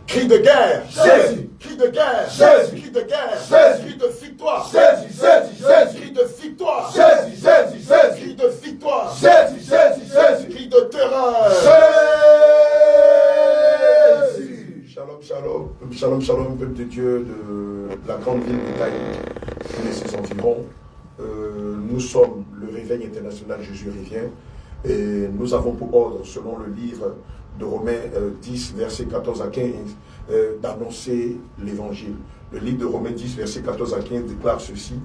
Cri de guerre, Jésus. Cri de guerre, Jésus. Cri de guerre, Jésus. Cri de victoire, Jésus, Jésus, Jésus. Cri de victoire, Jésus, Jésus, Jésus. Cri de victoire, Jésus, Jésus, Jésus. Cri de terreur. Jésus. Shalom, shalom, shalom, shalom, peuple de Dieu de la grande ville de Taï et de ses environs. Nous sommes le Réveil international Jésus revient et nous avons pour ordre, selon le livre de Romains 10, versets 14 à 15, d'annoncer l'évangile. Le livre de Romains 10, versets 14 à 15 déclare ceci.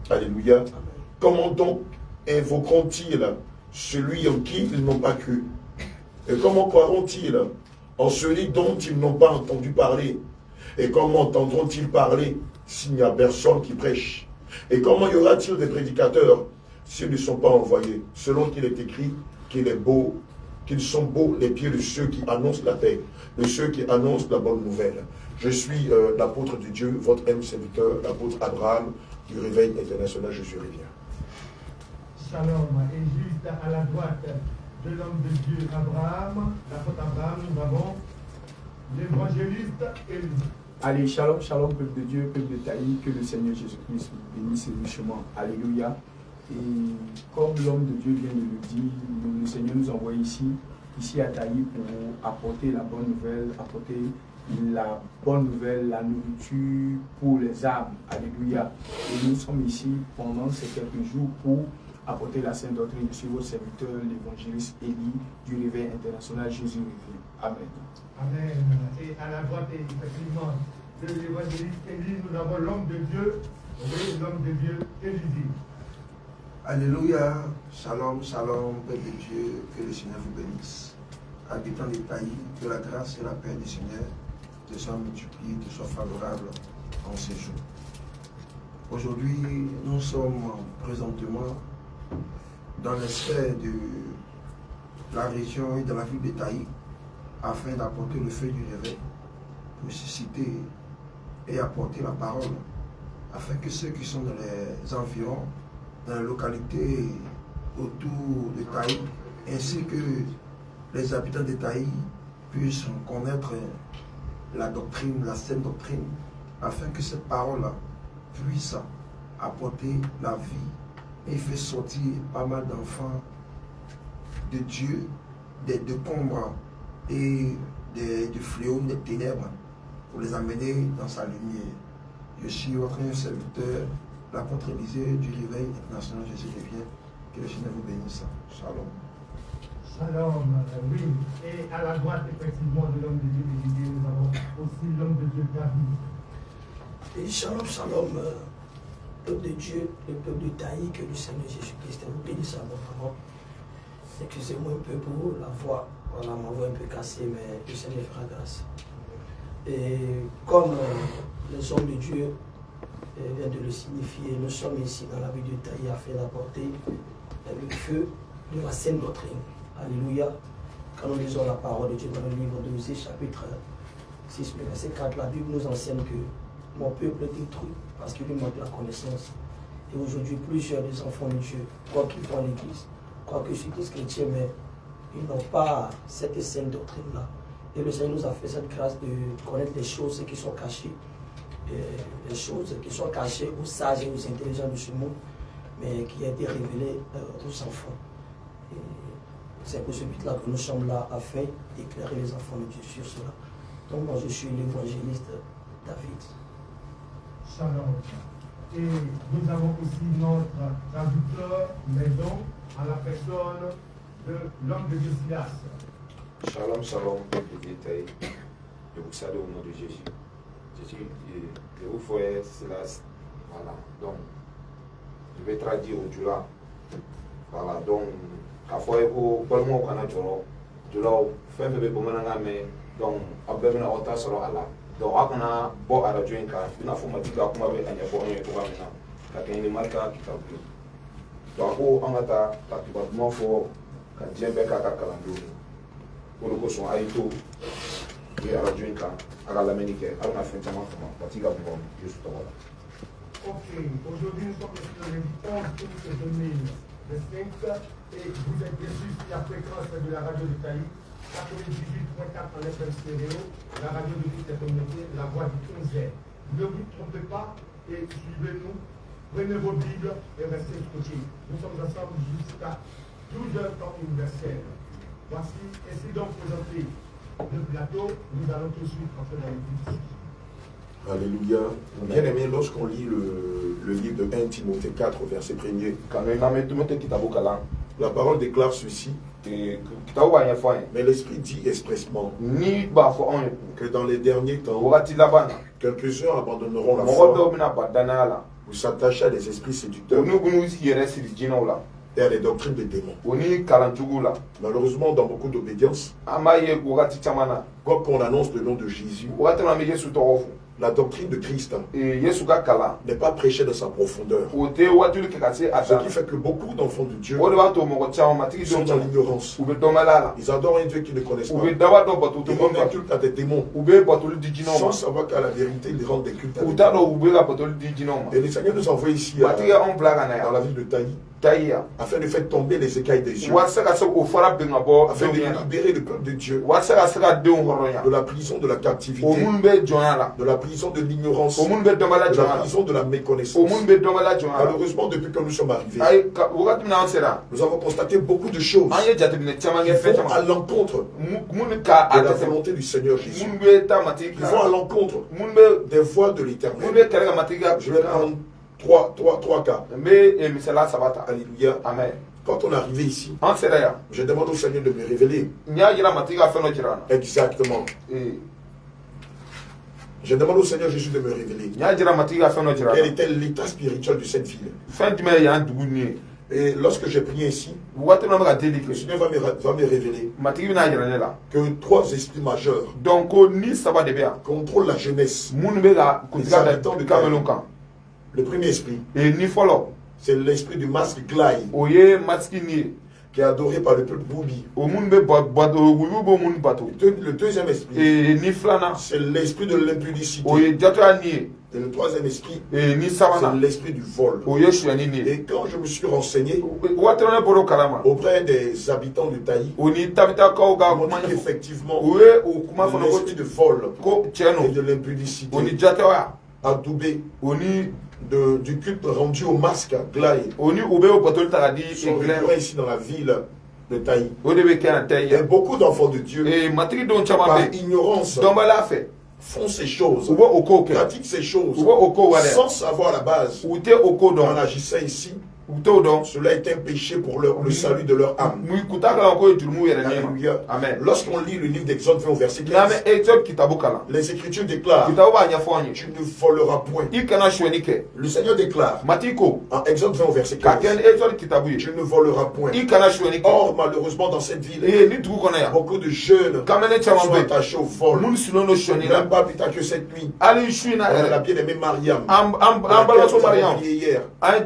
Alléluia. Comment donc invoqueront-ils celui en qui ils n'ont pas cru? Et comment croiront-ils en celui dont ils n'ont pas entendu parler? Et comment entendront-ils parler s'il n'y a personne qui prêche? Et comment y aura-t-il des prédicateurs s'ils ne sont pas envoyés? Selon qu'il est écrit qu'il est beau, qu'ils sont beaux les pieds de ceux qui annoncent la paix, de ceux qui annoncent la bonne nouvelle. Je suis l'apôtre de Dieu, votre âme serviteur, l'apôtre Abraham du Réveil international Jésus revient. Shalom. Et juste à la droite de l'homme de Dieu Abraham, l'apôtre Abraham, nous avons l'évangéliste Élie. Allez, shalom, shalom, peuple de Dieu, peuple de Taï, que le Seigneur Jésus-Christ bénisse richement. Alléluia. Et comme l'homme de Dieu vient de le dire, le Seigneur nous envoie ici à Taï pour apporter la bonne nouvelle, la nourriture pour les âmes. Alléluia. Et nous sommes ici pendant ces quelques jours pour apporter la sainte doctrine. Je suis votre serviteur, l'évangéliste Élie du Réveil international Jésus revient. Amen. Amen. Et à la droite, effectivement, de l'évangéliste Élie, nous avons l'homme de Dieu, et l'homme de Dieu Élie. Alléluia. Shalom, shalom, peuple de Dieu, que le Seigneur vous bénisse. Habitants des Taïs, que la grâce et la paix du Seigneur te soient multipliées, te soient favorables en ces jours. Aujourd'hui, nous sommes présentement dans les sphères de la région et de la ville de Taï, afin d'apporter le feu du réveil, pour susciter et apporter la parole, afin que ceux qui sont dans les environs, dans les localités autour de Taï, ainsi que les habitants de Taï puissent connaître la doctrine, la sainte doctrine, afin que cette parole puisse apporter la vie et faire sortir pas mal d'enfants de Dieu, des décombres et du fléau des ténèbres pour les amener dans sa lumière. Je suis votre serviteur, l'apôtre Élisée du Réveil international Jésus revient. Que le Seigneur vous bénisse. Shalom. Shalom, oui. Et à la droite, effectivement, de l'homme de Dieu Élie, nous avons aussi l'homme de Dieu David. Et shalom, shalom, peuple de Dieu, le peuple de Taï, que le Seigneur Jésus-Christ vous bénisse à votre nom. Excusez-moi un peu pour la voix. Voilà, ma voix est un peu cassée, mais le Seigneur fera grâce. Et comme les hommes de Dieu viennent de le signifier, nous sommes ici dans la ville de Taï afin d'apporter le feu de la sainte doctrine. Alléluia. Quand nous lisons la parole de Dieu dans le livre d'Osée, chapitre 6, verset 4, la Bible nous enseigne que mon peuple est détruit parce qu'il lui manque la connaissance. Et aujourd'hui, plusieurs des enfants de Dieu, quoi qu'ils vont à l'église, quoi que je suis chrétien, mais ils n'ont pas cette sainte doctrine-là. Et le Seigneur nous a fait cette grâce de connaître les choses qui sont cachées, les choses qui sont cachées aux sages et aux intelligents de ce monde, mais qui a été révélées aux enfants. C'est pour ce but-là que nous sommes là afin d'éclairer les enfants de Dieu sur cela. Donc moi je suis l'évangéliste David. Shalom. Et nous avons aussi notre traducteur maison à la personne de l'homme de Dieu Silas. Shalom, shalom, peuple de Taï. Je vous salue au nom de Jésus. Jésus, je vous fais Silas. Voilà, donc, je vais traduire au Djoula. Voilà, donc, à fois, pour le moment, on a Djoula, fait un peu de mais donc, à besoin d'un autre solo à la. Donc, on a beau à la Djoinka, une fois, on a dit qu'on avait un effort, on est pour maintenant. La Kenya Marca qui t'a pris. Donc, on a ta bâtiment pour quand Dieu bec à Kakalando. Pour le coup, son aïto, et à la Djoinka, à la Ménique, à la fin de la main, Patiga Boum, je suis là. Ok, aujourd'hui nous sommes sur le 11 août 2025 et vous êtes bien sûr sur la fréquence de la radio de Taï 98.4 en FM stéréo, la radio de toute la communauté, la voix du 15h. Ne vous trompez pas et suivez-nous. Prenez vos Bibles et restez scotchés. Nous sommes ensemble jusqu'à 12h temps universel. Voici, ainsi donc présenté le plateau. Nous allons tout de suite entrer dans le vif. Alléluia. Bien aimé, lorsqu'on lit le livre de 1 Timothée 4, verset 1er, la parole déclare ceci. Mais l'Esprit dit expressement que dans les derniers temps, quelques-uns abandonneront la foi ou s'attacher à des esprits séducteurs et à des doctrines des démons. Malheureusement, dans beaucoup d'obédience, quand on annonce le nom de Jésus, la doctrine de Christ n'est pas prêchée dans sa profondeur. Ce qui fait que beaucoup d'enfants de Dieu sont dans l'ignorance. Ils adorent un Dieu qu'ils ne connaissent pas. Ils rendent un culte à des démons sans savoir qu'à la vérité, ils rendent des cultes à des démons. Et le Seigneur nous envoie ici dans la ville de Taï afin de faire tomber les écailles des yeux, afin de libérer le peuple de Dieu de la prison de la captivité, de la prison de l'ignorance, de la prison de la méconnaissance. Malheureusement, depuis que nous sommes arrivés, nous avons constaté beaucoup de choses qui vont à l'encontre de la volonté du Seigneur Jésus, qui vont à l'encontre des voies de l'Éternel. Je vais prendre trois cas. Alléluia. Amen. Quand on est arrivé ici, je demande au Seigneur de me révéler exactement. Je demande au Seigneur Jésus de me révéler quel était l'état spirituel de cette ville. Et lorsque j'ai prié ici, le Seigneur va me révéler que 3 esprits majeurs contrôlent la jeunesse des habitants de Cameroun. Le premier esprit, c'est l'esprit du masque Glai, qui est adoré par le peuple Boubi. Le deuxième esprit, c'est l'esprit de l'impudicité. Et le troisième esprit, c'est l'esprit du vol. Et quand je me suis renseigné auprès des habitants de Taï, on dit qu'effectivement, l'esprit de vol et de l'impudicité adoubé du culte rendu au masque Glai sont récurrents ici dans la ville de Taï. Et beaucoup d'enfants de Dieu, par ignorance, font ces choses, pratiquent ces choses, sans savoir la base. En agissant ici, cela est un péché pour le salut de leur âme. Alléluia. Lorsqu'on lit le livre d'Exode 20 au verset 15, les Écritures déclarent: tu ne voleras point. Le Seigneur déclare en Exode 20 au verset 15: tu ne voleras point. Or, malheureusement, dans cette ville, beaucoup de jeunes sont attachés au vol. Même pas plus tard que cette nuit, la bien-aimée Mariam, hier, et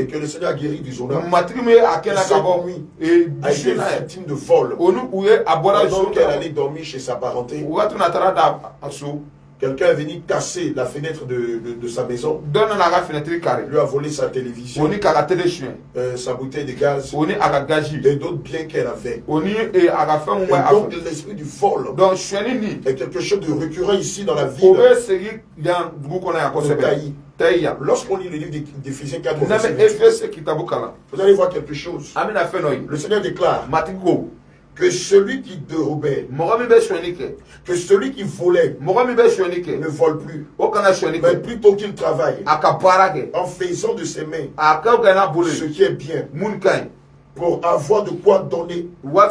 que le Seigneur a guéri du zonage, a été victime de vol. Pendant qu'elle allait dormir chez sa parenté, quelqu'un est venu casser la fenêtre de sa maison, lui a volé sa télévision, sa bouteille de gaz et d'autres biens qu'elle avait. Et donc l'esprit du vol est quelque chose de récurrent ici dans la ville de Taï. Lorsqu'on lit le livre d'Éphésiens 4, vous allez voir quelque chose. Le Seigneur déclare que celui qui dérobait, que celui qui volait ne vole plus, mais plutôt qu'il travaille en faisant de ses mains ce qui est bien, pour avoir de quoi donner à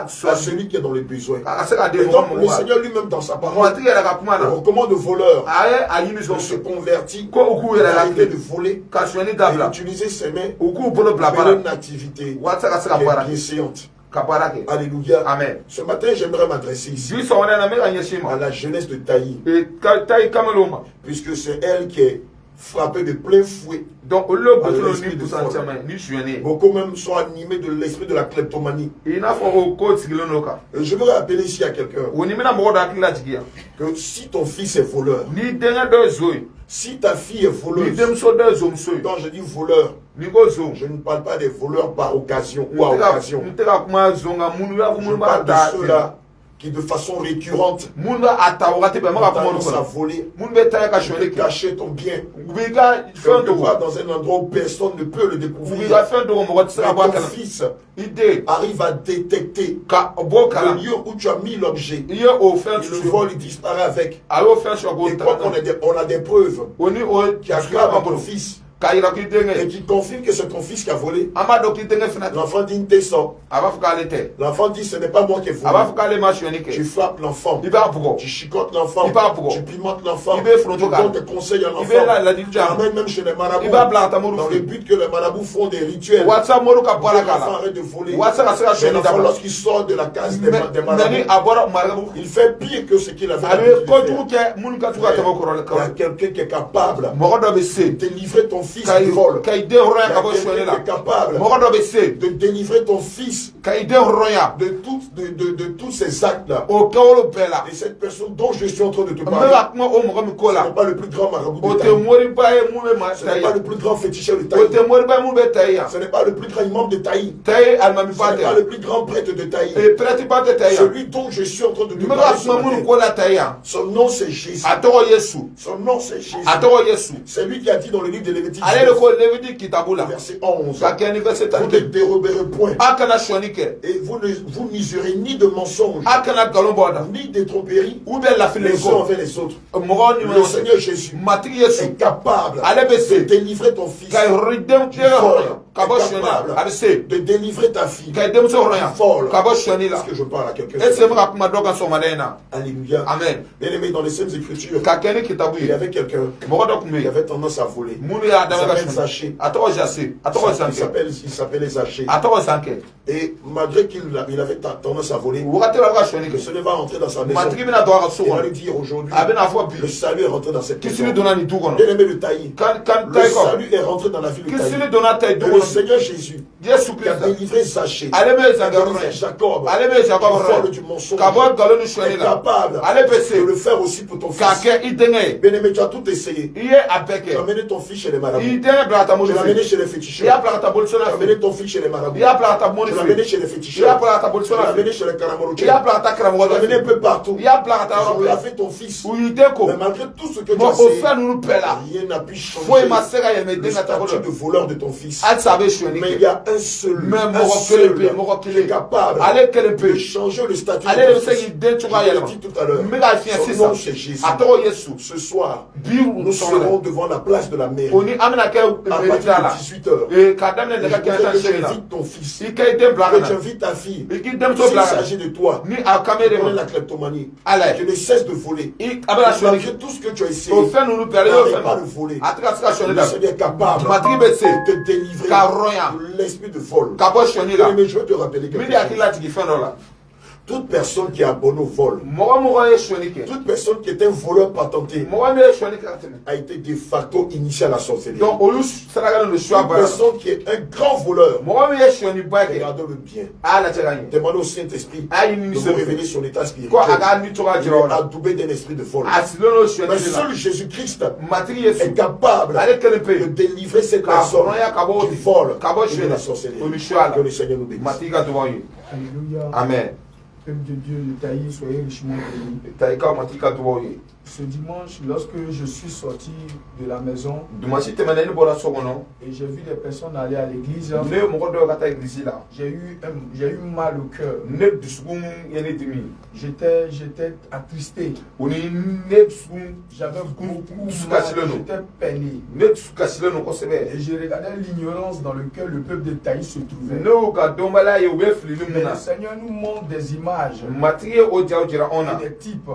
celui qui est dans le besoin. Et donc le Seigneur lui-même dans sa parole recommande aux voleurs de se convertir, d'arrêter de voler et d'utiliser ses mains pour une activité qui est bienséante. Alléluia. Amen. Ce matin, j'aimerais m'adresser ici à la jeunesse de Taï, puisque c'est elle qui est frappée de plein fouet. Beaucoup même sont animés de l'esprit de la kleptomanie. Et je voudrais appeler ici à quelqu'un que si ton fils est voleur, si ta fille est voleuse, quand je dis voleur, Je ne parle pas des voleurs par occasion ou à occasion. Je parle de ceux-là qui de façon récurrente tendance à voler, cacher ton bien. Quelque part dans un endroit où personne ne peut le découvrir. Mais ton fils arrive à détecter le lieu où tu as mis l'objet. Il le vole, il disparaît avec. Et comme on a des preuves qui acclament ton fils et qui confirme que c'est ton fils qui a volé, l'enfant dit l'enfant dit ce n'est pas moi qui ai volé. Tu frappes l'enfant, tu chicotes l'enfant, tu pimentes l'enfant, tu donnes des conseils à l'enfant, tu l'amènes même chez les marabouts dans le but que les marabouts font des rituels. L'enfant arrête de voler. Mais l'enfant, lorsqu'il sort de la case des marabouts, il fait pire que ce qu'il avait l'habitude de faire. Il y a quelqu'un qui est capable de délivrer ton fils du vol. Il y a quelqu'un qui est capable de délivrer ton fils de tous ces actes-là. Et cette personne dont je suis en train de te parler, ce n'est pas le plus grand marabout de Taï. Ce n'est pas le plus grand féticheur de Taï. Ce n'est pas le plus grand imam de Taï. Ce n'est pas le plus grand prêtre de Taï. Celui dont je suis en train de te parler, son nom c'est Jésus. Son nom c'est Jésus. C'est lui qui a dit dans le livre de Lévitique, verset 11, vous ne déroberez point et vous n'userez ni de mensonges ni de tromperies les uns envers les autres. Le Seigneur Jésus est capable de délivrer ton fils du vol, est capable de délivrer ta fille du vol. Est-ce que je parle à quelqu'un? Alléluia. Amen. Bien aimé, dans les Saintes Écritures, il y avait quelqu'un qui avait tendance à voler. Zaché. Il s'appelait Zaché. Et malgré qu'il avait tendance à voler, le Seigneur va rentrer dans sa maison. Il va lui dire aujourd'hui, le salut est rentré dans cette maison. Bien aimé de Taï, le salut est rentré dans la ville de Taï. Et le Seigneur Jésus qui a délivré Zaché, qui a délivré Jacob, qui vole du mensonge, est capable de le faire aussi pour ton fils. Bien aimé, tu as tout essayé. Tu as amené ton fils chez les marabouts. Tu l'as amené chez les féticheurs. Tu as amené ton fils chez les marabouts. Tu l'as amené chez les féticheurs. Tu l'as amené chez les karamorochés. Tu l'as amené un peu partout. Tu l'as fait ton fils. Mais malgré tout ce que tu as fait, rien n'a pu changer le statut de voleur de ton fils. Mais il y a un seul qui est capable de changer le statut de ton fils. Je l'ai dit tout à l'heure. Son nom c'est Jésus. Ce soir, nous serons devant la place de la mairie. À partir de 18h, j'invite ton fils, j'invite ta fille. S'il s'agit de toi, prenez la kleptomanie, je ne cesse de voler. Malgré tout ce que tu as essayé, n'arrête pas de voler. Le Seigneur est capable de te délivrer de l'esprit de vol. Mais je veux te rappeler quelque chose. Toute personne qui est abonnée au vol, toute personne qui est un voleur patenté, a été de facto initié à la sorcellerie. Toute personne qui est un grand voleur, regardez-le bien. Demandez au Saint-Esprit de vous révéler son état spirituel. Il est adoubé d'un esprit de vol. Mais seul Jésus-Christ est capable de délivrer cette personne du vol et de la sorcellerie. Que le Seigneur nous bénisse. Alléluia. Amen. Peuple de Dieu, le Taï, soyez richement bénis. Ce dimanche, lorsque je suis sorti de la maison et j'ai vu des personnes aller à l'église, j'ai eu mal au cœur. J'étais attristé. J'avais beaucoup mal, j'étais peiné. Et je regardais l'ignorance dans laquelle le peuple de Taï se trouvait. Mais le Seigneur nous montre des images et des types.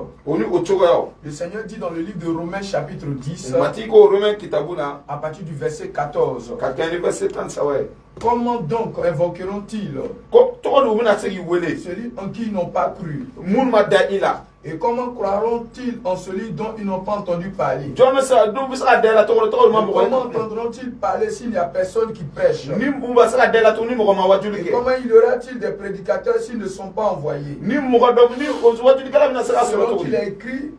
Le Seigneur dit dans le livre de Romains chapitre 10, à partir du verset 14, comment donc invoqueront-ils celui en qui ils n'ont pas cru? Et comment croiront-ils en celui dont ils n'ont pas entendu parler? Comment entendront-ils parler s'il n'y a personne qui prêche? Et comment il y aura-t-il des prédicateurs s'ils ne sont pas envoyés? Selon qu'il a écrit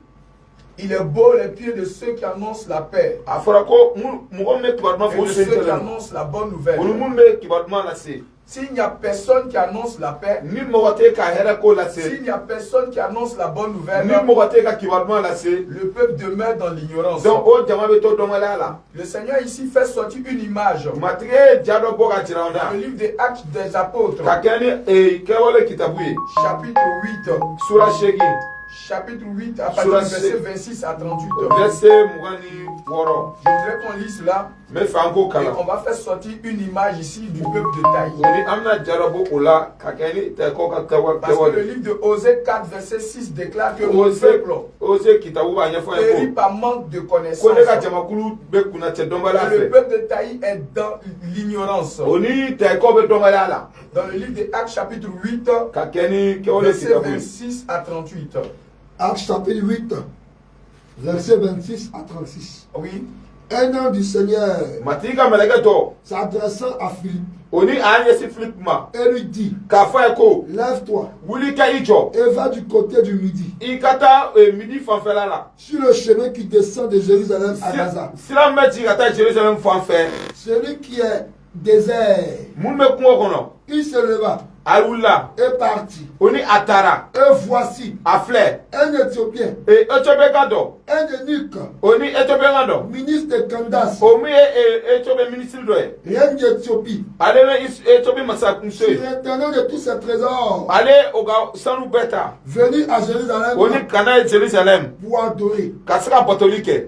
Il est beau les pieds de ceux qui annoncent la paix a fɔra ko mɔgɔ min bɛ kibaruman fɔ et o de sen ceux qui tɛlen annoncent la bonne nouvelle. olu minnu bɛ kibaruman lase S'il n'y a personne qui annonce la paix, ni mɔgɔ tɛ ka hɛrɛ ko lase s'il n'y a personne qui annonce la bonne nouvelle, ni mɔgɔ tɛ ka kibaruman lase le peuple demeure dans l'ignorance. donc o jama bɛ to dɔnbaliya la Le Seigneur ici fait sortir une image matigi ye ja dɔ bɔ ka jira an dans na le livre des Actes des Apôtres, ka kɛ ni kɛwale kitabu ye chapitre 8, sura 8 chapitre 8 à partir du verset 26 à 38. verset 26 Je voudrais qu'on lise cela n bɛ fɛ an k'o et kalan on va faire sortir une image ici du peuple de Taï. o ni an bɛna ja dɔ bɔ o la ka kɛ ni tɛkɔ ka Parce que le kɛwale livre de Osée 4, verset 6 déclare que mon Ose peuple kitabu b'a ɲɛfɔ ye périt ko par manque de ko connaissance. ne ka jamakulu bɛ kunnacɛ dɔnbaliya Et le fɛ peuple de Taï est dans l'ignorance. o ni tɛkɔ bɛ dɔnbaliya la Dans le livre de Actes chapitre 8, ka kɛ ni kɛwale verset kitabu ye 26 à 38. Actes chapitre 8, versets 26 à 36. Oui. Un ange du Seigneur matigi ka mɛlɛkɛ tɔ s'adressant à Philippe o ni a ɲɛsin Philippe ma et lui dit, k'a fɔ ye ko lève-toi wuli ka i jɔ et va du côté du midi, i ka taa midi fanfɛla la sur le chemin qui descend de Jérusalem à Gaza. sira min bɛ jigin ka taa Jérusalem fan fɛ Celui qui est désert, minnu bɛ kungo kɔnɔ il se leva a wulila et partit. o ni a taara Et voici a filɛ un Éthiopien, Éthiopien dɔ un eunuque, o ni Éthiopien dɔ ministre de Candace, o min ye Éthiopien minisiri dɔ ye reine d'Éthiopie, ale bɛ Éthiopie masamuso ye surintendant de tous ses trésors, ale o ka sanu bɛɛ ta venu à Jérusalem o ni ka n'a ye Jérusalem pour adorer. ka se ka batoli kɛ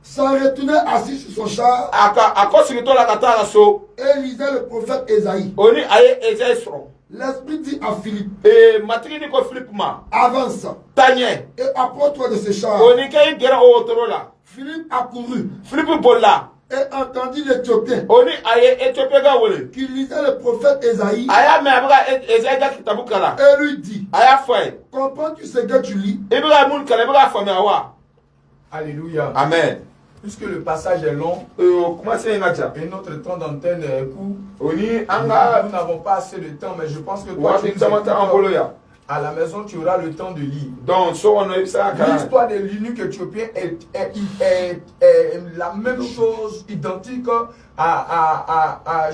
S'en retournait assis sur son char a kɔ sigitɔ la ka taa a ka so et lisait le prophète Ésaïe. o ni a ye Esayi sɔrɔ L'Esprit dit à Philippe, matigi ni ko Philippe ma avance taa ɲɛ et approche-toi de ce char. o ni kɛ i gɛrɛ o wotoro la Philippe accourut Philippe bolila et entendit l'Éthiopien o ni a ye Éthiopien ka wele qui lisait le prophète Ésaïe a y'a mɛn a bɛ ka Esayi ka kitabu kalan et lui dit, a y'a fɔ ye comprends-tu ce que tu lis? i bɛ ka mun kalan i bɛ k'a faamuya wa Alléluia. amen Puisque le passage est long o kuma se ka ca et notre temps d'antenne est court, o ni an nous ka n'avons pas assez de temps, mais je pense que toi, tu waati nous caman t'an bolo écoutes. yan À la maison, tu auras le temps de lire. donc so kɔnɔ i bɛ se ka kalan L'histoire de l'eunuque éthiopien est la même chose, identique à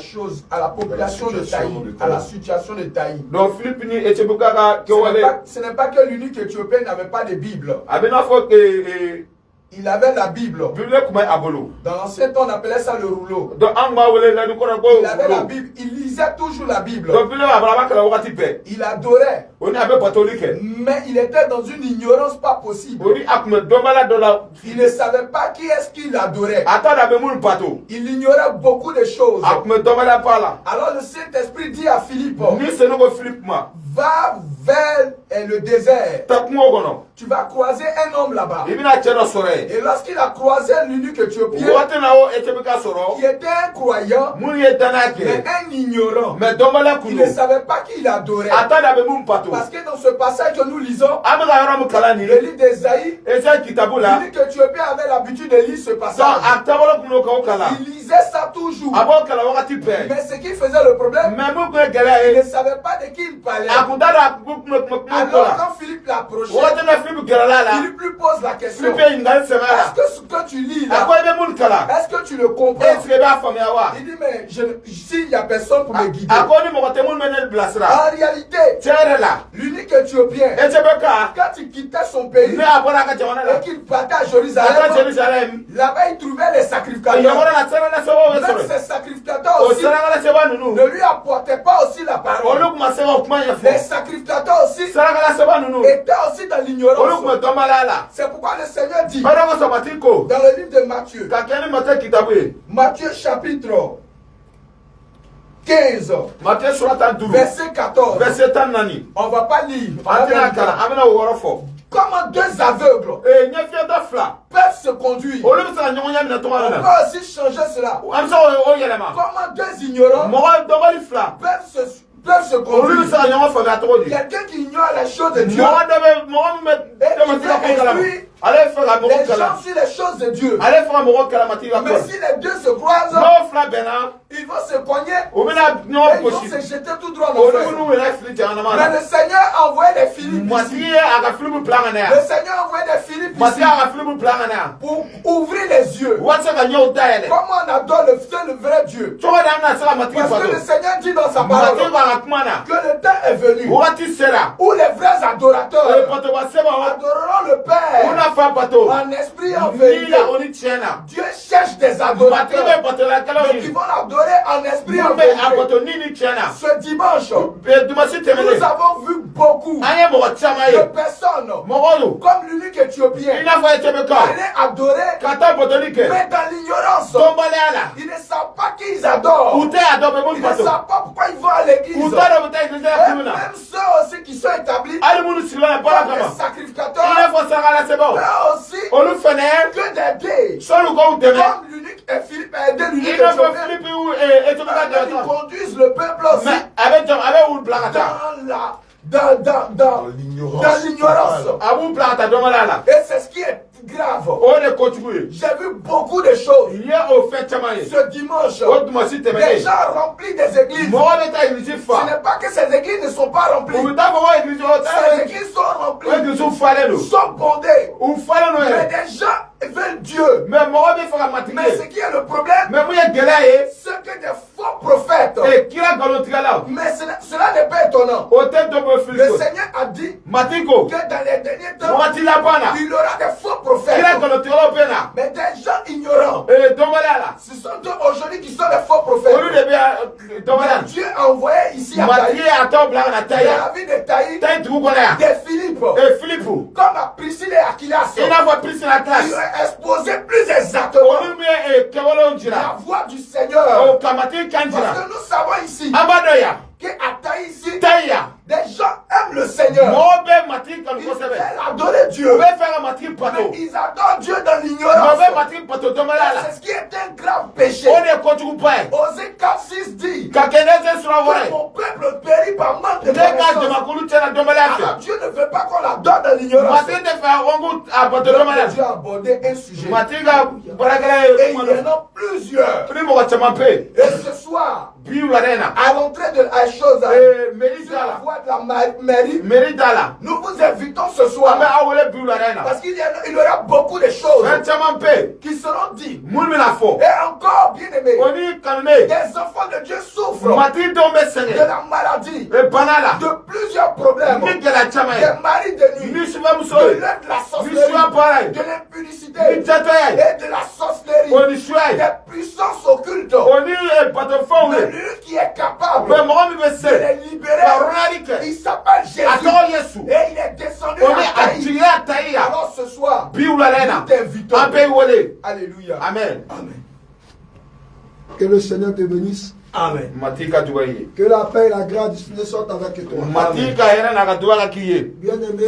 la population de Taï, à la situation de Taï. donc Philippe ni Éthiopien ka kɛwale Ce n'est pas que l'eunuque éthiopien n'avait pas de Bible. a bɛ n'a fɔ Il avait la Bible. Bible kun bɛ a bolo Dans l'ancien temps, on appelait ça le rouleau. donc an kun b'a wele lɛni kɔrɔ ko Il avait la Bible. Il lisait toujours la Bible. donc Bible a b'a kalan wagati bɛɛ Il adorait. o ni a bɛ batoli kɛ Mais il était dans une ignorance pas possible. o ni a kun bɛ dɔnbaliya dɔ la Il ne savait pas qui est-ce qu'il adorait. a t'a dɔn a bɛ minnu bato Il ignorait beaucoup de choses. a kun bɛ dɔnbaliya ba la Alors le Saint-Esprit dit à Philippe, ni senu ko Philippe ma va vers le désert. taa kungo kɔnɔ Tu vas croiser un homme là-bas. i bɛna cɛ dɔ sɔrɔ yen Et lorsqu'il a croisé l'eunuque éthiopien, wagati na o Éthiopien ka sɔrɔ qui était un croyant, minnu ye danaya mais kɛ un ignorant, mais dɔnbaliya kun il don ne savait pas qui il adorait. a t'a dɔn a bɛ minnu bato Parce que dans ce passage que nous lisons, an bɛ ka yɔrɔ min kalan nin le livre d'Ésaïe, Esayi kitabu la l'eunuque éthiopien avait l'habitude de lire ce donc passage. a taabolo kun don k'o kalan Il lisait ça toujours. a b'o kalan wagati bɛɛ Mais ce qui faisait le problème, mais mun kun ye gɛlɛya il ye ne savait pas de qui il parlait. a kun t'a dɔn a kun kun bɛ kuma ko Alors la quand Philippe l'approchait, wagati na Philippe gɛrɛla la Philippe lui pose la question. Philippe ye ɲininkali sɛbɛn la Est-ce que ce que tu lis a là, ko i bɛ minnu kalan est-ce que tu le comprends? est-ce que i b'a faamuya wa Il dit, mais s'il n'y a personne pour me guider. a ko ni mɔgɔ tɛ minnu bɛ ne bilasira En réalité, tiɲɛ yɛrɛ la l'unique éthiopien, Éthiopien ka quand il quittait son pays ne a bɔra a ka jamana la et qu'il partait à a taa Jérusalem, Jérusalem là-bas il trouvait les a sacrificateurs. yɔrɔ la sɛbɛn sɛbɛnw bɛ Même sɔrɔ ces sacrificateurs o aussi sarakala sɛbɛn ninnu ne lui apportaient pas aussi la olu parole. kun ma se ka o kuma Les ɲɛfɔ sacrificateurs aussi sarakala sɛbɛn ninnu étaient aussi dans olu kun l'ignorance. bɛ dɔnbaliya la C'est pourquoi le Seigneur dit bari ko sabati ko dans le livre de Matthieu, ka kɛ ni Matthieu kitabu ye Matthieu chapitre 15, Matthieu sura 15 verset 14. verset 14 On ne va pas lire. an tɛna kalan an bɛna o yɔrɔ fɔ Comment deux aveugles ɲɛfiyɛtɔ fila peuvent se conduire. olu bɛ se ka ɲɔgɔn ɲɛ minɛ tɔgɔ On la peut aussi changer cela. an bɛ se k'o yɛlɛma Comment deux ignorants mɔgɔ dɔbali fila peuvent se olu bɛ conduire. se ka ɲɔgɔn faamuya cogo di Quelqu'un qui ignore les choses de Dieu mɔgɔ dɔ bɛ mɔgɔ min bɛ et tɛmɛ qui sira ko veut kalama instruire allez faire un les gens sur les choses de Dieu. allez faire un moro kalamati va Mais si les deux se croisent, non fla bena ils vont se cogner o mena et non ils vont possible se jeter tout droit o dans le feu. nous la fili en Mais amana le Seigneur a envoyé des Philippes mati ici. aga film plan Le na Seigneur a envoyé des Philippes mati ici aga film plan na pour ouvrir les yeux. what's ga nyo daele Comment on adore le vrai Dieu. to ga na sala mati Parce ba que do le Seigneur dit dans sa mati parole ba ga kumana que le temps est venu wati sera où les vrais e adorateurs pato ba seba adoreront le Père una fa pato en esprit et en ni vérité. la oni tiena Dieu cherche des mati adorateurs be pato la kala mais qui ni vont l'adorer en esprit et en mbe a vérité. pato ni tiena Ce dimanche, e dumasi temele nous avons vu beaucoup anye mo chama de ye personnes mo comme l'unique éthiopien ina fa etebeka aller adorer, kata botolike mais dans l'ignorance. tombale ala Ils ne savent pas qui ils adorent. ute adobe Ils mun ne pato savent pas pourquoi ils vont à l'église. ute do ta iglesia Et kumuna même ceux aussi qui sont établis ali munu sila para comme des kama sacrificateurs, ina fa sangala sebo eux aussi olu fene que des gays. solu ko deme Comme l'unique et Philippe a aidé l'unique ina fa éthiopien. filipi u etebeka Ils de conduisent le peuple aussi mais avec ul blakata dans l'ignorance. abu blakata domalala Et c'est ce qui est grave. o de kochugu J'ai vu beaucoup de choses ye o fait chama ye ce dimanche. o dumasi Des temele gens remplis des églises. mo de ta iglesia Ce fa n'est pas que ces églises ne sont pas remplies. o ta fa iglesia o Ces ta églises sont remplies, iglesia fale lo sont bondées. u fale no Mais ye des gens veulent Dieu. mais mo be fa matike Mais ce qui est le problème, mais mu ye gela ye c'est que des faux prophètes. e kira galotigala Mais cela n'est pas étonnant. o te do mo Le filiko Seigneur a dit matiko que dans les derniers temps, wati la bana il y aura des faux prophètes. kira galotigala pena Mais des gens ignorants. e domalala Ce sont eux aujourd'hui qui sont des faux prophètes. olu de be domalala Mais Dieu a envoyé ici à mati Taï, ato blaka na dans taya la ville de Taï, tai tu kona ya des Philippe, e filipu comme à Priscille et Aquilas. ina fa pisi na Ils classe ont exposé plus exactement olu me e kewolo la njira voix du Seigneur. o kamati kanjira Parce que nous savons ici abadoya qu'à Taï ici, taya des gens aiment le Seigneur. mo be mati kan Ils ko sebe veulent adorer Dieu. o be fera mati pato Mais ils adorent Dieu dans mo l'ignorance. be mati pato domalala C'est ce qui est un grave péché. o de kojugu pai Osée 4:6 dit ka keneze sura que wore mon peuple périt par manque de ne ka de connaissance. makulu tena domalala Alors Dieu ne veut pas qu'on adore dans l'ignorance. mati te fa wangu abato Donc, domalala Dieu a abordé un sujet. mati ga barakala Et e il y en a plusieurs. ni mo chama pe Et ce soir, biu la rena à l'entrée de la chose, e sur la meridala voie de la mairie, meridala nous vous invitons ce ame soir. awole biu la rena Parce qu'il y aura beaucoup de choses en chama pe qui seront dites. mun mina fo Et encore, bien aimé, oni kanne des enfants de Dieu souffrent mati dombe de sene la maladie, e banala de plusieurs problèmes, ni gela chama ye des maris de nuit, ni suba muso de l'œuvre de la ni suba sorcellerie, parai de l'impudicité ni tato ye et de la sorcellerie, oni suai des puissances occultes. oni e pato fo Mais we lui qui est capable me mo mi be de se les libérer, la ronali ke il s'appelle Jésus. ato yesu Et il est descendu oni à Taï. ajiya taiya Alors ce soir, biu la rena nous t'invitons. ape wole Alléluia. amen Amen. Que le Seigneur te bénisse. Amen. matika duwaye Que la paix et la grâce du Seigneur soient avec toi. matika era na kaduwa kiye Bien-aimé,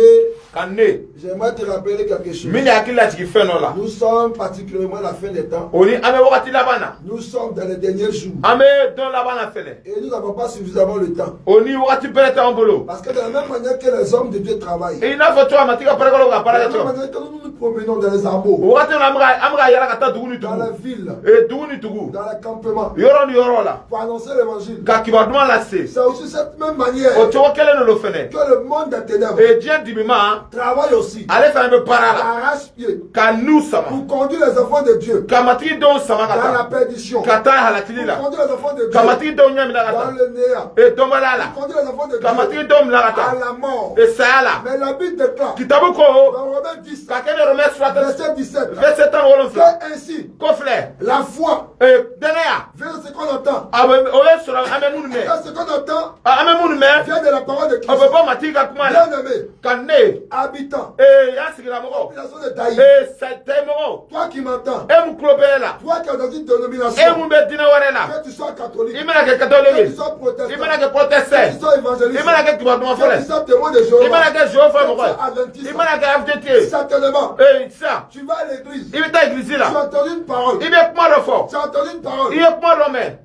kanne j'aimerais te rappeler quelque chose. mini akila tiki feno la Nous sommes particulièrement à la fin des temps. oni ame wakati labana Nous sommes dans les derniers jours. ame don labana fele Et nous n'avons pas suffisamment le temps. oni wakati pele ta mbolo Parce que de la même manière que les hommes de Dieu travaillent, e ina foto matika pele ko ka de para la to même manière que nous nous promenons dans les hameaux, wakati na amga yara kata duguni dans tugu les villes, e duguni tugu dans les campements, yoro ni yoro la pour annoncer l'évangile, ka kibaduma la se c'est aussi cette même manière o to kele no lo fene que le monde des ténèbres e dia dimima travaille aussi, ale fene be para la arrache-pied, ka nu sama pour conduire les enfants de Dieu ka mati don sama dans la kata perdition, kata halakili la pour conduire les enfants de ka Dieu mati don nyami la dans kata le néant, e domala la pour conduire les enfants de ka mati Dieu dom la à kata la mort. e sayala Mais la Bible déclare kitabu ko dans Romains 10, ka kene rome surata verset 17, verset 11 que ainsi kofle la foi e denea vient de ce qu'on entend. abe oye sura ame munu me Et ce qu'on entend ame munu me vient de la parole de Christ. abe bo matika kuma la Bien-aimé, kanne habitant, e ya sigira mo population de Taï, e sate mo toi qui m'entends, e mu klobela toi qui es dans une e dénomination, mu be dina warela que tu sois catholique, imana ke que tu katolike sois protestant, imana ke que tu proteste sois évangéliste, imana ke kibaduma que fole tu sois témoin de imana Jéhovah, ke jehova que mo tu sois adventiste, imana ke FDT certainement, e ça tu vas à l'église, ibi ta église tu la as entendu une parole, ibi kuma do fo tu as entendu une parole, ibi kuma do me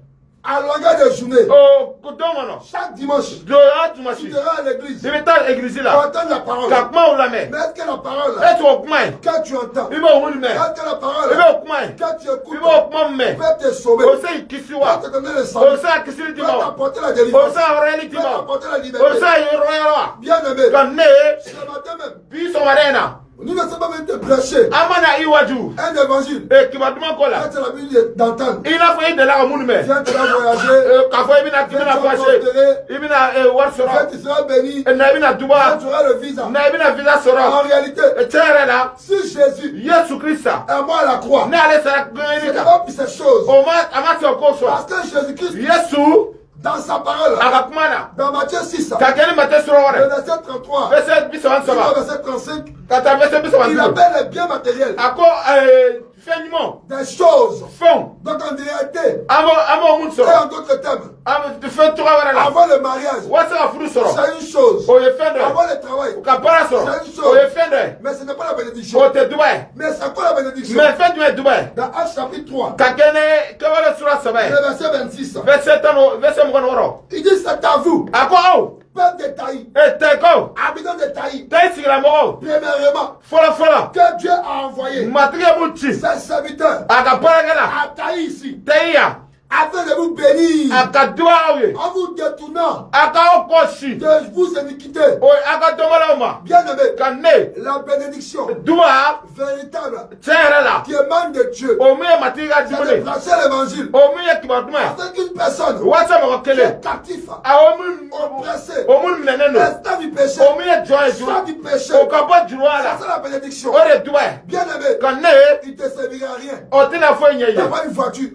à longueur de journée, chaque dimanche, tu seras à l'église. Tu entends la parole. Mais est-ce que la parole que tu entends, est-ce que la parole que tu écoutes peut te sauver, peut te donner le salut, peut t'apporter la délivrance, peut t'apporter la liberté? Bien aimé, ce matin même, nous ne sommes pas venus te prêcher un évangile. Quand tu as l'habitude d'entendre, viens, tu vas voyager, viens, tu seras béni, viens, tu auras le visa. En réalité, si Jésus est mort à la croix, ce n'est pas pour ces choses. Parce que Jésus-Christ, dans sa parole, dans Matthieu 6, le verset 33, verset 35, il appelle les biens matériels des choses. Donc en réalité, et en d'autres termes, avant le mariage, c'est une chose. Avant le travail, c'est une chose. Mais ce n'est pas la bénédiction. Mais c'est quoi la bénédiction? Dans Actes chapitre 3, le verset 26, il dit c'est à vous, peuple de Taï, habitant de Taï, premièrement, que Dieu a envoyé ses serviteurs à Taï ici, afin de vous bénir, en vous détournant de vos iniquités. Bien aimé, la bénédiction véritable qui émane de Dieu, c'est de prêcher l'évangile, afin qu'une personne qui est captive, oppressée, esclave du péché, soit du péché. C'est ça la bénédiction. Bien aimé, il ne te servira à rien d'avoir une voiture,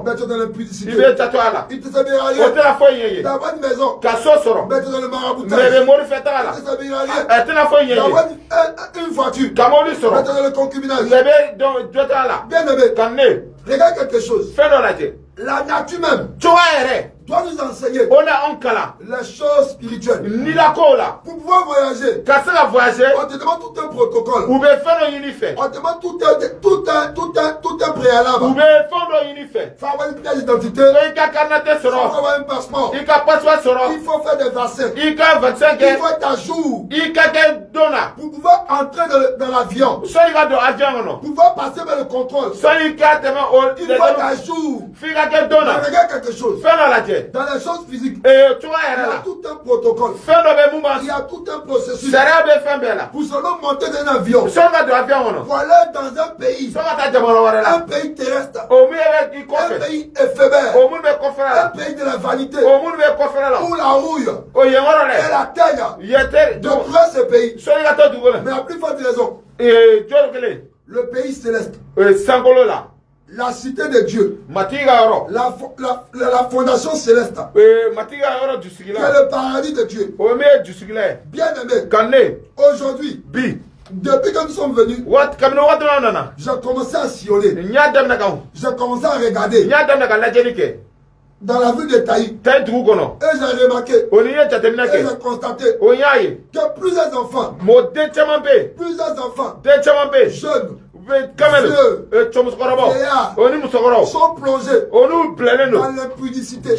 mais tu es dans l'impudicité. Il ne te servira à rien d'avoir une maison, mais tu es dans le maraboutage. Il ne te servira à rien d'avoir une voiture, mais tu es dans le concubinage. Bien aimé, regarde quelque chose. La nature même doit nous enseigner les choses spirituelles. Pour pouvoir voyager, on te demande tout un protocole. On te demande tout un préalable. Il faut avoir une pièce d'identité. Il faut avoir un passeport. Il faut faire des vaccins. Il faut être à jour. Pour pouvoir entrer dans l'avion, pour pouvoir passer par le contrôle, il faut être à jour. Mais regarde quelque chose. Dans les choses physiques, il y a tout un protocole. Il y a tout un processus. Pour seulement monter dans un avion, pour aller dans un pays terrestre, un pays éphémère, un pays de la vanité, où la rouille et la teigne de trouver ce pays. Mais à plus forte raison, le pays céleste, la cité de Dieu, la fondation céleste, qui est le paradis de Dieu. Bien aimé, aujourd'hui, depuis que nous sommes venus, j'ai commencé à sillonner, j'ai commencé à regarder dans la ville de Taï, et j'ai remarqué, et j'ai constaté que plusieurs enfants, jeunes, sont plongés dans l'impudicité.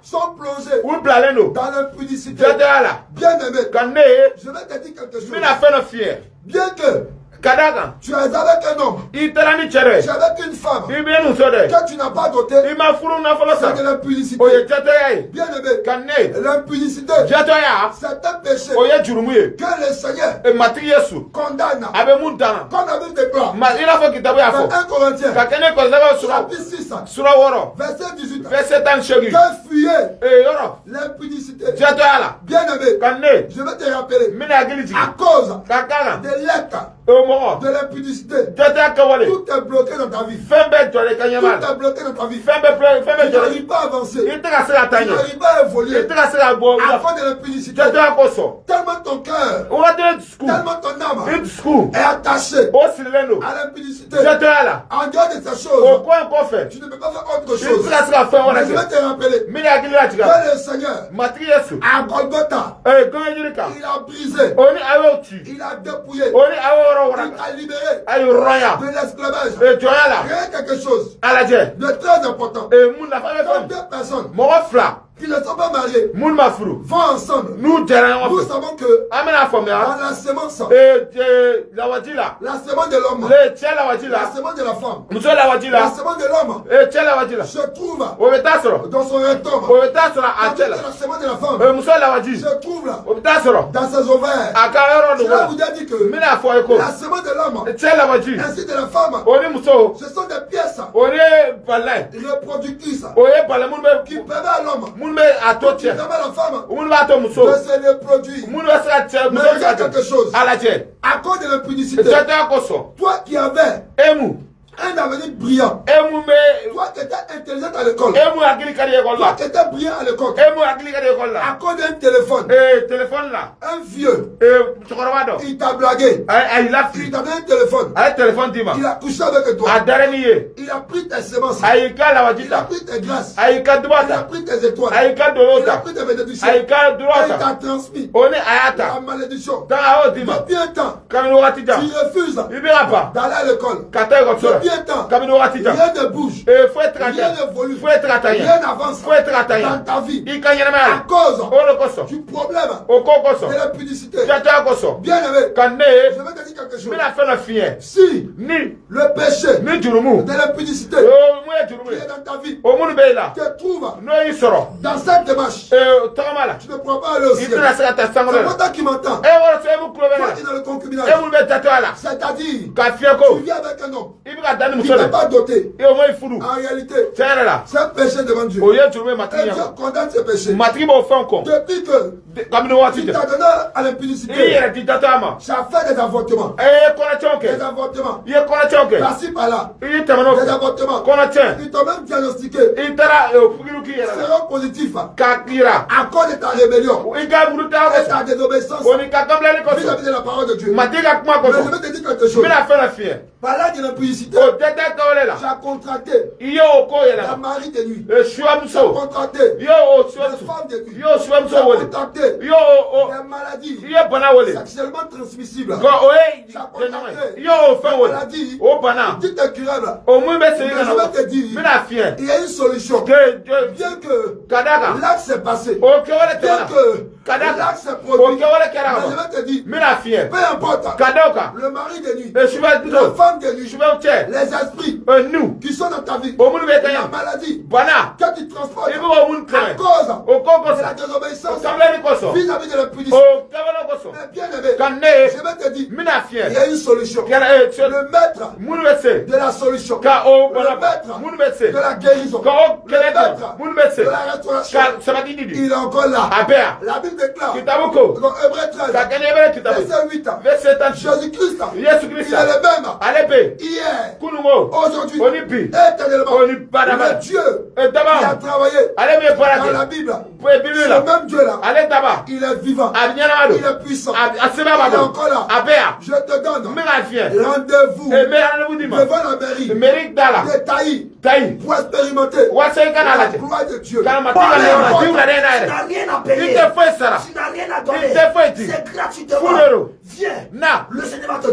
Sont plongés dans l'impudicité. Bien aimé, je vais te dire quelque chose. Bien que tu es avec un homme, tu es avec une femme que tu n'as pas doté, c'est de l'impudicité. Bien aimé, l'impudicité, c'est un péché que le Seigneur condamne. Comme la Bible déclare dans 1 Corinthiens chapitre 6 verset 18, que fuyez l'impudicité. Bien aimé, je vais te rappeler, à cause de l'acte de l'impudicité, tout est bloqué dans ta vie. Tout est bloqué dans ta vie. Tu n'arrives pas à avancer. Tu n'arrives pas à évoluer à cause de l'impudicité. Tellement ton cœur, tellement ton âme est attachée à l'impudicité. En dehors de ces choses, tu ne peux pas faire autre chose. Mais je vais te rappeler que le Seigneur, à Golgotha, il a brisé, il a dépouillé t'a libéré de l'esclavage. Rien quelque chose de très important. Comme deux personnes qui ne sont pas mariés vont ensemble. Nous savons que dans la semence de l'homme, la semence de la femme, la semence de l'homme se trouve dans son rectum. La semence de la femme se trouve là, dans ses ovaires. Cela vous dit que la semence de l'homme ainsi de la femme, ce sont des pièces reproductrices qui permettent à l'homme qui permet à la femme de se reproduire. Mais il y a quelque chose. À cause de l'impudicité, toi qui avais un avenir brillant, toi qui étais intelligent à l'école, toi qui étais brillant à l'école, à cause d'un téléphone, un vieux, il t'a blagué, il t'a donné un téléphone, il a couché avec toi, il a pris tes semences, il a pris tes grâces, il a pris tes étoiles, il a pris tes bénédictions, et il t'a transmis la malédiction. Depuis un temps, tu refuses d'aller à l'école. Rien ne bouge, rien n'évolue, rien n'avance dans ta vie à cause du problème de l'impudicité. Bien aimé, je vais te dire quelque chose. Si le péché de l'impudicité qui est dans ta vie te trouve dans cette démarche, tu ne pourras pas aller au ciel. C'est toi qui m'entends. Toi qui es dans le concubinage, c'est-à-dire tu vis avec un homme qui n'est pas doté. En réalité, c'est un péché devant Dieu. Et Dieu condamne ce péché. Depuis que tu t'as donné à l'impudicité, tu as fait des avortements. Des avortements. Par-ci, par-là. Des avortements. Ils t'ont même diagnostiqué séropositif à cause de ta rébellion et ta désobéissance vis-à-vis de la parole de Dieu. Mais je vais te dire quelque chose. Par là de l'impudicité, tu as contracté la mari de nuit. Tu as contracté la femme de nuit. Tu as contracté des maladies sexuellement transmissibles. Tu as contracté des maladies dites incurables. Mais je vais te dire, il y a une solution. Bien que l'acte s'est passé, bien que l'acte s'est produit, mais je vais te dire, peu importe le mari de nuit, la femme de nuit, les esprits qui sont dans ta vie, la maladie que tu transportes à cause de la désobéissance vis-à-vis de l'impudicité. Mais bien aimé, je vais te dire, il y a une solution. Le maître de la solution, le maître de la guérison, le maître de la restauration, il est encore là. La Bible déclare dans Hébreux 13, verset 8, Jésus-Christ, il est le même hier, aujourd'hui, éternellement. Le Dieu qui a travaillé dans la Bible, ce même Dieu-là, il est vivant, il est puissant, il est encore là. Je te donne rendez-vous devant la mairie de Taï pour expérimenter la gloire de Dieu. Tu n'as rien à payer, tu n'as rien à donner, c'est gratuitement. Viens, le Seigneur va te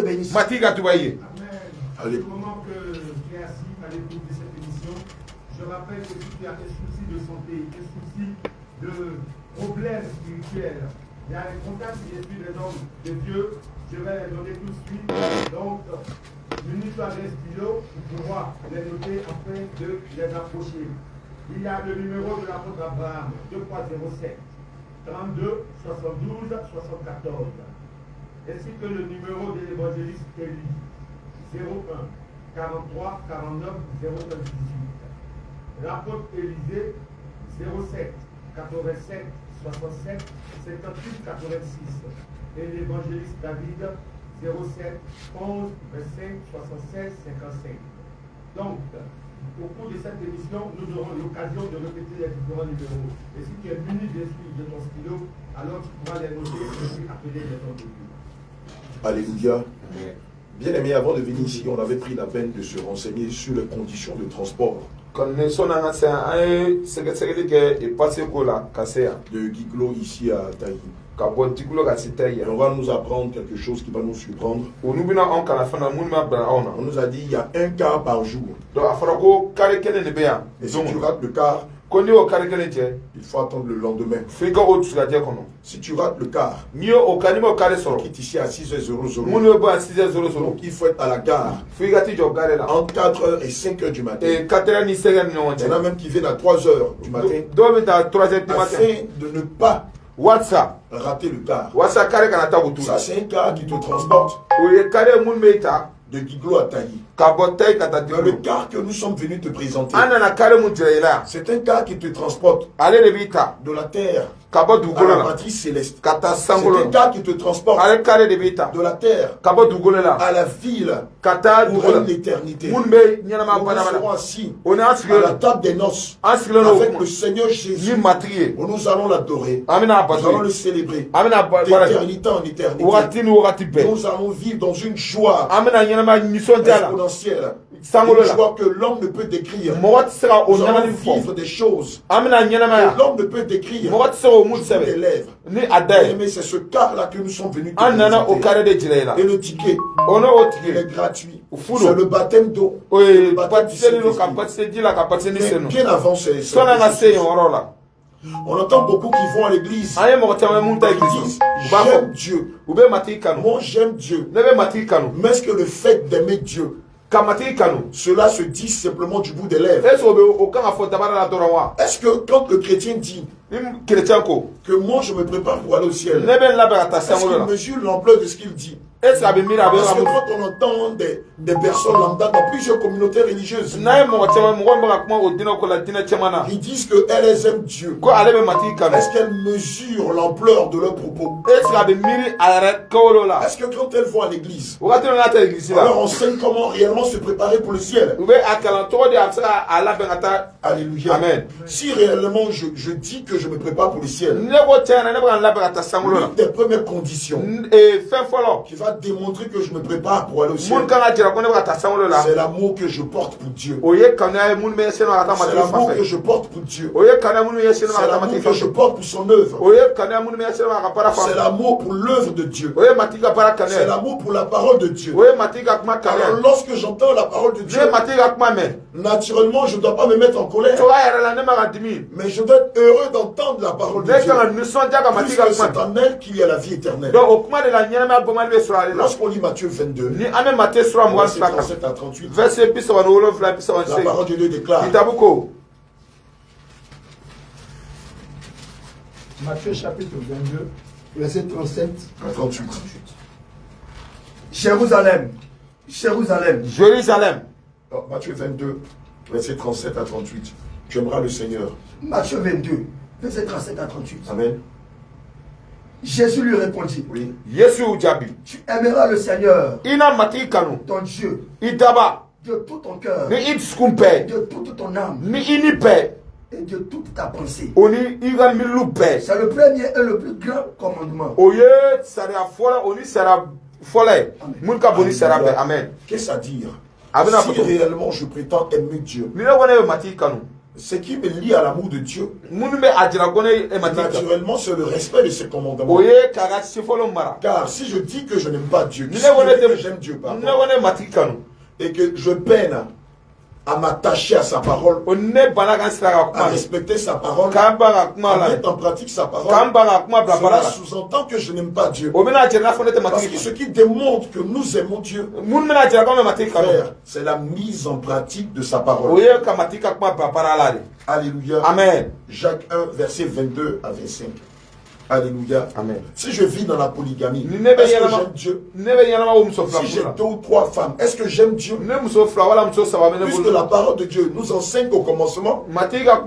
bénir. Allez. Au moment que tu es assis à l'écoute de cette émission, je rappelle que si tu as des soucis de santé, des soucis de problèmes spirituels, il y a les contacts qui suivent les hommes de Dieu, je vais les donner tout de suite. Donc, munis-toi d'un stylo pour pouvoir les noter afin de les approcher. Il y a le numéro de l'apôtre Abraham, 2307 32 72 74, ainsi que le numéro de l'évangéliste Élie, 01 43 49 09 18. L'apôtre Élisée, 07 87 67 58 86. Et l'évangéliste David, 07 11 25 76 55. Donc, au cours de cette émission, nous aurons l'occasion de répéter les différents numéros. Et si tu es muni d'esprit de ton stylo, alors tu pourras les noter et puis appeler les noms de Dieu. Alléluia. Bien aimé, avant de venir ici, on avait pris la peine de se renseigner sur les conditions de transport de Giglo ici à Taï. Et on va nous apprendre quelque chose qui va nous surprendre. On nous a dit il y a un quart par jour. Et si tu rates le quart, il faut attendre le lendemain. Si tu rates le quart, qui est ici à 6h00, donc il faut être à la gare entre 4h et 5h du matin. Il y en a même qui viennent à 3h du matin afin de ne pas rater le quart. Ça, c'est un quart qui te transporte de Guiglo à Taï. Le quart que nous sommes venus te présenter, c'est un quart qui te transporte de la terre à la patrie céleste. C'est un quart qui te transporte de la terre à la ville pour l'éternité. Nous serons assis à la table des noces avec le Seigneur Jésus. Nous allons l'adorer. Nous allons le célébrer d'éternité en éternité. Nous allons vivre dans une joie exponentielle. Une joie que l'homme ne peut décrire. Nous allons vivre des choses que l'homme ne peut décrire. Des lèvres. Mais c'est ce quart-là que nous sommes venus te présenter. Et le ticket, il est gratuit. C'est le baptême d'eau. Le baptême du Saint-Esprit. Bien avant on entend beaucoup qui vont à l'église. Ils disent j'aime Dieu. Moi j'aime Dieu. Mais est-ce que le fait d'aimer Dieu, cela se dit simplement du bout des lèvres? Est-ce que quand le chrétien dit que moi je me prépare pour aller au ciel, est-ce qu'il mesure l'ampleur de ce qu'il dit? Parce que quand on entend des personnes lambda dans plusieurs communautés religieuses, ils disent qu'elles aiment Dieu. Est-ce qu'elles mesurent l'ampleur de leurs propos? Est-ce que quand elles vont à l'église, alors on sait comment réellement se préparer pour le ciel? Alléluia. Amen. Si réellement je dis que je me prépare pour le ciel, l'une des premières conditions qui va démontrer que je me prépare pour aller au ciel, c'est l'amour que je porte pour Dieu. C'est l'amour que je porte pour Dieu. C'est l'amour que je porte pour son œuvre. C'est l'amour pour l'œuvre de Dieu. C'est l'amour pour la parole de Dieu. Alors lorsque j'entends la parole de Dieu, naturellement je ne dois pas me mettre en colère, mais je dois être heureux d'entendre la parole de Dieu, puisque c'est en elle qu'il y a la vie éternelle. Lorsqu'on lit Matthieu 22, verset 37 à 38, la parole de Dieu déclare: Matthieu chapitre 22, verset 37 à 38. Jérusalem, Jérusalem, Jérusalem. Matthieu 22, verset 37 à 38. Tu aimeras le Seigneur. Matthieu 22, verset 37 à 38. Amen. Jésus lui répondit: Oui. Tu aimeras le Seigneur, ton Dieu, de tout ton cœur, de toute ton âme et de toute ta pensée. C'est le premier et le plus grand commandement. Amen. Qu'est-ce à dire? Si réellement je prétends aimer Dieu, ce qui me lie à l'amour de Dieu, naturellement, c'est le respect de ses commandements. Car si je dis que je n'aime pas Dieu, si je dis que j'aime Dieu, pardon, et que je peine à m'attacher à sa parole, à respecter sa parole, à mettre en pratique sa parole, cela sous-entend que je n'aime pas Dieu. Parce que ce qui démontre que nous aimons Dieu, frère, c'est la mise en pratique de sa parole. Alléluia. Amen. Jacques 1, verset 22 à 25. Alléluia. Amen. Si je vis dans la polygamie, est-ce que j'aime Dieu? Si j'ai 2 ou 3 femmes, est-ce que j'aime Dieu? Puisque la parole de Dieu nous enseigne qu'au commencement, il y a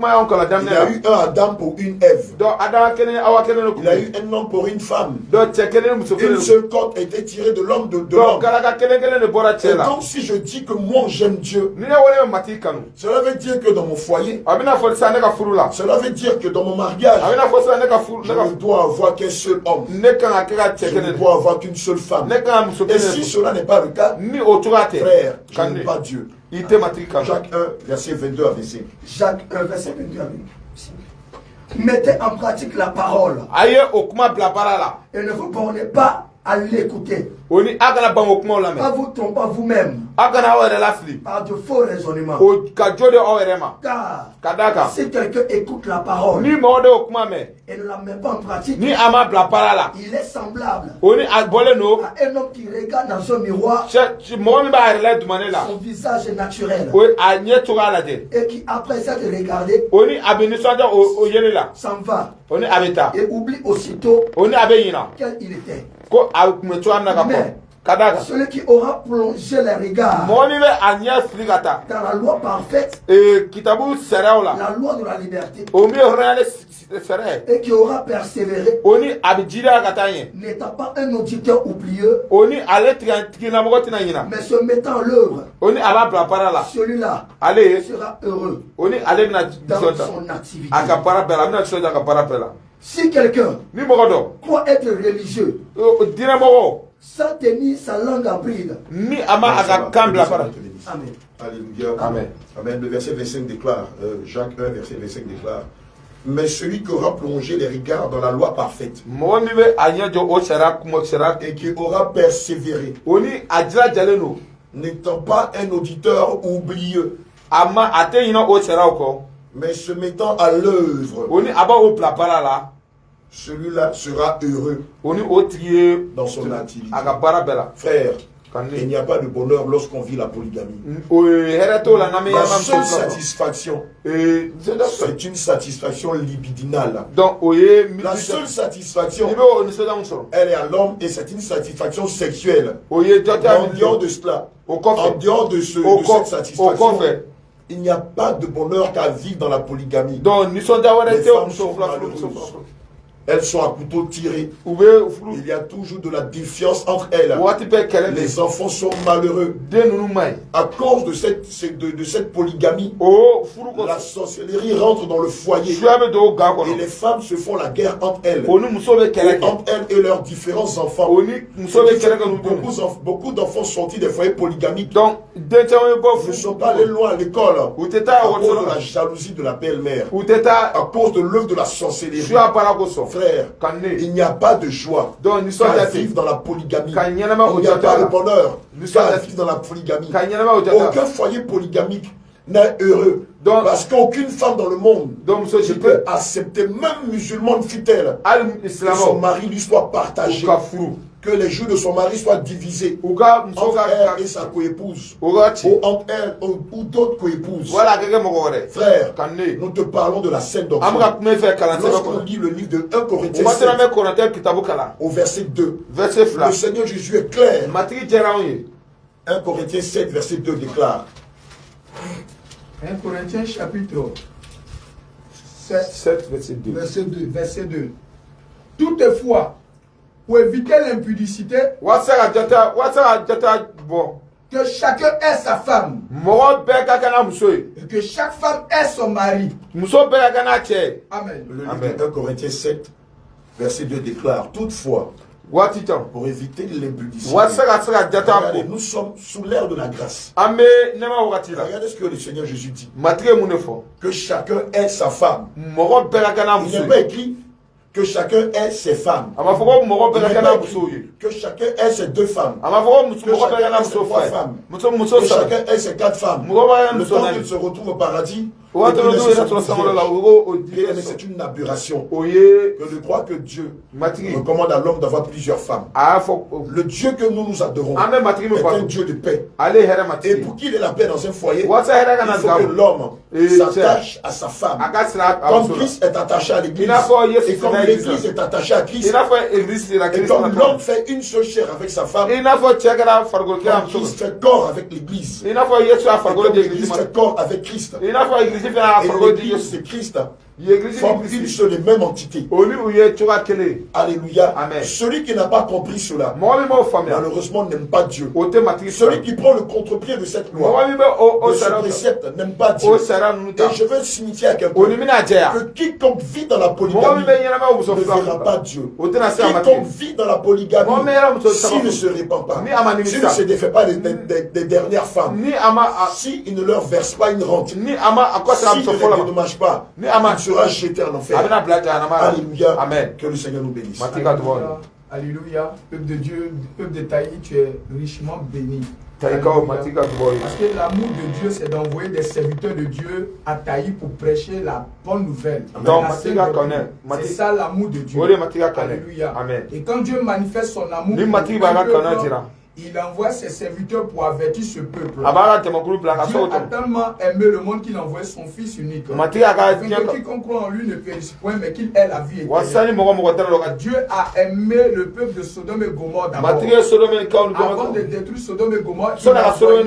eu un Adam pour une Ève. Il y a eu un homme pour une femme. Une seule côte a été tirée de l'homme de l'homme. Et donc si je dis que moi j'aime Dieu, cela veut dire que dans mon foyer, cela veut dire que dans mon mariage, je ne dois avoir qu'un seul homme. Je ne dois avoir qu'une seule femme. Et si cela n'est pas le cas, frère, je n'aime pas Dieu. Jacques 1, verset 22 à 25. Jacques 1, verset 22 à 25. Mettez en pratique la parole. Et ne vous bornez pas à l'écouter. Pas vous tromper vous-même par de faux raisonnements. Car si quelqu'un écoute la parole et ne la met pas en pratique, il est semblable à un homme qui regarde dans un miroir son visage naturel et qui, après ça de regarder, s'en va et oublie aussitôt quel il était. Mais celui qui aura plongé les regards dans la loi parfaite, la loi de la liberté, et qui aura persévéré, n'étant pas un auditeur oublieux, mais se mettant en l'œuvre, celui-là sera heureux dans son activité. Si quelqu'un croit être religieux sans tenir sa langue en bride, Amen. Alléluia. Amen. Amen. Le verset 25 déclare, Jacques 1, verset 25 déclare, mais celui qui aura plongé les regards dans la loi parfaite et qui aura persévéré, n'étant pas un auditeur oublieux, mais se mettant à l'œuvre, celui-là sera heureux dans son activité. Frère, il n'y a pas de bonheur lorsqu'on vit la polygamie. La seule satisfaction, c'est une satisfaction libidinale. La seule satisfaction, elle est à l'homme et c'est une satisfaction sexuelle. En dehors de cela, en dehors de cette satisfaction, il n'y a pas de bonheur qu'à vivre dans la polygamie. Les femmes sont malheureuses. Elles sont à couteau tiré. Il y a toujours de la défiance entre elles. Les enfants sont malheureux. À cause de cette polygamie, la sorcellerie rentre dans le foyer. Et les femmes se font la guerre entre elles. Entre elles et leurs différents enfants. Beaucoup d'enfants sortis des foyers polygamiques ne sont pas allés loin à l'école. À cause de la jalousie de la belle-mère. À cause de l'œuvre de la sorcellerie. Frère, il n'y a pas de joie qu'à vivre dans la polygamie. Il n'y a pas de bonheur qu'à vivre dans la polygamie. Aucun foyer polygamique n'est heureux. Parce qu'aucune femme dans le monde ne peut accepter, même musulmane fut-elle, que son mari lui soit partagé. Que les jours de son mari soient divisés entre elle et sa coépouse, ou entre elle ou d'autres coépouses. Frère, nous te parlons de la scène doctrine. Lorsqu'on lit le livre de 1 Corinthiens 7, au verset 2, le Seigneur Jésus est clair. 1 Corinthiens 7, verset 2 déclare. 1 Corinthiens chapitre 7, verset 2. Toutefois, pour éviter l'impudicité, que chacun ait sa femme et que chaque femme ait son mari. Amen. Le livre de 1 Corinthiens 7, verset 2 déclare, toutefois, pour éviter l'impudicité, regardez, nous sommes sous l'ère de la grâce. Regardez ce que le Seigneur Jésus dit, que chacun ait sa femme. Il n'est pas écrit que chacun ait ses femmes. Que chacun ait ses 2 femmes. Que chacun ait ses 3 femmes. Que chacun ait ses 4 femmes. Le temps qu'il se retrouve au paradis, c'est une aberration que de croire que Dieu recommande à l'homme d'avoir plusieurs femmes. Le Dieu que nous adorons est un Dieu de paix. Et pour qu'il ait la paix dans un foyer, il faut que l'homme s'attache à sa femme. Comme Christ est attaché à l'église. Et comme l'église est attachée à Christ. Et comme l'homme fait une seule chair avec sa femme. Comme Christ fait corps avec l'église. Et comme l'église fait corps avec Christ. Et l'église, c'est Christ. Forme une seule et même entité. Alléluia. Amen. Celui qui n'a pas compris cela, malheureusement, n'aime pas Dieu. Celui qui prend le contre-pied de cette loi, de ce précepte, n'aime pas Dieu. Et je veux signifier à quelqu'un que quiconque vit dans la polygamie ne verra pas Dieu. Quiconque vit dans la polygamie, s'il ne se répand pas, s'il ne se défait pas des dernières femmes, s'il ne leur verse pas une rente, s'il ne les dédommage pas, sera jeté en enfer. Alléluia. Amen. Que le Seigneur nous bénisse. Alléluia. Alléluia. Peuple de Dieu, peuple de Taï, tu es richement béni. Parce que l'amour de Dieu, c'est d'envoyer des serviteurs de Dieu à Taï pour prêcher la bonne nouvelle. C'est ça l'amour de Dieu. Alléluia. Amen. Et quand Dieu manifeste son amour, il envoie ses serviteurs pour avertir ce peuple. Dieu a tellement aimé le monde qu'il a envoyé son Fils unique. Afin que quiconque croit en lui ne périsse point, mais qu'il ait la vie éternelle. Dieu a aimé le peuple de Sodome et Gomorrhe d'abord. Avant de détruire Sodome et Gomorrhe, il a envoyé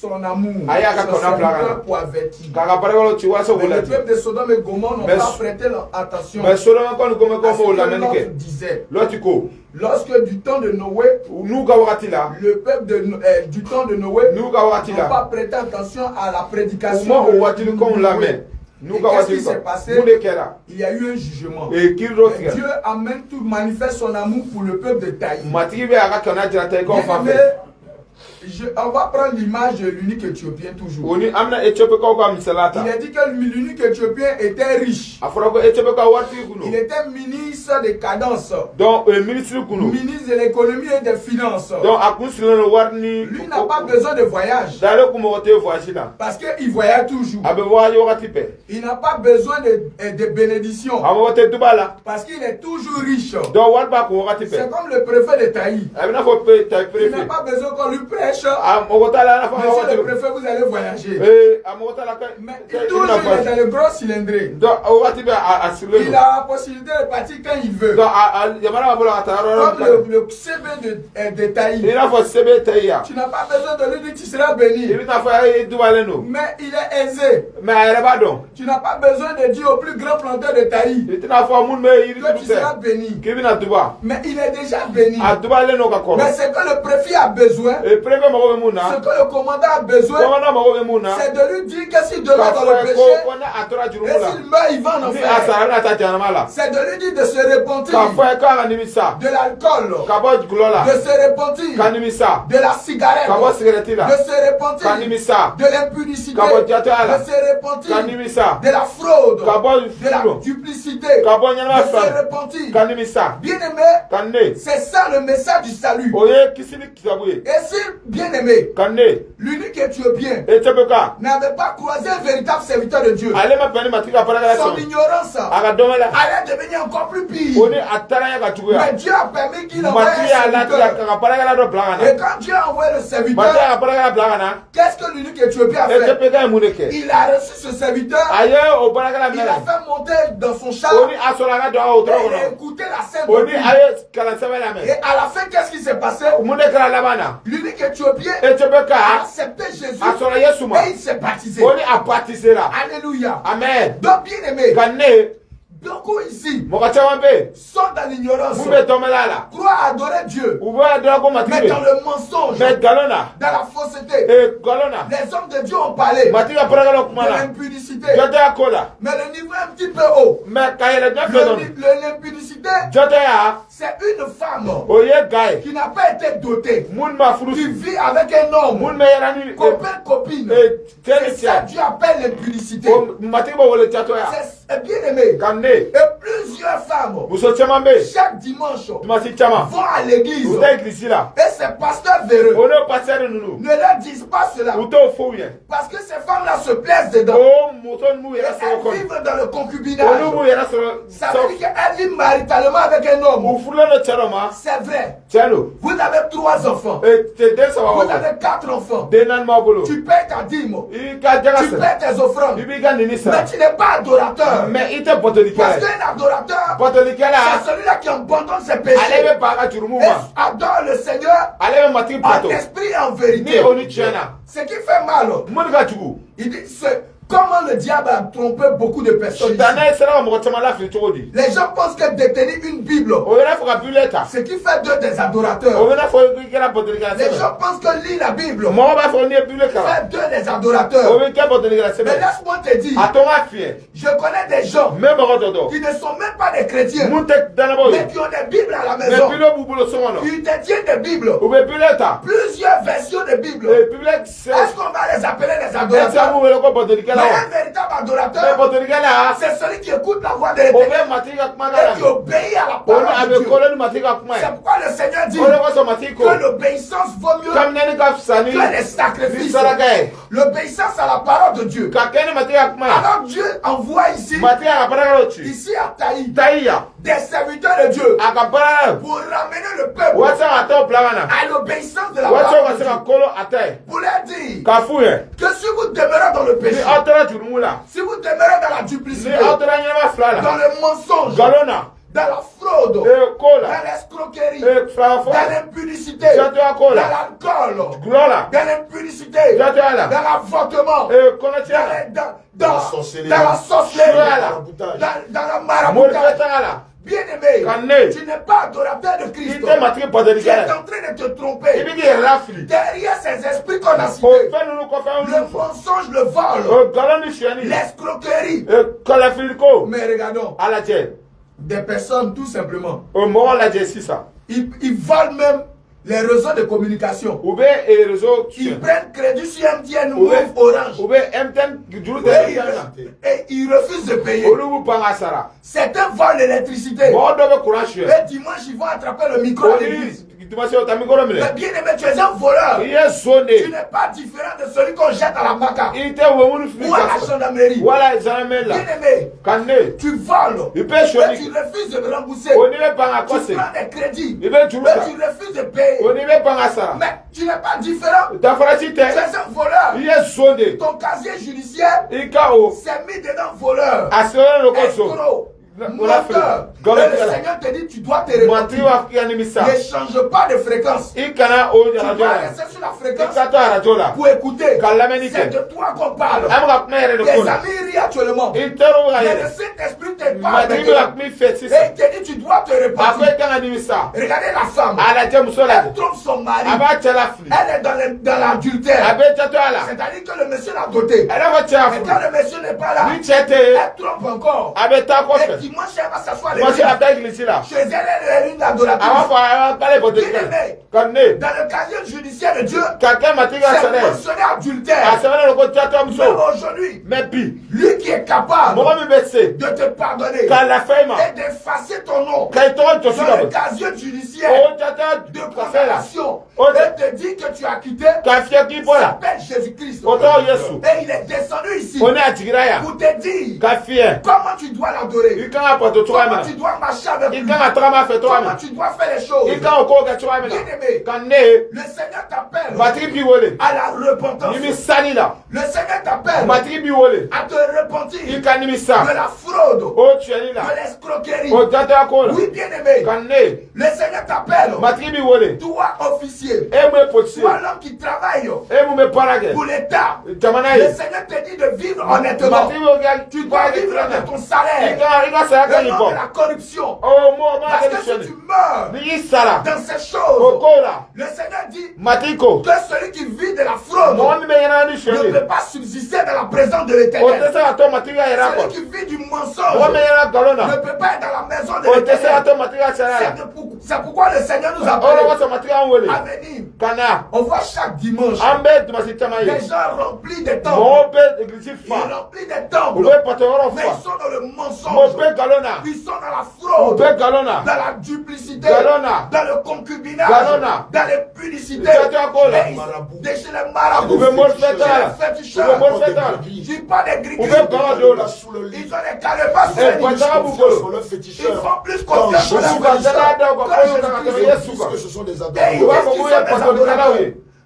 son amour, son serviteur pour avertir. Mais le peuple de Sodome et Gomorrhe n'ont pas prêté leur attention. Parce que Lot disait, lorsque du temps de Noé, le peuple du temps de Noé n'a pas prêté attention à la prédication de Noé. Qu'est-ce qui s'est passé? Il y a eu un jugement. Et Dieu amène tout, manifeste son amour pour le peuple de Taï. On va prendre l'image de l'unique Éthiopien toujours. Il a dit que l'unique Éthiopien était riche. Il était ministre des cadences. Ministre de l'économie et des finances. Lui n'a pas besoin de voyage. Parce qu'il voyage toujours. Il n'a pas besoin de bénédiction. Parce qu'il est toujours riche. C'est comme le préfet de Taï. Il n'a pas besoin qu'on lui prêche. Monsieur le préfet, vous allez voyager. Mais toujours il est dans le gros cylindré. Il a la possibilité de partir quand il veut. Comme le CB de Taï. Tu n'as pas besoin de lui dire tu seras béni. Mais il est aisé. Tu n'as pas besoin de dire au plus grand planteur de Taï que tu seras béni. Mais il est déjà béni. Mais ce que le préfet a besoin, ce que le commandant a besoin, c'est de lui dire que s'il demeure dans le péché, et s'il meurt, il va en enfer. C'est de lui dire de se repentir de l'alcool, de se repentir de la cigarette, de se repentir de l'impudicité, de se repentir de la fraude, de la duplicité, de se repentir. Bien aimé, c'est ça le message du salut. Et si, bien aimé, l'unique Éthiopien n'avait pas croisé un véritable serviteur de Dieu, son ignorance allait devenir encore plus pire. Mais Dieu a permis qu'il envoie un serviteur. Et quand Dieu a envoyé le serviteur, qu'est-ce que l'unique Éthiopien a fait? Il a reçu ce serviteur, il a fait monter dans son char, et il a écouté la scène de Dieu. Et à la fin, qu'est-ce qui s'est passé? L'unique Éthiopien a accepté Jésus et il s'est baptisé. Alléluia. Amen. Donc, bien aimé, beaucoup ici sont dans l'ignorance, croient adorer Dieu, mais dans le mensonge, dans la fausseté. Les hommes de Dieu ont parlé de l'impudicité, mais le niveau est un petit peu haut. L'impudicité, c'est une femme qui n'a pas été dotée, qui vit avec un homme, copain, copine. C'est ça que Dieu appelle l'impudicité. C'est bien aimé. Et plusieurs femmes, chaque dimanche, vont à l'église. Et ces pasteurs véreux ne leur disent pas cela. Parce que ces femmes-là se plaisent dedans. Et elles vivent dans le concubinage. Ça veut dire qu'elles vivent maritalement avec un homme. C'est vrai. Vous avez 3 enfants. Vous avez 4 enfants. Tu payes ta dîme. Tu payes tes offrandes. Mais tu n'es pas adorateur. Parce qu'un adorateur, c'est celui-là qui abandonne ses péchés et adore le Seigneur en esprit et en vérité. Ce qui fait mal, il dit comment le diable a trompé beaucoup de personnes ici. Les gens pensent que détenir une Bible, ce qui fait d'eux des adorateurs. Les gens pensent que lire la Bible fait d'eux des adorateurs. Mais laisse-moi te dire, je connais des gens qui ne sont même pas des chrétiens, mais qui ont des Bibles à la maison, qui détiennent des Bibles, plusieurs versions de Bible. Est-ce qu'on va les appeler les adorateurs? Mais un véritable adorateur, c'est celui qui écoute la voix de l'Éternel et qui obéit à la parole de Dieu. C'est pourquoi le Seigneur dit que l'obéissance vaut mieux que les sacrifices. L'obéissance à la parole de Dieu. Alors Dieu envoie ici à Taï, des serviteurs de Dieu pour ramener le peuple à l'obéissance de la parole de Dieu. Pour leur dire que si vous demeurez dans le péché, si vous demeurez dans la duplicité, dans le mensonge, dans la fraude, dans l'escroquerie, dans l'impudicité, dans l'alcool, dans l'impudicité, dans l'avortement, dans la sorcellerie, dans la maraboutage. Bien-aimé, tu n'es pas adorateur de Christ. Tu es en train de te tromper. Derrière ces esprits qu'on a cités, le mensonge, le vol, l'escroquerie. Mais regardons, des personnes tout simplement, ils volent même les réseaux de communication. Ils prennent crédit sur MTN ou Orange. Et ils refusent de payer. Certains volent l'électricité. Et dimanche, ils vont attraper le micro à l'église. Mais bien aimé, tu es un voleur. Tu n'es pas différent de celui qu'on jette à la maca ou à la gendarmerie. Bien aimé, tu voles et tu refuses de me rembourser. Tu prends des crédits et tu refuses de payer. Mais tu n'es pas différent. Tu es un voleur. Ton casier judiciaire s'est mis dedans voleur. Escroc. Menteur. Le Seigneur te dit tu dois te repentir. Ne change pas de fréquence. Tu dois rester sur la fréquence pour écouter. C'est de toi qu'on parle. Tes amis rient actuellement. Mais le Saint-Esprit te parle. Et il te dit tu dois te repentir. Regardez la femme. Elle trompe son mari. Elle est dans l'adultère. C'est-à-dire que le monsieur l'a doté. Et quand le monsieur n'est pas là, elle trompe encore. Et dimanche, elle va s'asseoir chez elle, elle est une adoratrice. Dans le casier judiciaire de Dieu, c'est mentionné adultère. Mais aujourd'hui, lui qui est capable de te pardonner et d'effacer ton nom dans le casier judiciaire de condamnation et te dit que tu as quitté, s'appelle Jésus-Christ. Et il est descendu ici pour te dire comment tu dois l'adorer. Comment tu dois marcher avec lui. Comment tu dois faire les choses. Bien-aimé, le Seigneur t'appelle à la repentance. Le Seigneur t'appelle à te repentir de la fraude, de l'escroquerie. Oui, bien-aimé, le Seigneur t'appelle, toi officier, toi l'homme qui travaille pour l'État. Le Seigneur te dit de vivre honnêtement. Tu dois vivre de ton salaire. Le nom de la corruption. Parce que si tu meurs dans ces choses, le Seigneur dit que celui qui vit de la fraude ne peut pas subsister dans la présence de l'Éternel. Celui qui vit du mensonge ne peut pas être dans la maison de l'Éternel. C'est pourquoi le Seigneur nous appelle à venir. On voit chaque dimanche des gens remplis de temples. Ils remplis des temples. Mais ils sont dans le mensonge. Ils sont dans la fraude, dans la duplicité, dans le concubinage, dans l'impudicité. Chez les marabouts, chez les féticheurs. Je dis pas des gris. Ils ont des calebasses sur les fétiches. Ils font plus confiance que ce sont des adorateurs.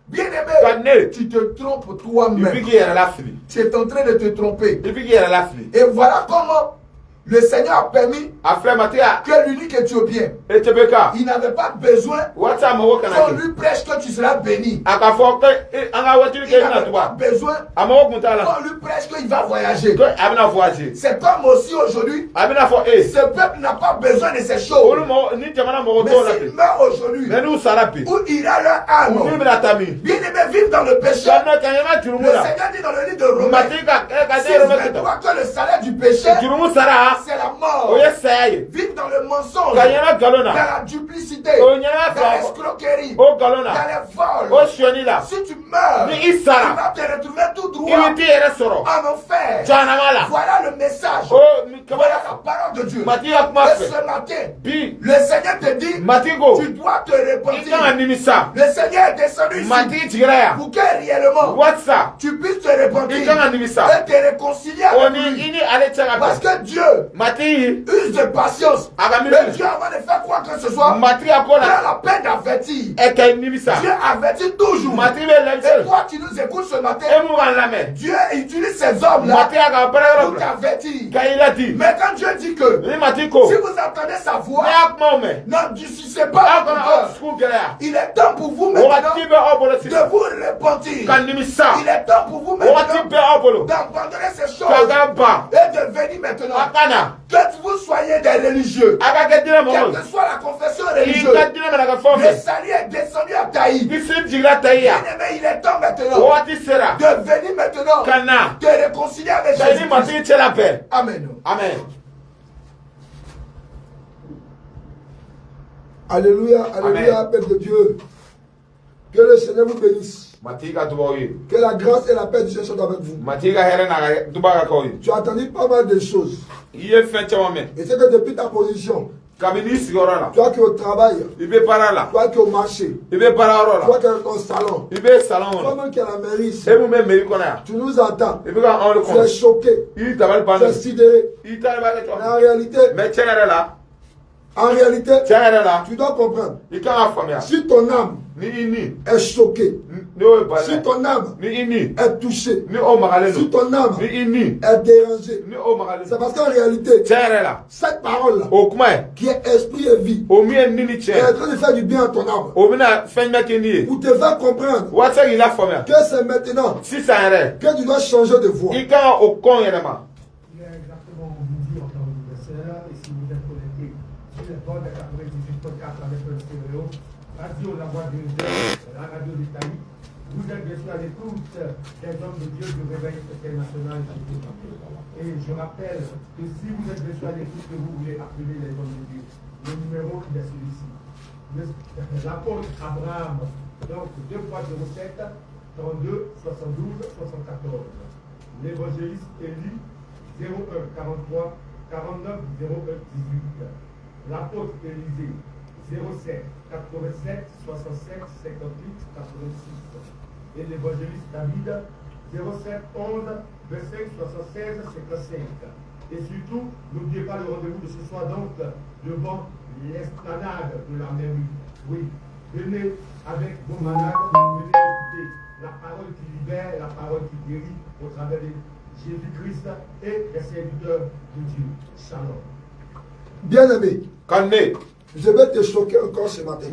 Bien-aimé, tu te trompes toi-même. Tu es en train de te tromper. Et voilà comment le Seigneur a permis que l'unique Éthiopien, il n'avait pas besoin qu'on lui prêche que tu seras béni. Il n'avait pas besoin qu'on lui prêche qu'il va voyager. C'est comme aussi aujourd'hui, ce peuple n'a pas besoin de ces choses. Mais s'il meurt aujourd'hui, où ira leur âme? Bien aimé, vivre dans le péché. Le Seigneur dit dans le livre de Romains, si je vois que le salaire du péché, c'est la mort. Vivre dans le mensonge, dans la duplicité, dans l'escroquerie, dans les vols. Si tu meurs, tu vas te retrouver tout droit en enfer. Voilà le message. Voilà la parole de Dieu. Et ce matin, le Seigneur te dit, tu dois te repentir. Le Seigneur est descendu ici pour que réellement tu puisses te repentir et te réconcilier avec lui. Parce que Dieu use de patience. Mais Dieu, avant de faire quoi que ce soit, prend la peine d'avertir. Dieu avertit toujours. Et toi, tu nous écoutes ce matin. Dieu utilise ces hommes-là pour t'avertir. Mais quand Dieu dit que si vous entendez sa voix, n'endurcissez pas votre cœur. Il est temps pour vous maintenant de vous repentir. Il est temps pour vous maintenant d'abandonner ces choses et de venir maintenant. Que vous soyez des religieux, quelle que soit la confession religieuse, le salut est descendu à Taï. Bien-aimé, il est temps maintenant de venir maintenant te réconcilier avec Jésus. Amen. Amen. Alléluia, alléluia, Père de Dieu. Que le Seigneur vous bénisse. Que la grâce et la paix du Seigneur soient avec vous. Tu as entendu pas mal de choses. Et c'est que depuis ta position, toi qui es au travail, toi qui es au marché, toi qui es dans ton salon, toi-même qui es à la mairie, tu nous entends, tu es choqué, tu es sidéré. En réalité, tu dois comprendre. Si ton âme est choquée, si ton âme est touchée, si ton âme est dérangée, c'est parce qu'en réalité, cette parole-là, qui est esprit et vie, est en train de faire du bien à ton âme. Pour te faire comprendre que c'est maintenant que tu dois changer de voie. Radio La Voix de Dieu, la radio d'Italie. Vous êtes bien sûr à l'écoute des hommes de Dieu du Réveil international. Et je rappelle que si vous êtes bien sûr à l'écoute, que vous voulez appeler les hommes de Dieu, le numéro est celui-ci. L'apôtre Abraham, donc 2 fois 07 32 72 74. L'évangéliste Élie 01 43 49 01 18. L'apôtre Élisée 07 87 67 58 86. Et l'évangéliste David 07 11 25 76 55. Et surtout, n'oubliez pas le rendez-vous de ce soir donc devant l'esplanade de la mairie. Oui, venez avec vos malades, venez écouter la parole qui libère, la parole qui guérit au travers de Jésus-Christ et des serviteurs de Dieu. Shalom. Bien-aimé, je vais te choquer encore ce matin.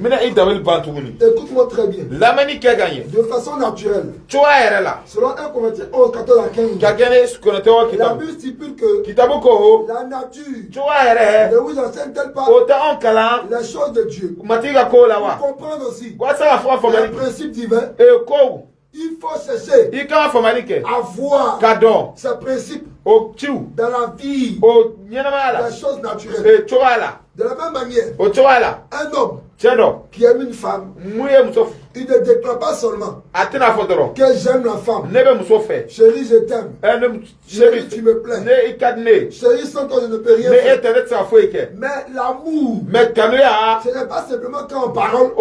Écoute-moi très bien. De façon naturelle, selon 1 Corinthiens 11, 14 à 15, la Bible stipule que la nature ne vous enseigne-t-elle pas les choses de Dieu. Pour comprendre aussi les principes divins, il faut cesser à voir ces principes dans la vie des choses naturelles. De la même manière, un homme qui aime une femme, il ne déclare pas seulement que j'aime la femme. Chérie, je t'aime. Chérie, tu me plais. Chérie, sans toi je ne peux rien faire. Mais l'amour, ce n'est pas simplement qu'en parole,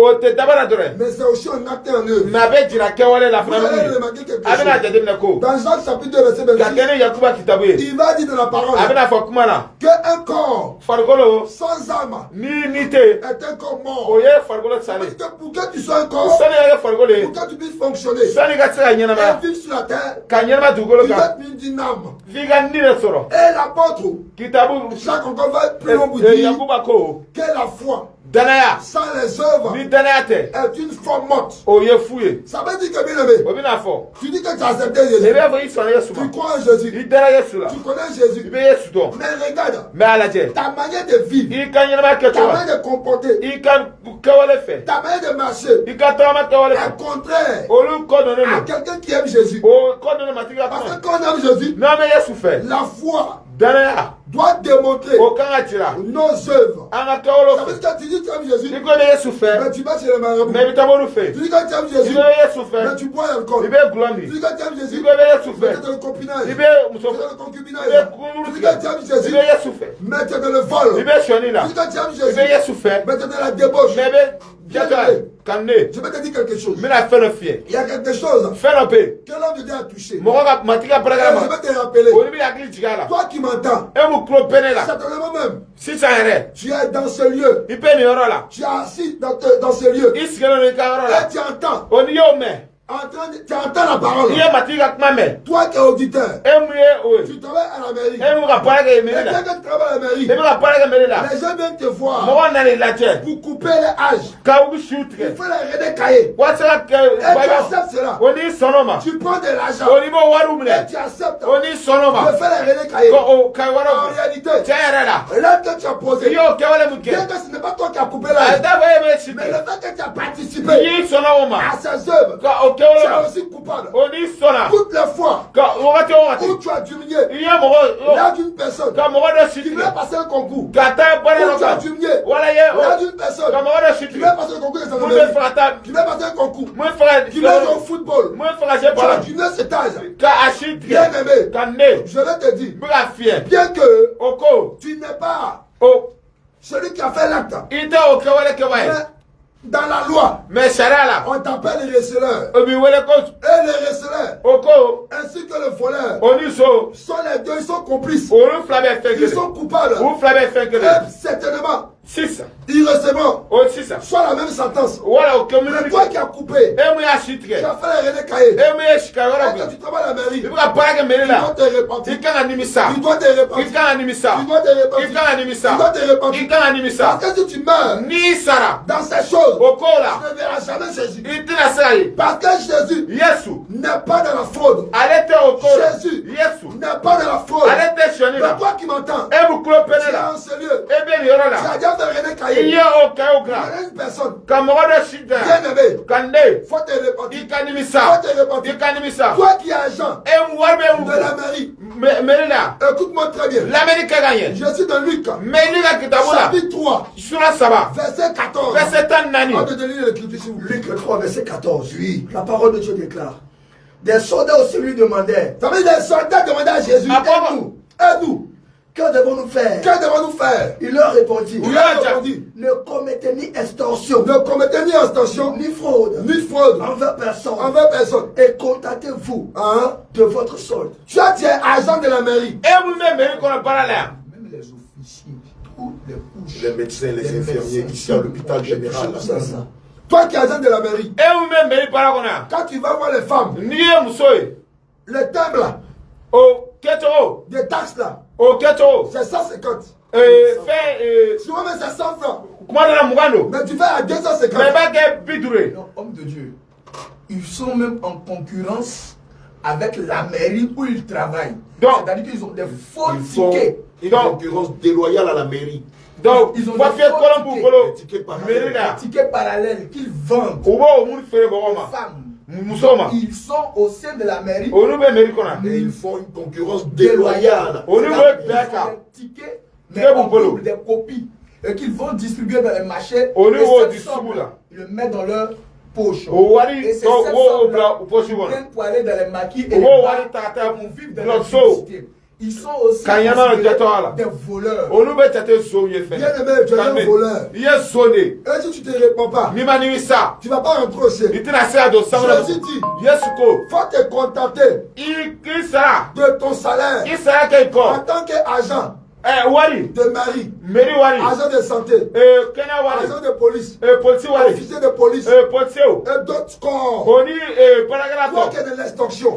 mais c'est aussi un acte en œuvre. Vous allez remarquer quelque chose. Dans Jacques chapitre 2, verset 26, il va dire dans la parole qu'un corps sans âme est un corps mort. Pour que tu sois un corps, pour que tu puisses fonctionner et vivre sur la terre, tu dois être d'une âme. Et l'apôtre Jacques encore va plus loin pour dire que la foi sans les œuvres est une forme morte. Ça veut dire que bien aimé, tu dis que tu as accepté Jésus, tu crois en Jésus, tu connais Jésus, mais regarde ta manière de vivre, ta manière de comporter, ta manière de marcher est contraire à quelqu'un qui aime Jésus. Parce que quand on aime Jésus, la foi doit démontrer nos œuvres. Ça veut dire que tu dis que tu aimes Jésus, mais tu vas chez le marabout. Tu dis que tu aimes Jésus, mais tu bois l'alcool. Tu dis que tu aimes Jésus, mais tu es dans le copinage. Tu es dans le concubinage. Tu dis que tu aimes Jésus, mais tu es dans le vol. Tu dis que tu aimes Jésus, mais tu es dans la débauche. Je vais te dire quelque chose. Il y a quelque chose que l'homme de Dieu a touché. Je vais te rappeler. Toi qui m'entends, certainement même, tu es dans ce lieu. Tu es assis dans ce lieu. Et tu entends. Tu entends la parole. Toi qui es auditeur, tu travailles à la mairie. Et bien que tu travailles à la mairie, les gens viennent te voir pour couper les âges. Il faut les redécailler. Et tu acceptes cela. Tu prends de l'argent et tu acceptes de faire les redécailler. En réalité, là que tu as posé, bien que ce n'est pas toi qui as coupé l'âge, mais le fait que tu as participé à ces œuvres, tu es aussi coupable. Toutes les fois où tu as diminué l'âge d'une personne qui voulait passer un concours, où tu as diminué l'âge d'une personne qui voulait passer un concours de gendarmerie, qui voulait passer un concours, qui voulait jouer au football, tu as diminué cet âge. Bien aimé, je vais te dire, bien que tu n'es pas celui qui a fait l'acte, dans la loi, on t'appelle les receleurs. Et les receleurs, ainsi que le voleur, sont les deux, ils sont complices. Ils sont coupables. Et certainement, ils recevront soit la même sentence. Mais toi qui as coupé, tu as fait les redécailler. Et quand tu travailles à la mairie, tu dois te repentir. Tu dois te repentir. Parce que si tu meurs dans ces choses, tu ne verras jamais Jésus. Parce que Jésus n'est pas dans la fraude. Jésus n'est pas dans la fraude. Mais toi qui m'entends, tu es en ce lieu. Tu as déjà fait redécailler. Il y a une personne bien aimée. Faut te repentir. Toi qui es agent de la mairie, écoute-moi très bien. Je suis dans Luc, chapitre 3, verset 14. On te donner l'écriture s'il vous plaît. Luc 3, verset 14. Oui. La parole de Dieu déclare. Des soldats aussi lui demandaient. Ça veut dire des soldats demandaient à Jésus. Aide-nous. Que devons-nous faire? Il leur répondit. Ne commettez ni extorsion. Ni fraude. Envers personne. Et contactez-vous de votre solde. Tu es agent de la mairie. Même les officiers, les médecins, les infirmiers ici à l'hôpital général. Toi qui es agent de la mairie. Quand tu vas voir les femmes, les thèmes là, des taxes là, c'est 150. Souvent même c'est 100 francs. Mais tu vas à 250. Non, homme de Dieu, ils sont même en concurrence avec la mairie où ils travaillent. C'est-à-dire qu'ils ont des faux tickets. Une concurrence déloyale à la mairie. Donc, ils ont des tickets parallèles qu'ils vendent aux femmes. Ils sont au sein de la mairie et ils font une concurrence déloyale. Ils ont des tickets, mais en double, des copies, et qu'ils vont distribuer dans les marchés. Ils le mettent dans leur poche. Et c'est cette somme-là pour aller dans les maquis et les bars pour vivre dans la publicité. Ils sont aussi des voleurs. Bien aimé, tu es un voleur. Et si tu ne te réponds pas, tu ne vas pas rentrer au ciel. Jésus dit, faut te contenter de ton salaire en tant qu'agent de mairie, agent de santé, agent de police, officier de police et d'autres corps. Toi qui es de l'extorsion,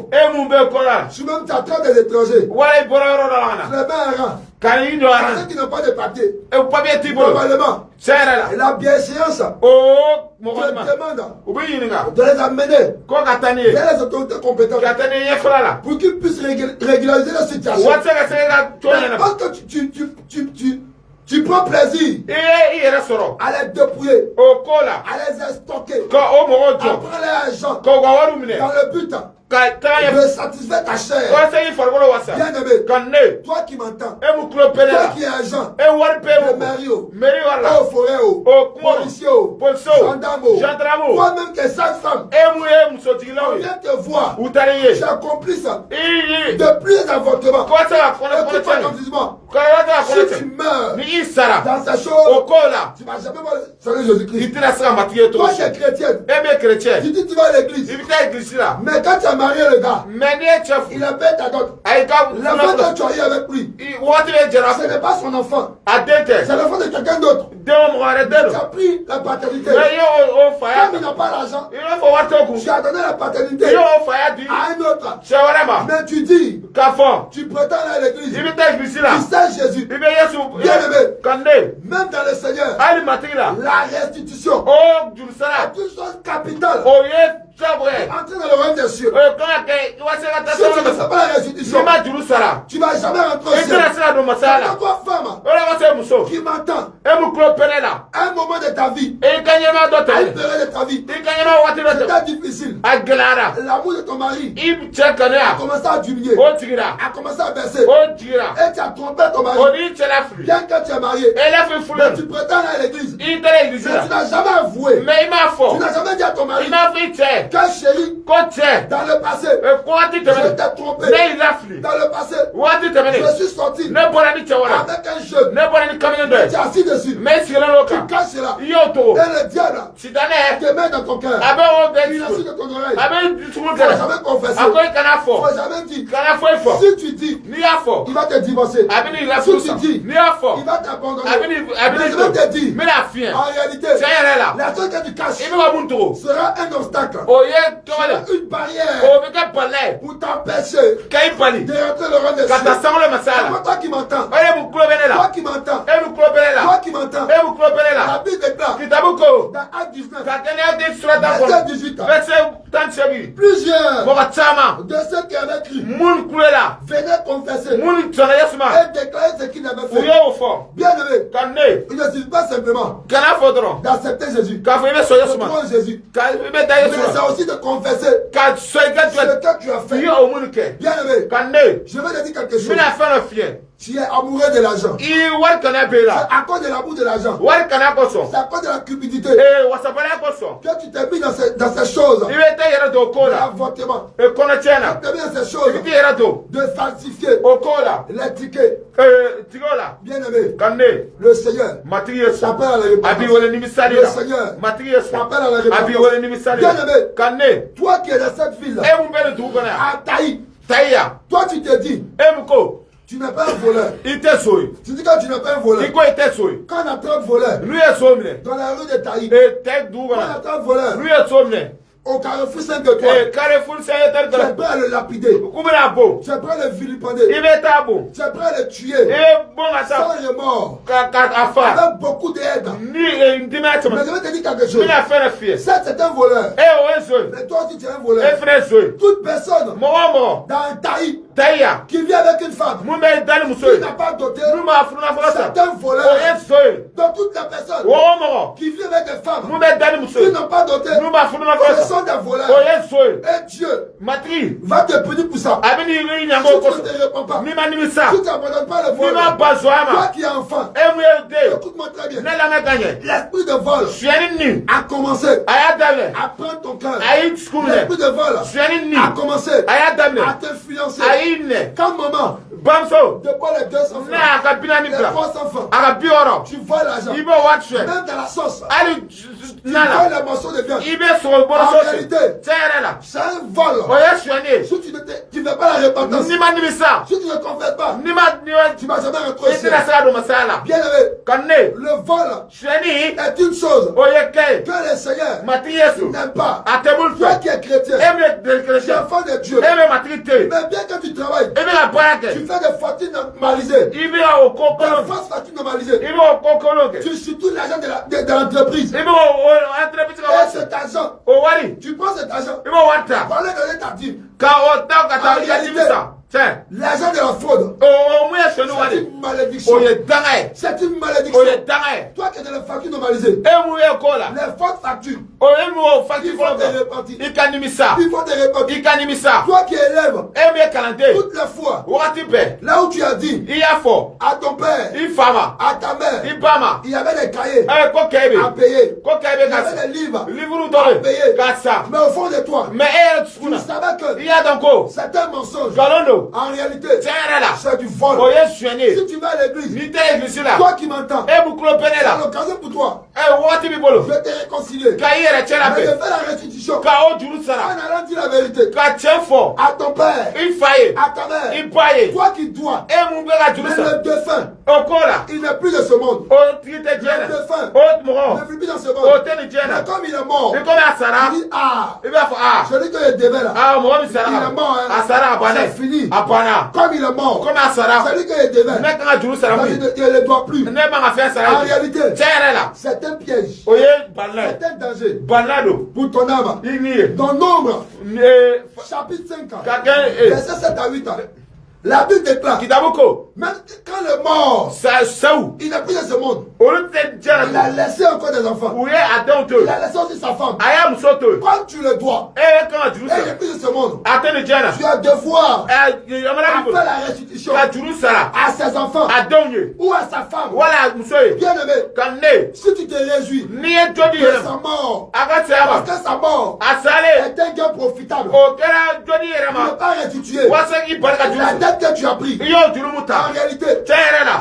tu même t'attends des étrangers, tu les mets un rang. Ceux qui n'ont pas de papier, normalement, et la bienséance te demande de les amener vers les autorités compétentes pour qu'ils puissent régulariser la situation. Parce que Tu prends plaisir à les dépouiller, à les stocker, à prendre l'argent dans le but de satisfaire ta chair. Bien-aimé, toi qui m'entends, toi qui es agent de Mario, forêt, policier, gendarme, toi-même qui es sage-femme, on vient te voir, tu accomplis ça, de plus d'avortements, de plus d'accomplissement. Si tu meurs dans ces choses, tu ne vas jamais voir le Seigneur Jésus-Christ. Toi qui es chrétienne, tu dis que tu vas à l'église, mais quand tu as marié le gars, il a fait ta dot. L'enfant que tu as eu avec lui, ce n'est pas son enfant, c'est l'enfant de quelqu'un d'autre. Tu as pris la paternité. Comme il n'a pas l'argent, tu as donné la paternité à un autre. Mais tu dis, tu prétends à l'église, tu sais Jésus. Bien-aimé, même dans le Seigneur, la restitution est une chose capitale. Entrer dans le royaume des cieux. Si tu ne fais pas la restitution, tu ne vas jamais rentrer au ciel. C'est toi, femme, qui m'entend, un moment de ta vie, à une période de ta vie, c'était difficile. L'amour de ton mari a commencé à diminuer, a commencé à baisser, et tu as trompé ton mari. Bien que tu es marié, mais tu prétends à l'église, mais tu n'as jamais avoué, tu n'as jamais dit à ton mari que chérie, dans le passé, je t'ai trompé. Dans le passé, je suis sorti avec un jeune, tu es assis dessus, tu caches cela, et le diable te met dans ton cœur, il a su de ton oreille, il ne faut jamais confesser, il ne faut jamais dire. Si tu dis, il va te divorcer. Si tu dis, il va t'abandonner. Mais je vais te dire, en réalité, la chose que tu caches sera un obstacle, une barrière pour t'empêcher de rentrer le rang des cieux. C'est toi qui m'entends. Toi qui m'entends. Toi qui m'entends. La Bible déclare dans Acte 19, verset 18, plusieurs de ceux qui avaient cru venaient confesser et déclarer ce qu'ils avaient fait. Bien-aimé, il ne suffit pas simplement d'accepter Jésus, de croire en Jésus, mais c'est aussi de confesser ce que tu as fait. Bien-aimé, je vais te dire quelque chose. Tu es amoureux de l'argent. C'est à cause de l'amour de l'argent. C'est à cause de la cupidité que tu t'es mis dans ces choses. L'avortement. Tu t'es mis dans ces choses de falsifier les tickets. Bien-aimé, le Seigneur t'appelle à la repentance. Le Seigneur t'appelle à la repentance. Bien-aimé, toi qui es dans cette ville à Taï, toi tu te dis, tu n'es pas un voleur. Tu dis que tu n'es pas un voleur. Quand on attrape voleur dans la rue de Taï, quand on attrape voleur au carrefour 5 de toi, tu es prêt à le lapider, tu es prêt à le vilipender, tu es prêt à le tuer sans remords, avec beaucoup d'aide. Mais je vais te dire quelque chose. Certes, c'est un voleur, mais toi aussi tu es un voleur. Toute personne dans un Taï qui vit avec une femme qui n'a pas doté, c'est un voleur. Donc toutes les personnes qui vivent avec des femmes qui n'ont pas doté, ce sont des voleurs. Et Dieu va te punir pour ça. Si tu ne te réponds pas, si tu n'abandonnes pas le vol, toi qui es enfant, écoute-moi très bien, l'esprit de vol a commencé à prendre ton cœur. L'esprit de vol a commencé à t'influencer. Quand maman depuis les 200 francs, les 300 francs, tu vois l'argent, même dans la sauce, tu vois les morceaux de viande. En réalité, c'est un vol. Si tu ne fais pas la repentance, si tu ne confesses pas, tu ne vas jamais rentrer au ciel. Bien-aimé, le vol est une chose que le Seigneur n'aime pas. Toi qui es chrétien, tu es enfant de Dieu, mais bien que tu travailles, tu fais des fortunes normalisées, des fausses fortunes normalisées, tu surtout l'argent de l'entreprise. Et cet argent, tu prends cet argent pour aller donner ta dîme. En réalité, Tiens. L'argent de la fraude. C'est une malédiction. C'est une malédiction. Toi qui es dans les factures normalisées. Les fautes factures. Il faut te repentir. Il faut te repentir. Toi qui élèves toutes les fois. Là où tu as dit à ton père, à ta mère, il y avait des cahiers à payer. Il y avait des livres à payer. Mais au fond de toi, tu savais que c'est un mensonge. En réalité, c'est du vol. Si tu vas à l'église, toi qui m'entends, c'est l'occasion pour toi. Je vais te réconcilier. Mais de faire la restitution. En allant dire la vérité. À ton père, à ta mère, toi qui dois. Mais le défunt, il n'est plus de ce monde. Le défunt ne vit plus dans ce monde. Mais comme il est mort, il dit celui que je devais là, il est mort. C'est fini. Comme il est mort, celui que je devais, il ne le doit plus. En réalité, c'est un piège. C'est un danger pour ton âme. Dans Nombre, chapitre 5, verset 7 à 8. La Bible déclare, même quand le mort, il n'a plus de ce monde. Il a laissé encore des enfants. Il a laissé aussi sa femme. Quand tu le dois, il n'est plus de ce monde. Tu as devoir à faire la restitution à ses enfants ou à sa femme. Bien aimé, si tu te réjouis de sa mort, parce que sa mort est un gain profitable, tu ne peux pas restituer la dette que tu as pris. En réalité,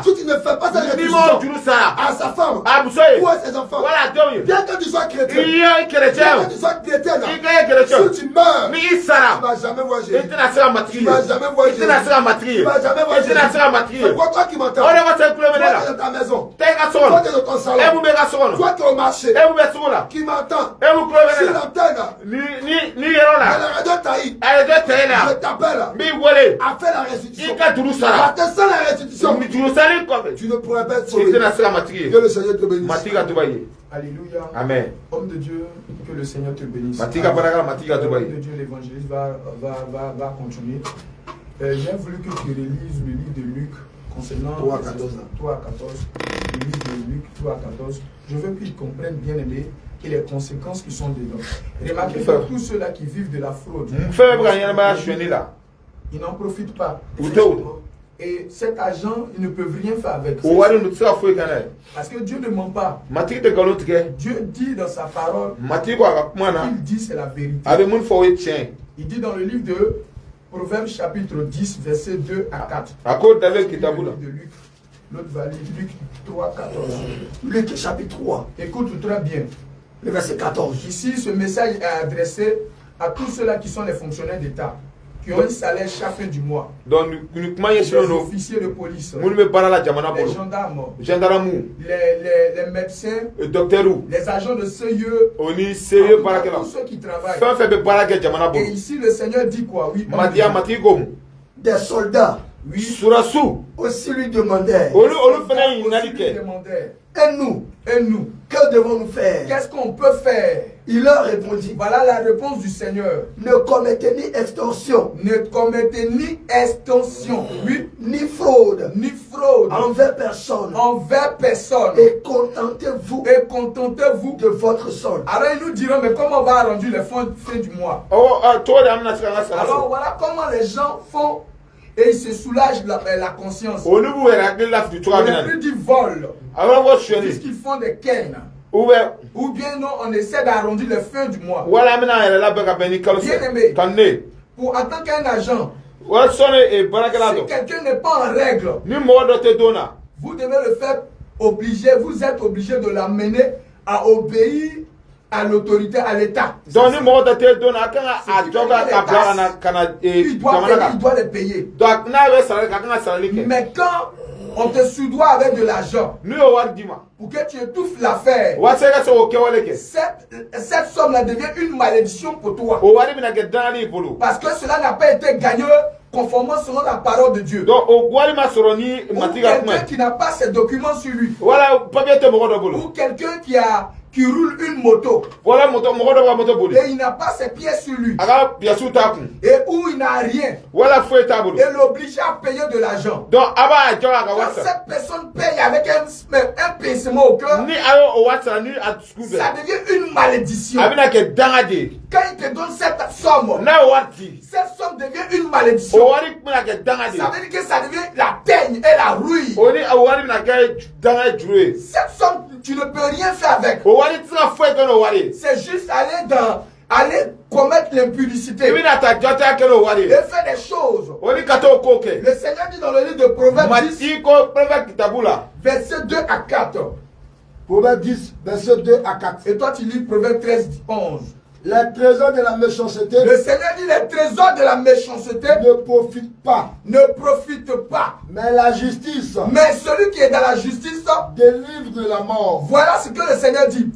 si tu ne fais pas cette restitution à sa femme ou à ses enfants, bien que tu sois chrétien, si tu meurs, tu ne vas jamais voir Jésus. Tu ne vas jamais voir Jésus. Tu ne vas jamais voir Jésus. C'est pour toi qui m'entends. Toi qui es dans ta maison. Toi qui es dans ton salon. Toi qui es au marché. Qui m'entend. Sur l'antenne. Dans la radio Taï. Je t'appelle à faire la restitution. Parce que sans la restitution, tu ne pourrais pas être sauvé. Que le Seigneur te bénisse. Alléluia. Amen. Homme de Dieu, que le Seigneur te bénisse. Homme de Dieu, l'évangéliste va continuer. J'ai voulu que tu relises le livre de Luc concernant 3 à 14. Le livre de Luc 3 à 14. Je veux qu'ils comprennent bien aimé et les conséquences qui sont dedans. Remarquez que tous ceux-là qui vivent de la fraude, ils n'en profitent pas. Et cet argent, ils ne peuvent rien faire avec. Parce que Dieu ne ment pas. Dieu dit dans sa parole, il dit c'est la vérité. Il dit dans le livre de Proverbes chapitre 10, verset 2 à 4. L'autre va lire Luc 3, 14. Luc chapitre 3. Écoute très bien. Le verset 14. Ici, ce message est adressé à tous ceux-là qui sont les fonctionnaires d'État, qui ont un salaire chaque fin du mois. Donc, les officiers de police, les gendarmes, les médecins, les agents de CIE, tous ceux qui travaillent. Et ici, le Seigneur dit quoi? Oui, des soldats. Oui. Aussi lui demandèrent. Et nous, que devons-nous faire? Qu'est-ce qu'on peut faire? Il leur répondit. Voilà la réponse du Seigneur. Ne commettez ni extorsion. Ne commettez ni extorsion. Oui. Ni fraude. Ni fraude. Envers personne. Envers personne. Et contentez-vous. De votre solde. Alors ils nous diront, mais comment on va arranger les fins du mois? Alors voilà comment les gens font. Et ils se soulagent la conscience. On ne plus dit vol. Puisqu'ils font des ken. Ou bien non, on essaie d'arrondir les fins du mois. Bien aimé. En tant qu'un agent, si quelqu'un n'est pas en règle, vous devez le faire obliger. Vous êtes obligé de l'amener à obéir à l'autorité, à l'État. Il doit les payer. Mais quand on te soudoie avec de l'argent pour que tu étouffes l'affaire, cette somme-là devient une malédiction pour toi. Parce que cela n'a pas été gagné conformément selon la parole de Dieu. Ou quelqu'un qui n'a pas ses documents sur lui. Ou quelqu'un qui qui roule une moto. Voilà moto boli. Et il n'a pas ses pieds sur lui. Aga piasu taku. Et où il n'a rien. Voilà fouet tabolo. Et l'oblige à payer de l'argent. Donc aba jo aga Quand wasa. cette personne paye avec un pincement au cœur, Ni ayo o wasa ni atskube. ça devient une malédiction. Abina ke dangade. Quand il te donne cette somme, Na wati. cette somme devient une malédiction. O wari mina ke dangade. Ça veut dire que ça devient la teigne et la rouille. Oni o wari mina ke dangade jure. Cette somme, tu ne peux rien faire avec. O wari tsina fouet kono wari. C'est juste aller commettre l'impudicité Ibina ta jota ke no wari. et faire des choses. Oni kato koke. Le Seigneur dit dans le livre de Proverbes 10, Mati ko proverbe kitabula. verset 2 à 4. Proverbe 10, verset 2 à 4. Et toi, tu lis Proverbe 13, 11. Les trésors de la méchanceté Le Seigneur dit les trésors de la méchanceté ne profitent pas, ne profitent pas. mais la justice Mais celui qui est dans la justice, délivre de la mort. voilà ce que le Seigneur dit.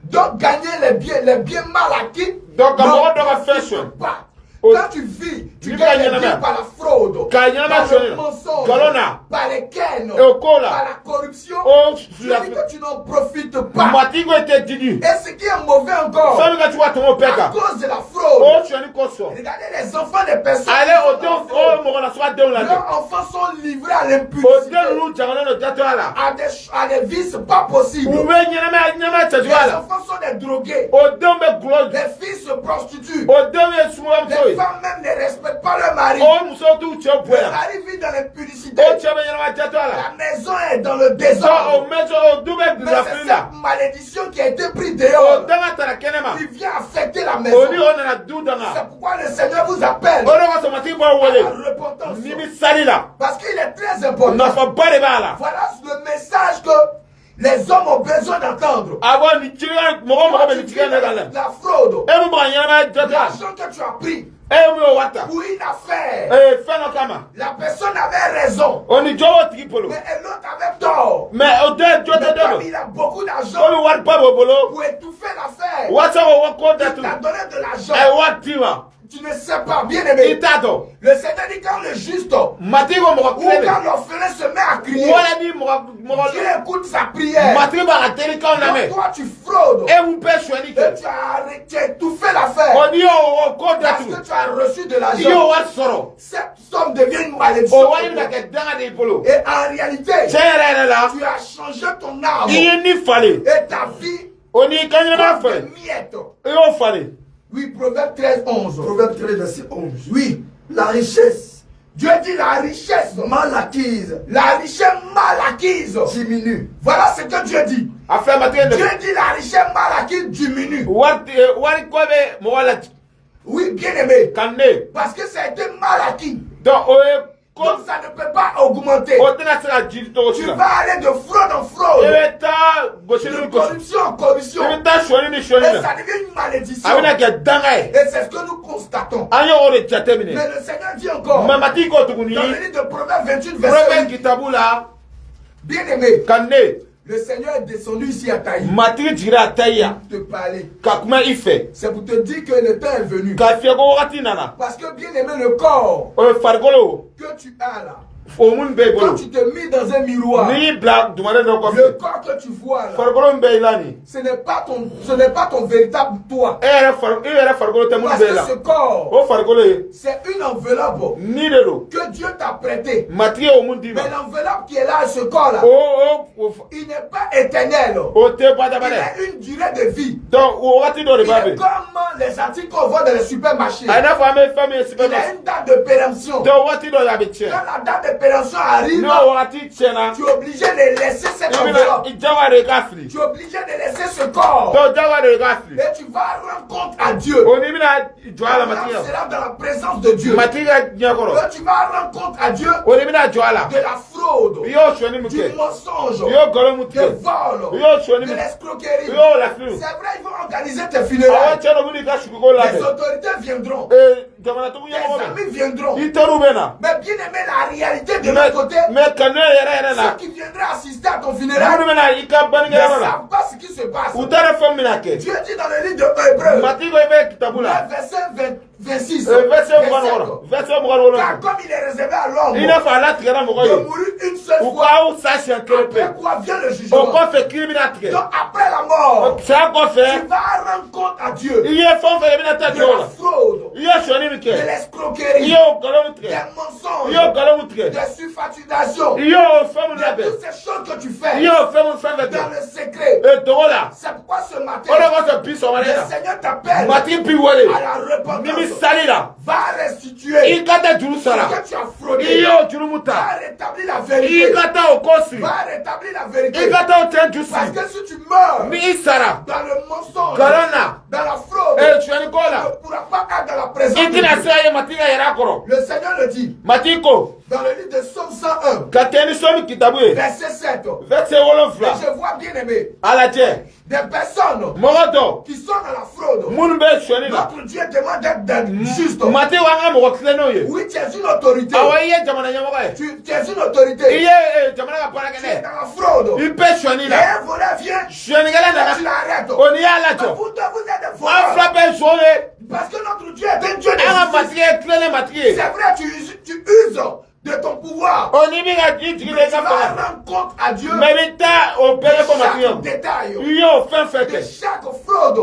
Donc gagner les biens mal acquis Donc, ne on doit faire profitent ça. pas. Oh. Quand tu vis, tu Ni gagnes les gagner biens la par la fraude, Quand il y en a par sur le le- mensonge, Galona. par les kennes, Et au cola. par la corruption. Oh, Je dis que tu n'en profites pas. Mati ko te didi. Et ce qui est mauvais encore, Sabi ka tu wa tomo à peka. cause de la fraude, O tu ani koso. regardez les enfants des personnes. Ale qui o sont de dans la o fraude. mo na so de la. Leurs enfants sont livrés à O l'impudicité, de lu jangana no jato ala. à des vices pas possibles. Uwe nyama Les tatu ala. enfants sont des drogués. O de me gloire. Les filles se prostituent. O de me suwa Les msoy. femmes même ne respectent pas leur mari. O muso tu che Le boya. mari vit dans l'impudicité. O che me nyama jato ala. La maison est dans le So o désordre. meso o dube Mais c'est bizafila. cette malédiction qui a été prise O dehors danga tara kenema. qui vient affecter la O maison. ni o na du danga. C'est pourquoi le Seigneur vous appelle O de ko so mati bo à wole. la repentance. Ni bi salila. Parce qu'il est très important. Na fa bare bala. Voilà le message que les hommes ont besoin d'entendre. Avant ni tira mo mo Quand be tu ni vis tira na dans la. la fraude, E mo ba nyama jato ala. l'argent que tu as pris E mo wata. pour une affaire, Feno kama. la personne avait raison, Oni jowo tigi polo. mais l'autre avait tort. Mais o de joto Mais comme de. il a beaucoup d'argent Oni war pa bolo. pour étouffer l'affaire, Wasa o wako il datu. t'a donné de E l'argent. watiwa. Tu ne sais pas, bien aimé. Itato. Le Seigneur dit quand le juste ou Matigo mo quand kwele. l'orphelin se met à crier, Wala ni mo Dieu écoute sa prière. Matigo ba tele ka na Donc me. toi tu fraudes E mu pe shwani et ke. tu as étouffé l'affaire Oni o wako parce datu. que tu as reçu de Yo l'argent. wa soro. Cette somme devient une malédiction. O wali na ke danga de polo. Et en réalité, Chere la. tu as changé ton âme Iye ni fale. et ta vie Oni kanya na comme fale. des miettes. E o fale. Oui, Proverbe 13, 11. Proverbe 13, verset 11. Oui, La richesse Dieu dit la richesse, mal acquise la richesse mal acquise. diminue. Voilà ce que Dieu dit. Afa matien de. Dieu dit la richesse mal acquise diminue. Wari ko be mo wala Oui, bien aimé. kanne. Parce que ça a été mal acquis. Donc o e ko Donc ça ne peut pas augmenter. o tena sera jiri to Tu sila. vas aller de fraude en fraude, E ta goshini de ko. corruption en corruption. E ta shwani ni Et shwani na. ça devient une malédiction. Abina ke danga e. Et c'est ce que nous constatons. Anyo o de chatemine. Mais le Seigneur dit encore, Mamati ko tuguni. dans le livre de Proverbe 28, verset Proverbe 8, kitabula bien aimé, kanne. le Seigneur est descendu ici à Taï Mati jira taya. pour te parler. Ka kuma ife. C'est pour te dire que le temps est venu. Ka fie ko wakati nana. Parce que bien aimé, le corps O fargolo. que tu as là, O mun be quand bolo. tu te mis dans un miroir, Ni black dumare no ko. le corps que tu vois là, Fargolo be ilani. ce n'est pas ton véritable toi. Era fargolo te mun Parce be que la. ce corps, O fargolo e. c'est une enveloppe Ni de lo. que Dieu t'a prêtée. Mati o mun di Mais ma. l'enveloppe qui est là, ce corps là, O il n'est pas éternel. o te bada Il bada. a une durée de vie. Donc o wakati do de Il est babe. comme les articles qu'on voit dans les supermarchés. Ana fame fame sipe. Il a une date de péremption. Donc wakati do ya be che. Quand la date de péremption arrive, No wakati chena. tu es obligé de laisser cette Ibina enveloppe. ijaware gafli. Tu es obligé de laisser ce corps. Donc jaware gafli. Et tu vas rendre compte à Dieu. Oni mina joala Tu matia. seras dans la présence de Dieu. Matia nyakoro. Et tu vas rendre compte à Dieu Oni mina joala. de la fraude, Yo shoni du muke. mensonge, Yo golo du muke. vol, Yo shoni de muke. l'escroquerie. Yo la flu. C'est vrai, ils vont organiser tes Awa funérailles. chero muni ka shuko la. Les autorités viendront. Jamana to Tes nyamo. amis viendront. Itaru bena. Mais bien aimé, la réalité de l'autre côté, Me kanne yere na. ceux qui viendraient assister à ton Munu funérail bena ika ne banigera na. savent pas ce qui se passe. Utara famina ke. Dieu dit dans le livre de Hébreux, Mati go be kitabula. verset 26, Verset verset mo. Verset mo. car comme il est réservé à l'homme Ina fa la tigara mo de ko. mourir une seule seule fois. Après quoi vient le jugement. Donc après la mort, tu vas rendre compte à Dieu de la fraude, de l'escroquerie, des mensonges, des surfacturations, de toutes ces choses que tu fais dans le secret. C'est pourquoi ce matin, le Seigneur t'appelle à la repentance. Va restituer ce que tu as fraudé. Va rétablir la vérité. Va rétablir la vérité. Parce que si tu meurs dans le mensonge, dans la fraude, tu ne pourras pas être dans la présence de Dieu. Le Seigneur le dit dans le livre de Somme 101, verset 7. Et je vois bien aimé des personnes qui sont dans la fraude. Notre Dieu demande d'être juste. Oui, tu es une autorité. Tu es une autorité. Tu es dans la fraude. Et un voleur vient. Tu l'arrêtes. Vous êtes des voleurs. Parce que notre Dieu est un Dieu de justice. C'est vrai, tu uses de ton pouvoir. Mais tu vas rendre compte à Dieu de chaque détail, de chaque fraude.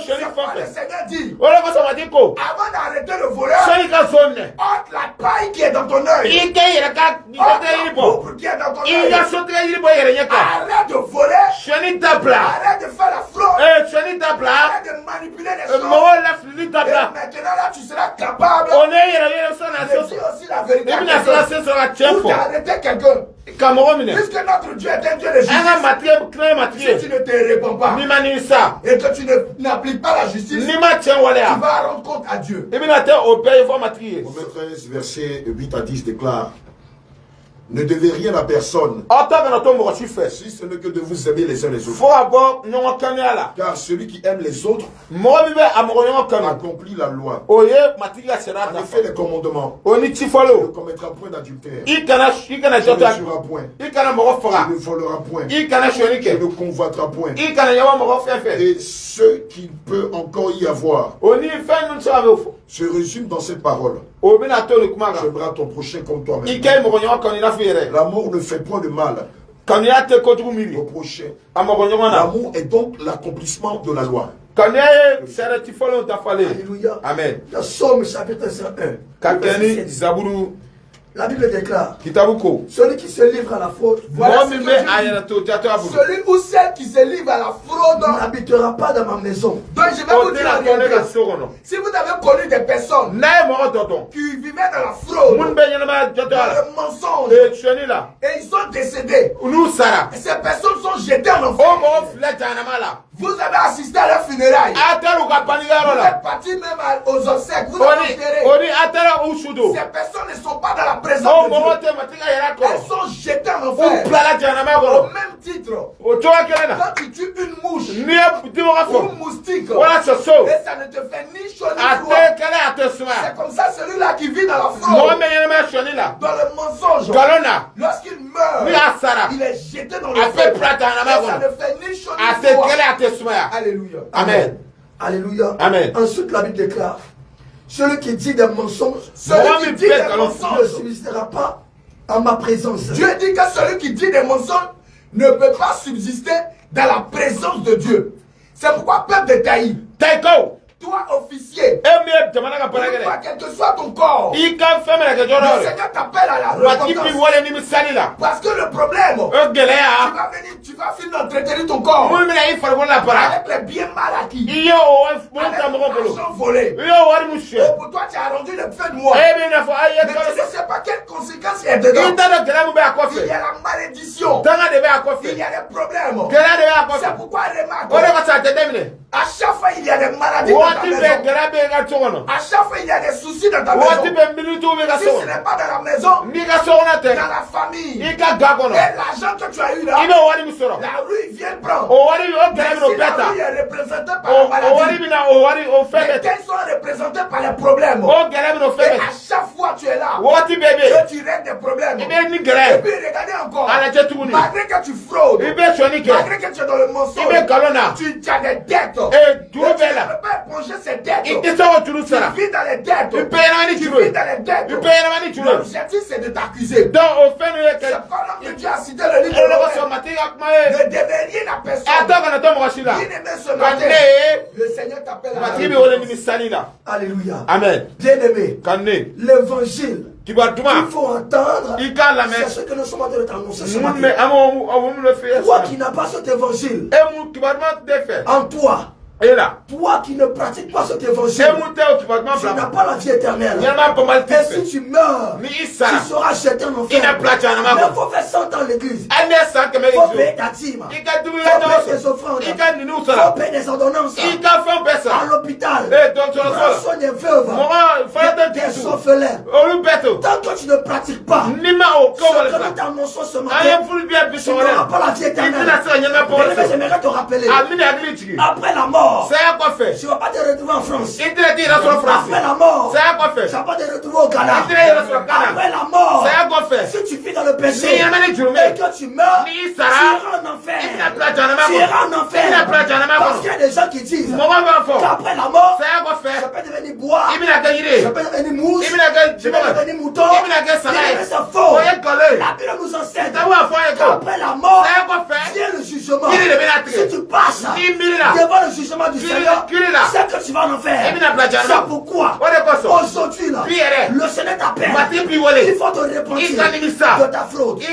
C'est pourquoi le Seigneur dit, avant d'arrêter le voleur, ôte la paille qui est dans ton œil. Ôte la poudre qui est dans ton œil. Arrête de voler. Arrête de faire la fraude. Arrête de manipuler les choses. Et maintenant là, tu seras capable de dire aussi la vérité. Ou d'arrêter quelqu'un. Puisque notre Dieu est un Dieu de justice. Si tu ne te réponds pas et que tu n'appliques pas la justice, tu vas rendre compte à Dieu. Romains 13, verset 8 à 10 déclare: ne devez rien à personne, si ce n'est que de vous aimer les uns les autres. Car celui qui aime les autres accomplit la loi. En effet, les commandements: tu ne commettras point d'adultère, tu ne tueras point, tu ne voleras point, tu ne convoiteras point. Et ce qu'il peut encore y avoir se résume dans cette parole: tu aimeras ton prochain comme toi-même. L'amour ne fait point de mal au prochain. L'amour est donc l'accomplissement de la loi. Alléluia. Amen. Dans Somme chapitre 101, la Bible déclare: celui qui se livre à la fraude, voilà ce que celui ou celle qui se livre à la fraude n'habitera pas dans ma maison. Donc je vais vous dire la vérité. Si vous avez connu des personnes qui vivaient dans la fraude, dans le mensonge, et ils sont décédés, et ces personnes sont jetées en enfer, vous avez assisté à leur funérailles, vous êtes parti même aux obsèques, vous avez enterré. Ces personnes ne sont pas dans la présence de Dieu. Elles sont jetées en enfer. Au même titre, quand tu tues une mouche ou un moustique, et ça ne te fait ni chaud ni froid, c'est comme ça celui-là qui vit dans la fraude, dans le mensonge, lorsqu'il meurt, il est jeté dans le feu, et ça ne fait ni chaud ni froid. Alléluia. Amen. Alléluia. Amen. Ensuite, la Bible déclare: celui qui dit des mensonges, celui qui dit des mensonges ne subsistera pas en ma présence. Dieu dit que celui qui dit des mensonges ne peut pas subsister dans la présence de Dieu. C'est pourquoi, peuple de Taï, toi officier, quel que soit ton corps, le Seigneur t'appelle à la repentance. Parce que le problème, tu vas finir d'entretenir ton corps avec les biens mal acquis, avec l'argent volé. Pour toi, tu as rendu le feu de moi. Mais tu ne sais pas quelles conséquences il y a dedans. Il y a la malédiction. Il y a des problèmes. C'est pourquoi remarque, à chaque fois il y a des maladies dans ta maison. À chaque fois il y a des soucis dans ta maison. Si ce n'est pas dans la maison, dans la famille, et l'argent que tu as eu là, la rue vient prendre. Mais si la rue est représentée par la maladie, mais qu'elles sont représentées par les problèmes, et à chaque fois tu es là, Wati bébé. que tu règles des problèmes. Et Et puis regardez encore. Malgré que tu fraudes, malgré que tu es dans le mensonge, tu as des dettes. Et tu ne peux pas éponger ces dettes. Tu vis dans les dettes. Tu vis dans les dettes. L'objectif c'est de t'accuser. C'est pendant que tu as cité le livre de ne devenir la personne. Bien-aimé ce matin, le Seigneur t'appelle à la Alléluia. Amen. Bien-aimé, l'évangile qu'il faut entendre, c'est ce que nous sommes en train de t'annoncer ce matin. Toi qui n'as pas cet évangile en toi, toi qui ne pratiques pas cet évangile, tu n'as pas la vie éternelle. Et si tu meurs, tu seras jeté en enfer. Mais il faut faire 100 ans l'église. Il faut payer ta dîme. Il faut payer tes offrandes. Il faut payer des ordonnances. À l'hôpital. Prends soin des veuves, des orphelins. Tant que tu ne pratiques pas ce que nous t'annonçons ce matin, tu n'auras pas la vie éternelle. J'aimerais te rappeler, après la mort, tu ne vas pas te retrouver en France. Après la mort, tu ne vas pas te retrouver au Ghana. Après la mort, si tu vis dans le péché et que tu meurs, tu iras en enfer. Tu iras en enfer. Parce qu'il y a des gens qui disent qu'après la mort, je peux devenir bois, je peux devenir mouche, je peux devenir mouton. C'est faux. La Bible nous enseigne qu'après la mort vient le jugement. Si tu passes devant le jugement du Seigneur, c'est que tu vas en enfer. C'est pourquoi aujourd'hui là, le Seigneur t'appelle. Il faut te repentir de ta fraude, du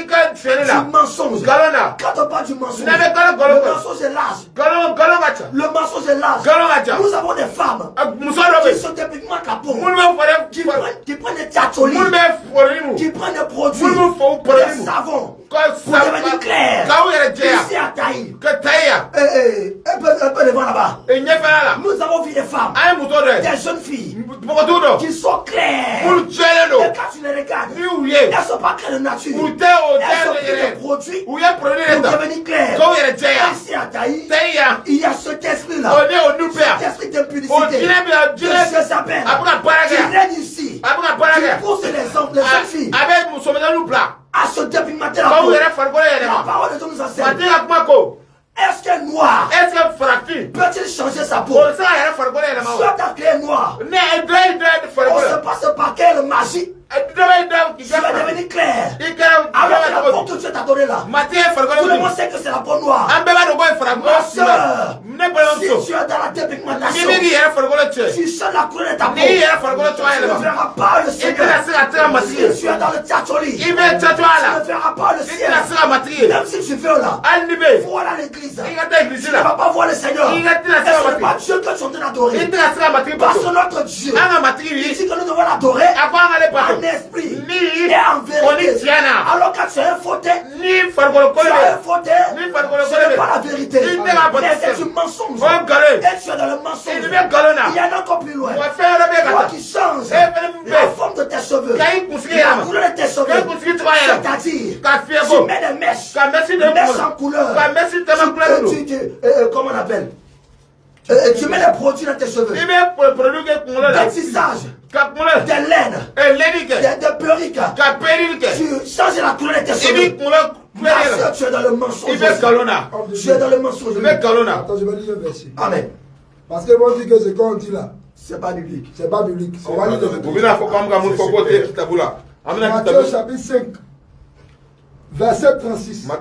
mensonge. Quand on parle du mensonge, le mensonge est large. Le mensonge est large. Nous avons des femmes qui sont typiquement capons, qui prennent des tchatcholis, qui prennent des produits, des savons pour devenir clair. Ici à Taï, un peu devant là-bas, nous avons vu des femmes, des jeunes filles qui sont claires. Et quand tu les regardes, elles ne sont pas claires de nature. Elles sont des produits pour devenir claires. Ici à Taï, il y a cet esprit-là, cet esprit d'impudicité, de Jézabel, qui règne ici, qui pousse les hommes, les jeunes filles à se dépigmenter la peau. La parole de Dieu nous enseigne. Est-ce que noir peut-il changer sa peau? Soit ta clé est noire, on ne sait pas se par quelle magie tu vas devenir clair. Alors que la peau que Dieu t'a donnée là, tout le monde sait que c'est la peau noire. Ma soeur, si tu es dans la dépigmentation, tu sens la couleur de ta peau, tu ne verras pas le Seigneur. Si tu es dans le tchatcholi, tu ne verras pas le ciel. Même si tu veux là, voilà l'église, tu ne vas pas voir le Seigneur. Et ce n'est pas Dieu que tu es en train d'adorer. Parce que notre Dieu, il dit que nous devons l'adorer en esprit et en vérité. Alors quand tu as un fauteuil, ce n'est pas la vérité, mais c'est du mensonge. Et tu es dans le mensonge. Il y en a encore plus loin. Toi qui changes la forme de tes cheveux, la couleur de tes cheveux, c'est-à-dire tu mets des mèches en couleur, comment on appelle, tu mets des produits dans tes cheveux, des tissages, des laines, des perruques, tu changes la couleur de tes cheveux. Parce que tu es dans le mensonge. Tu es dans le mensonge. Attends, je vais lire un verset. Amen. Parce que moi, je dis que ce qu'on dit là, c'est pas biblique. c'est pas biblique. On va lire Matthieu chapitre 5, verset 36. Ne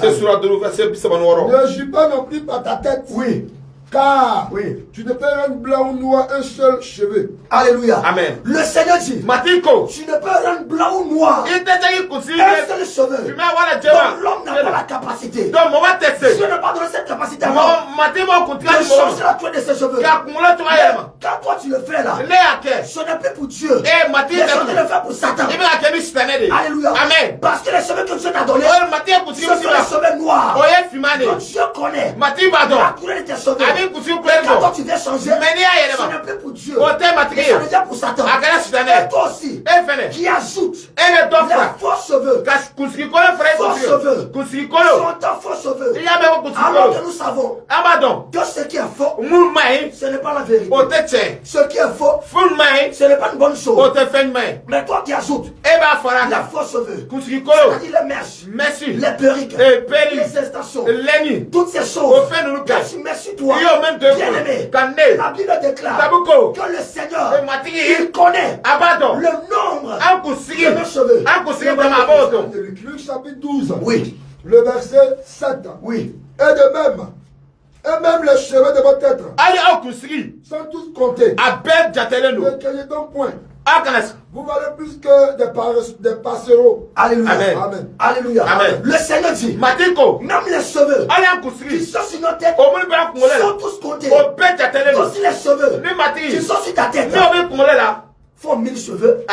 juge pas non plus par ta tête. Oui. Car tu ne peux rendre blanc ou noir un seul cheveu. Alléluia. Amen. Le Seigneur dit, tu ne peux rendre blanc ou noir un seul cheveu. Donc l'homme n'a pas la capacité. Dieu n'a pas donné cette capacité à l'homme de changer la couleur de ses cheveux. Quand toi tu le fais là, ce n'est plus pour Dieu, mais tu le fais pour Satan. Alléluia. Amen. Parce que les cheveux que Dieu t'a donnés, ce sont les cheveux noirs. Donc Dieu connaît la couleur de tes cheveux. Quand toi tu viens changer, ce n'est plus pour Dieu, mais ça devient pour Satan. Et toi aussi, qui ajoute les fausses cheveux. Faux cheveux. Sont en faux cheveux. Alors que nous savons que ce qui est faux, ce n'est pas la vérité. Ce qui est faux, ce n'est pas une bonne chose. Mais toi qui ajoutes les faux cheveux, c'est-à-dire les mèches, les perruques, les extensions, toutes ces choses, quand tu mets sur toi, bien-aimé, la Bible déclare que le Seigneur, il connaît le nombre de nos cheveux. Luc chapitre 12, Oui. le verset 7. Oui. Et même les cheveux de votre tête sont tous comptés. Ne craignez donc point. Vous valez plus que des passereaux. Alléluia. Amen. Alléluia. Amen. Le Seigneur dit, même les cheveux qui sont sur nos têtes sont tous comptés. Aussi les cheveux qui sont sur ta tête font 1000 cheveux.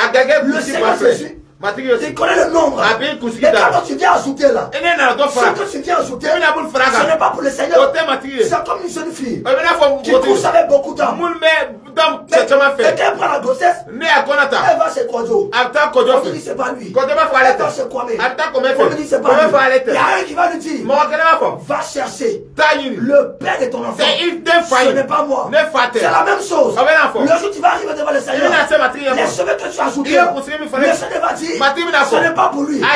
Le Seigneur Jésus, il connaît le nombre. Et quand tu viens ajouter là, ce que tu viens ajouter, ce n'est pas pour le Seigneur. C'est comme une jeune fille qui couche avec beaucoup d'hommes. Et quand elle prend la grossesse, elle va chez Kojo. On lui dit c'est pas lui. Elle va chez Kwame. On lui dit c'est pas lui. Il y a un qui va lui dire, va chercher le père de ton enfant. Ce n'est pas moi. C'est la même chose. Le jour où tu vas arriver devant le Seigneur, les cheveux que tu as ajoutés, le Seigneur va dire, ce n'est pas pour lui. Va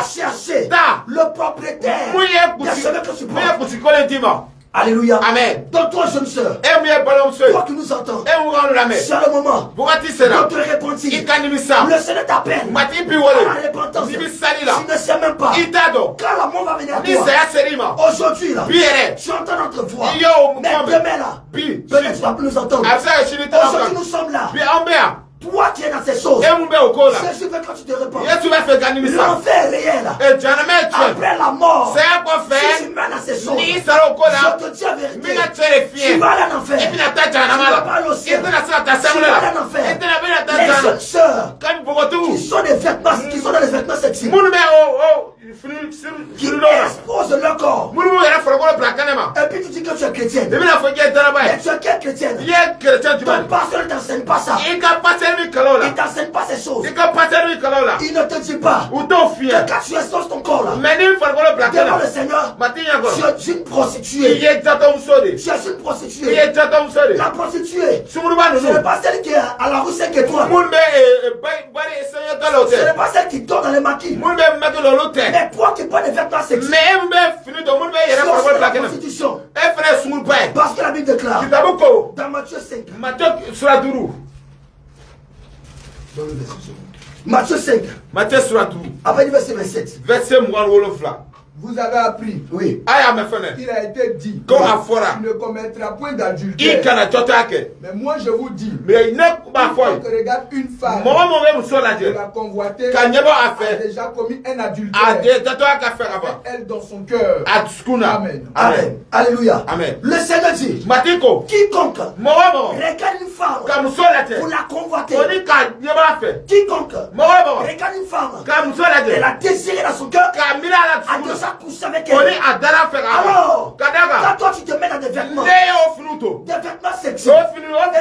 chercher le propriétaire des cheveux que tu prends. Alléluia. Amen. Donc toi, jeune sœur, toi qui nous entends, c'est le moment de te repentir. Le Seigneur t'appelle à la repentance. Tu ne sais même pas quand l'amour va venir à toi. Aujourd'hui, là, tu entends notre voix. Mais demain, là, peut-être tu vas plus nous entendre. Aujourd'hui, nous sommes là. Toi qui es dans ces choses, Jésus veut que tu te répandes. L'enfer est réel. Après la mort, si tu mets dans ces choses, je te dis la vérité, tu vas aller en enfer. Tu vas pas aller au ciel. Tu vas aller en enfer. Les jeunes sœurs qui sont dans les vêtements sexy, qui exposent leur corps. Et puis tu dis que tu es chrétienne. Mais tu es quelle chrétienne? Ton pasteur ne t'enseigne pas ça. Il ne t'enseigne pas ces choses. Il ne te dit pas que quand tu exposes ton corps là, devant le Seigneur, tu es une prostituée. Tu es une prostituée. La prostituée, ce n'est pas celle qui est à la rue 5 étoiles. Ce n'est pas celle qui dort dans les maquis. Mais toi qui prends des vêtements sexuels, c'est la prostitution. Parce que la Bible déclare dans Matthieu 5. Matthieu 5. Après le verset 27. Vous avez appris. Oui. Il a été dit. Tu ne commettras point d'adultère. Mais moi je vous dis. Quand regarde une femme. De la convoiter. A déjà commis un adultère. Avec elle dans son cœur. Amen. Amen. Alléluia. Amen. Le Seigneur dit. Quiconque regarde une femme pour la convoiter. Quiconque regarde une femme et la désirer dans son cœur. A déjà couché avec elle. Alors, quand toi tu te mets dans des vêtements sexy, et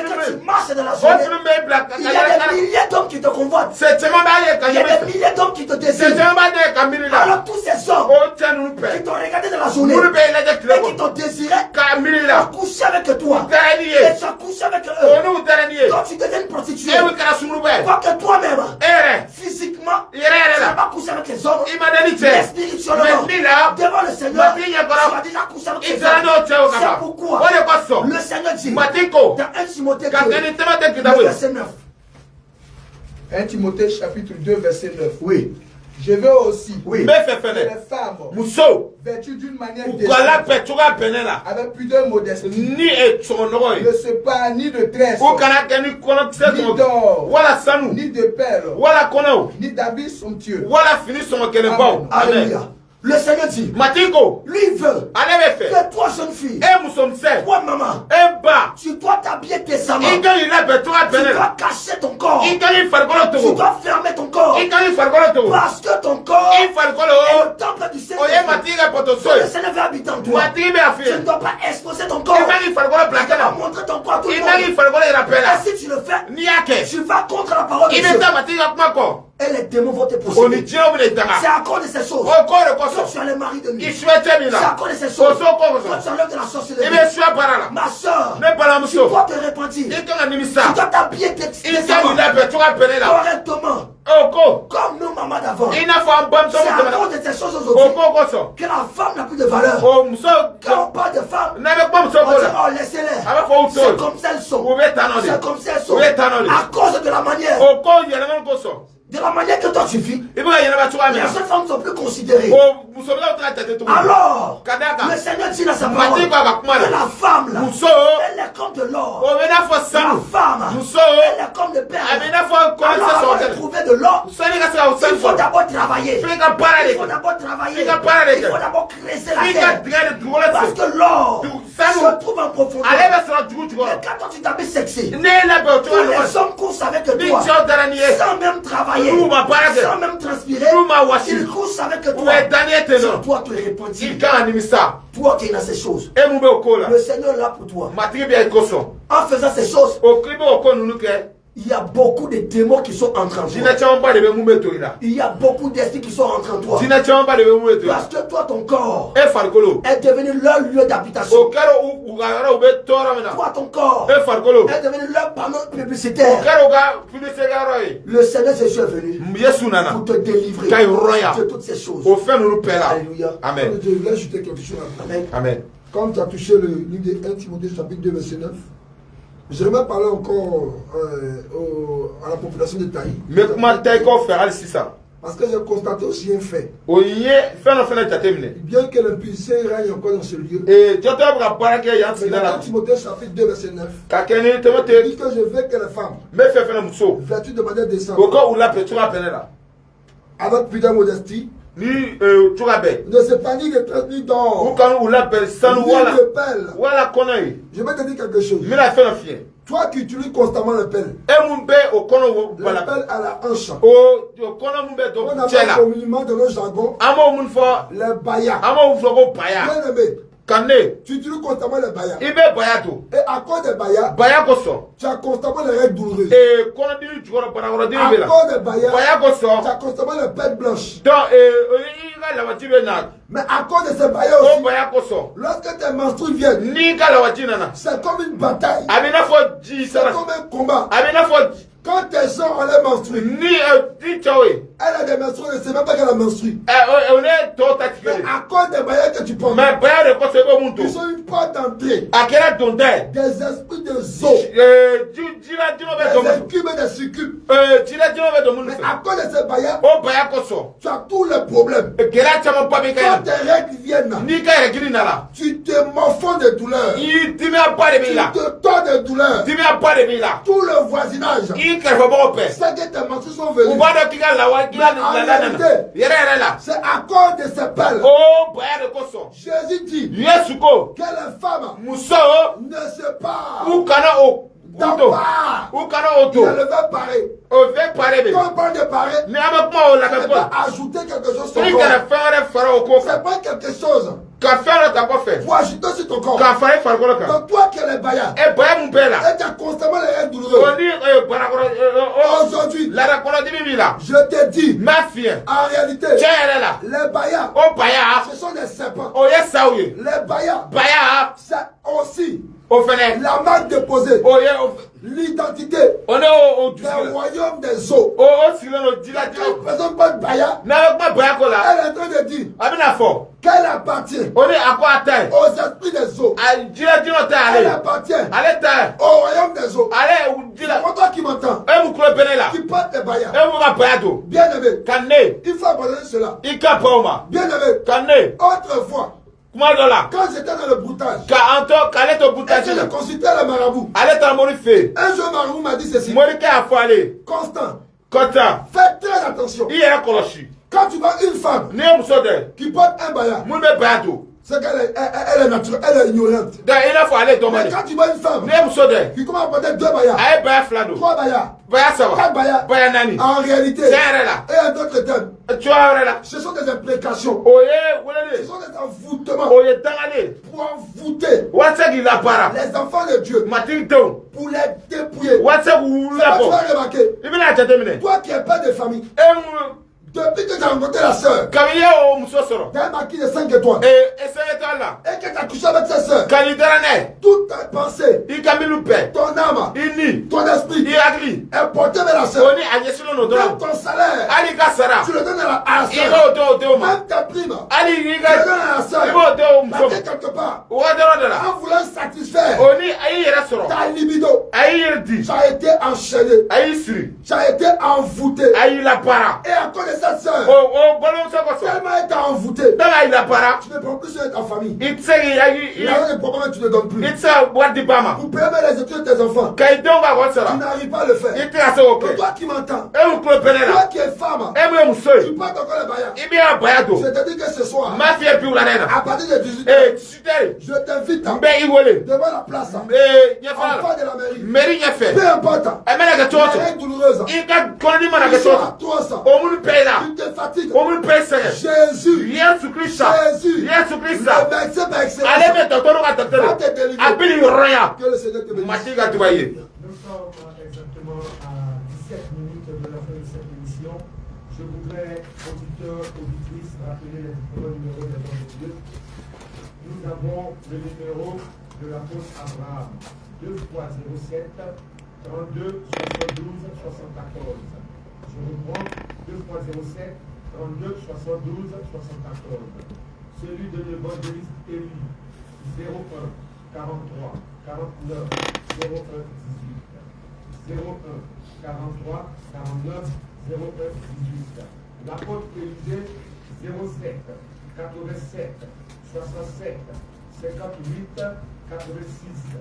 que tu marches dans la journée, il y a des milliers d'hommes qui te convoitent. Il y a des milliers d'hommes qui te désirent. Alors tous ces hommes qui t'ont regardé dans la journée et qui t'ont désiré ont couché avec toi. Et tu as couché avec eux. Quand tu deviens une prostituée, quoique toi-même, physiquement, tu n'as pas couché avec les hommes, mais spirituellement, devant le Seigneur, tu as déjà couché avec les hommes. C'est pourquoi le Seigneur dit dans 1 Timothée 2, verset 9. 1 Timothée chapitre 2 verset 9. Oui. Je veux aussi que les femmes vêtues d'une manière décente, avec pudeur modeste, ne se parent ni de tresse, ni d'or, ni de perles, ni d'habits somptueux. Amen. Alléluia. Le Seigneur dit, lui veut que toi, jeune fille, toi, maman, tu dois t'habiller décemment. Tu dois cacher ton corps. Tu dois fermer ton corps. corps. Parce que ton corps est le temple du Seigneur. Le Seigneur veut habiter en toi. Tu ne dois pas exposer ton corps. Tu dois montrer ton corps à tout le monde. Et si tu le fais, tu vas contre la parole de Dieu. Et les démons vont te posséder. C'est à cause de ces choses. Quand tu as le mari de nuit. C'est à cause de ces choses. Quand tu enlèves de la sorcellerie. Ma soeur, tu dois te repentir. Tu dois t'habiller correctement. Comme nos mamans d'avant. C'est à cause de ces choses aujourd'hui que la femme n'a plus de valeur. Quand on parle de femme, on dit oh laissez-les. C'est comme ça elles sont. C'est comme ça elles sont. À cause de la manière. De la manière que toi tu vis, les jeunes femmes ne sont plus considérées. Alors, le Seigneur dit dans sa parole que la femme là, elle est comme de l'or. La femme, elle est comme de perles. Alors, avant de trouver de l'or, il faut d'abord travailler. Il faut d'abord travailler. Il faut d'abord creuser la terre. Parce que l'or se trouve en profondeur. Et quand toi tu t'habilles sexy, tous les hommes couchent avec toi sans même travailler. Sans même transpirer, il couche avec toi. Tu dois te repentir. Toi qui es dans ces choses. Le Seigneur est là pour toi. En faisant ces choses, il y a beaucoup de démons qui sont entrés en toi. Il y a beaucoup d'esprits qui sont entrés en toi. Parce que toi, ton corps est devenu leur lieu d'habitation. Toi, ton corps est devenu leur panneau publicitaire. Le Seigneur Jésus est venu pour te délivrer de toutes ces choses. Alléluia. Amen. Je voulais ajouter quelque chose. Amen. Quand tu as touché le livre de 1 Timothée chapitre 2 verset 9, j'aimerais parler encore à la population de Taï. Parce que j'ai constaté aussi un fait. Bien que l'impudicité règne encore dans ce lieu. Dans 1 Timothée chapitre 2 verset 9. Il dit que je veux que les femmes, vêtues de manière décente, avec plus de modestie, ne se paniquent de traite ni d'or, ni de pelle. Je vais te dire quelque chose. Toi qui utilises constamment le pelle, le pelle à la hanche, on appelle communément de nos jargons le baya. Bien aimé, tu utilises constamment le baya. Et à cause des baya, tu as constamment les règles douloureuses. À cause des baya, tu as constamment les pelles blanches. Mais à cause de ces baya aussi, lorsque tes menstrues viennent, c'est comme une bataille. C'est comme un combat. Quand tes soeurs ont les menstrues, elle a des menstrues, elle ne sait même pas qu'elle a menstrué. Mais à cause des bailleurs que tu portes, ils sont une porte d'entrée. Des esprits de zo, des incubes et des succubes. Mais à cause de ces bailleurs, tu as tous les problèmes. Quand tes règles viennent, tu te morfonds de douleur. Tu te tords de douleur. Tout le voisinage, c'est que tes menstrues sont venues. C'est à cause de ces pelles. Jésus dit que les femmes ne se parlent. Il le veut parer. Quand on parle de parer, c'est pas ajouter quelque chose sur ton corps. C'est pas quelque chose pour ajouter sur ton corps. Donc toi qui es les baillards, et tu as constamment les règles douloureuses. Aujourd'hui, je te dis, en réalité, les baillards, ce sont des serpents. Les baillards, c'est aussi la marque déposée, l'identité des royaumes des eaux. Quand personne pas de baillards, elle est en train de dire qu'elle appartient aux esprits des eaux. Elle appartient au royaume des eaux. C'est pour toi qui m'entends, qui porte les baillards. Bien aimé, il faut abandonner cela. Bien aimé, autrefois, quand j'étais dans le broutage, et que je consultais le marabout, un jour marabout m'a dit ceci: Constant, fais très attention. Quand tu vois une femme qui porte un baillant, c'est qu'elle est naturelle, elle est ignorante. Il faut aller demander. Mais quand tu vois une femme qui commence à porter 2 bayas, 3 bayas, 4 bayas, en réalité, et un autre thème, ce sont des implications, ce sont des envoûtements pour envoûter les enfants de Dieu, pour les dépouiller. C'est pas tu vas remarquer, toi qui es père de famille, depuis que tu as rencontré la soeur, tu as marqué de 5 étoiles, et que tu as couché avec sa soeur, toute ta pensée, ton âme, ton esprit est porté vers la soeur. Même ton salaire, tu le donnes à la soeur. Même ta prime, tu le donnes à la soeur. Parce que quelque part, en voulant satisfaire ta libido, tu as été enchaîné, tu as été envoûté. Et à cause de cette soeur, tellement été envoûté, tu ne peux plus être en famille. Il y a des problèmes que tu ne donnes plus. Pour payer les études de tes enfants, tu n'arrives pas à le faire. Donc toi qui m'entends, toi qui es femme, tu portes encore les bayas. Je te dis que ce soir, à partir de 18h, je t'invite devant la place, en face de la mairie. Peu importe, elle est douloureuse. Tu te fatigues. Jésus, le médecin par excellence, va te délivrer. Que le Seigneur te bénisse. Nous sommes exactement à 17 minutes de la fin de cette émission. Je voudrais, auditeurs, auditrices, rappeler les différents numéros des hommes de Dieu. Nous avons le numéro de l'apôtre Abraham, 2 fois 07 32 72 74. Je reprends 2 fois 07 32 72 74. Celui de l'évangéliste Élie, 01 43 49 01 18. 01 43 49 01 18. L'apôtre Élisée, 07 87 67 58 86.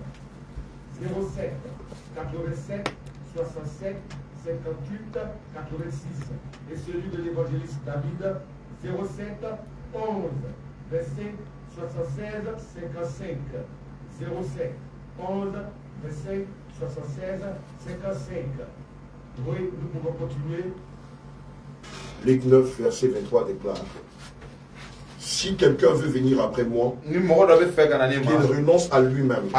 07 87 67 58 86. Et celui de l'évangéliste David, 07 11 verset 76 55. 07 11 verset 76 55. Oui, nous pouvons continuer. Luc 9, verset 23 déclare: si quelqu'un veut venir après moi, qu'il renonce à lui-même,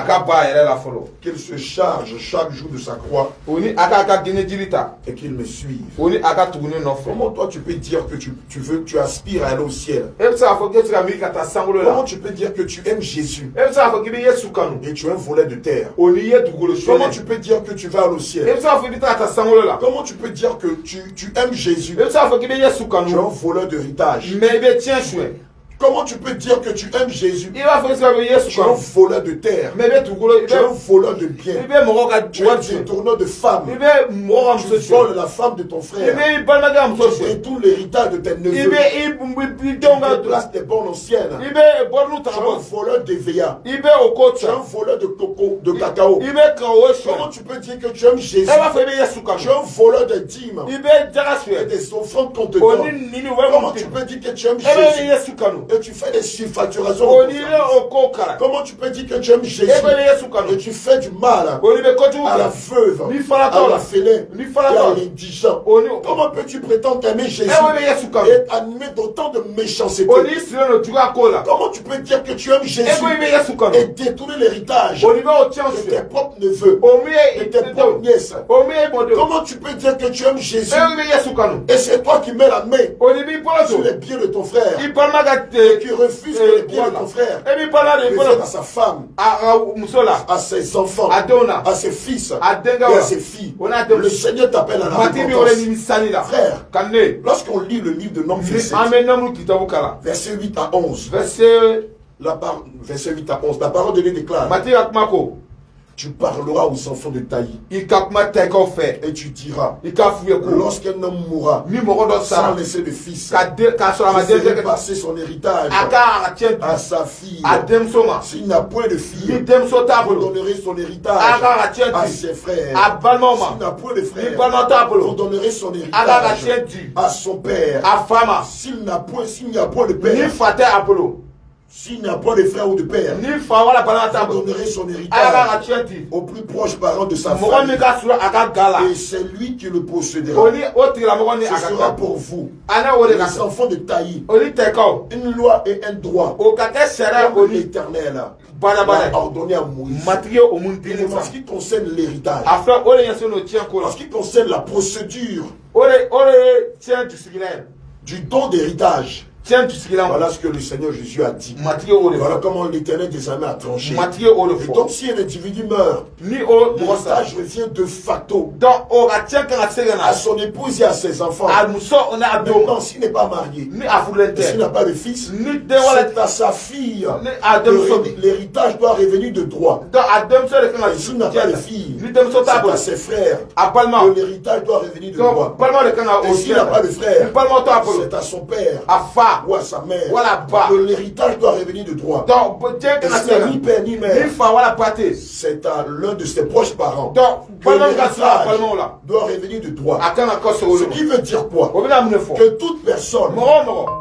qu'il se charge chaque jour de sa croix et qu'il me suive. Comment toi tu peux dire que tu aspires à aller au ciel? Comment tu peux dire que tu aimes Jésus et tu es un volet de terre? Comment tu peux dire que tu vas au ciel? Comment tu peux dire que tu aimes Jésus? Tu es un voleur d'héritage. Comment tu peux dire que tu aimes Jésus? Tu es un voleur de terre. Tu es un voleur de biens. Tu es un détourneur de femmes. Tu voles la femme de ton frère. Tu détournes l'héritage de tes neveux. Tu déplaces tes bornes anciennes. Tu es un voleur d'EVA. Tu es un voleur de coco, de cacao. Comment tu peux dire que tu aimes Jésus? Tu es un voleur de dîmes et des offrandes qu'on te donne. Comment tu peux dire que tu aimes Jésus et tu fais des surfacturations? Comment tu peux dire que tu aimes Jésus et tu fais du mal à la veuve, à la félin et à l'indigent? Comment peux-tu prétendre aimer Jésus et être animé d'autant de méchanceté? Comment tu peux dire que tu aimes Jésus et détourner l'héritage de tes propres neveux et tes propres nièces? Comment tu peux dire que tu aimes Jésus et c'est toi qui mets la main sur les pieds de ton frère et qui refuse que les biens de ton frère reviennent à sa femme, à ses enfants, à ses fils et à ses filles? Le Seigneur t'appelle à la repentance. Frère, lorsqu'on lit le livre de Nombres, verset 8 à 11, verset 8 à 11, la parole de Dieu déclare: tu parleras aux enfants de Taï et tu diras, lorsqu'un homme mourra sans laisser de fils, il fait passer son héritage à sa fille. S'il n'a point de fille, vous donnerez son héritage à ses frères. S'il n'a point de frère, vous donnerez son héritage à son père. S'il n'y a point de père, S'il n'y a pas de frère ou de père, ni fa wala balata il donnerait son héritage ala chenti au plus proche parent de sa mo famille. mi ka sura aka gala Et c'est lui qui le possédera. oni oti la mo ni Ce aka sera pour vous, ana wole ka les enfants de Taï, oni teko une loi et un droit o ka ke sera comme oni l'Éternel bana l'a ordonné à Moïse. matriye o mun Et dini en ce qui concerne l'héritage, afra ole yaso no tien ko en ce qui concerne la procédure ole tien du sigilel du don d'héritage, tien du sigilel voilà ce que le Seigneur Jésus a dit. matriye ole Voilà comment l'Éternel des armées a tranché. matriye ole Et fo donc si un individu meurt, ni o mo l'héritage revient de facto donc o ka tien kan segana à son épouse et à ses enfants. al muso ona ado Maintenant, s'il n'est pas marié, ni et afulente s'il n'a pas de fils, ni de wala c'est à sa fille ni adam so que l'héritage doit revenir de droit. donc adam so de kan Et s'il n'a pas de fille, ni dem so c'est tabo à ses frères apalma que l'héritage doit revenir de droit. donc palma de kan Et s'il n'a pas de frère, palma to apolo c'est à son père afa ou à sa mère Voilà, bah. que l'héritage doit revenir de droit. donc tien Et kan s'il n'y a ni segana père ni ni mère, fa wala pate c'est à l'un de ses proches parents donc que palma ka sura palma l'héritage la doit revenir de droit. akana ko so Ce qui veut dire quoi? o bina mune fo Que toute personne mo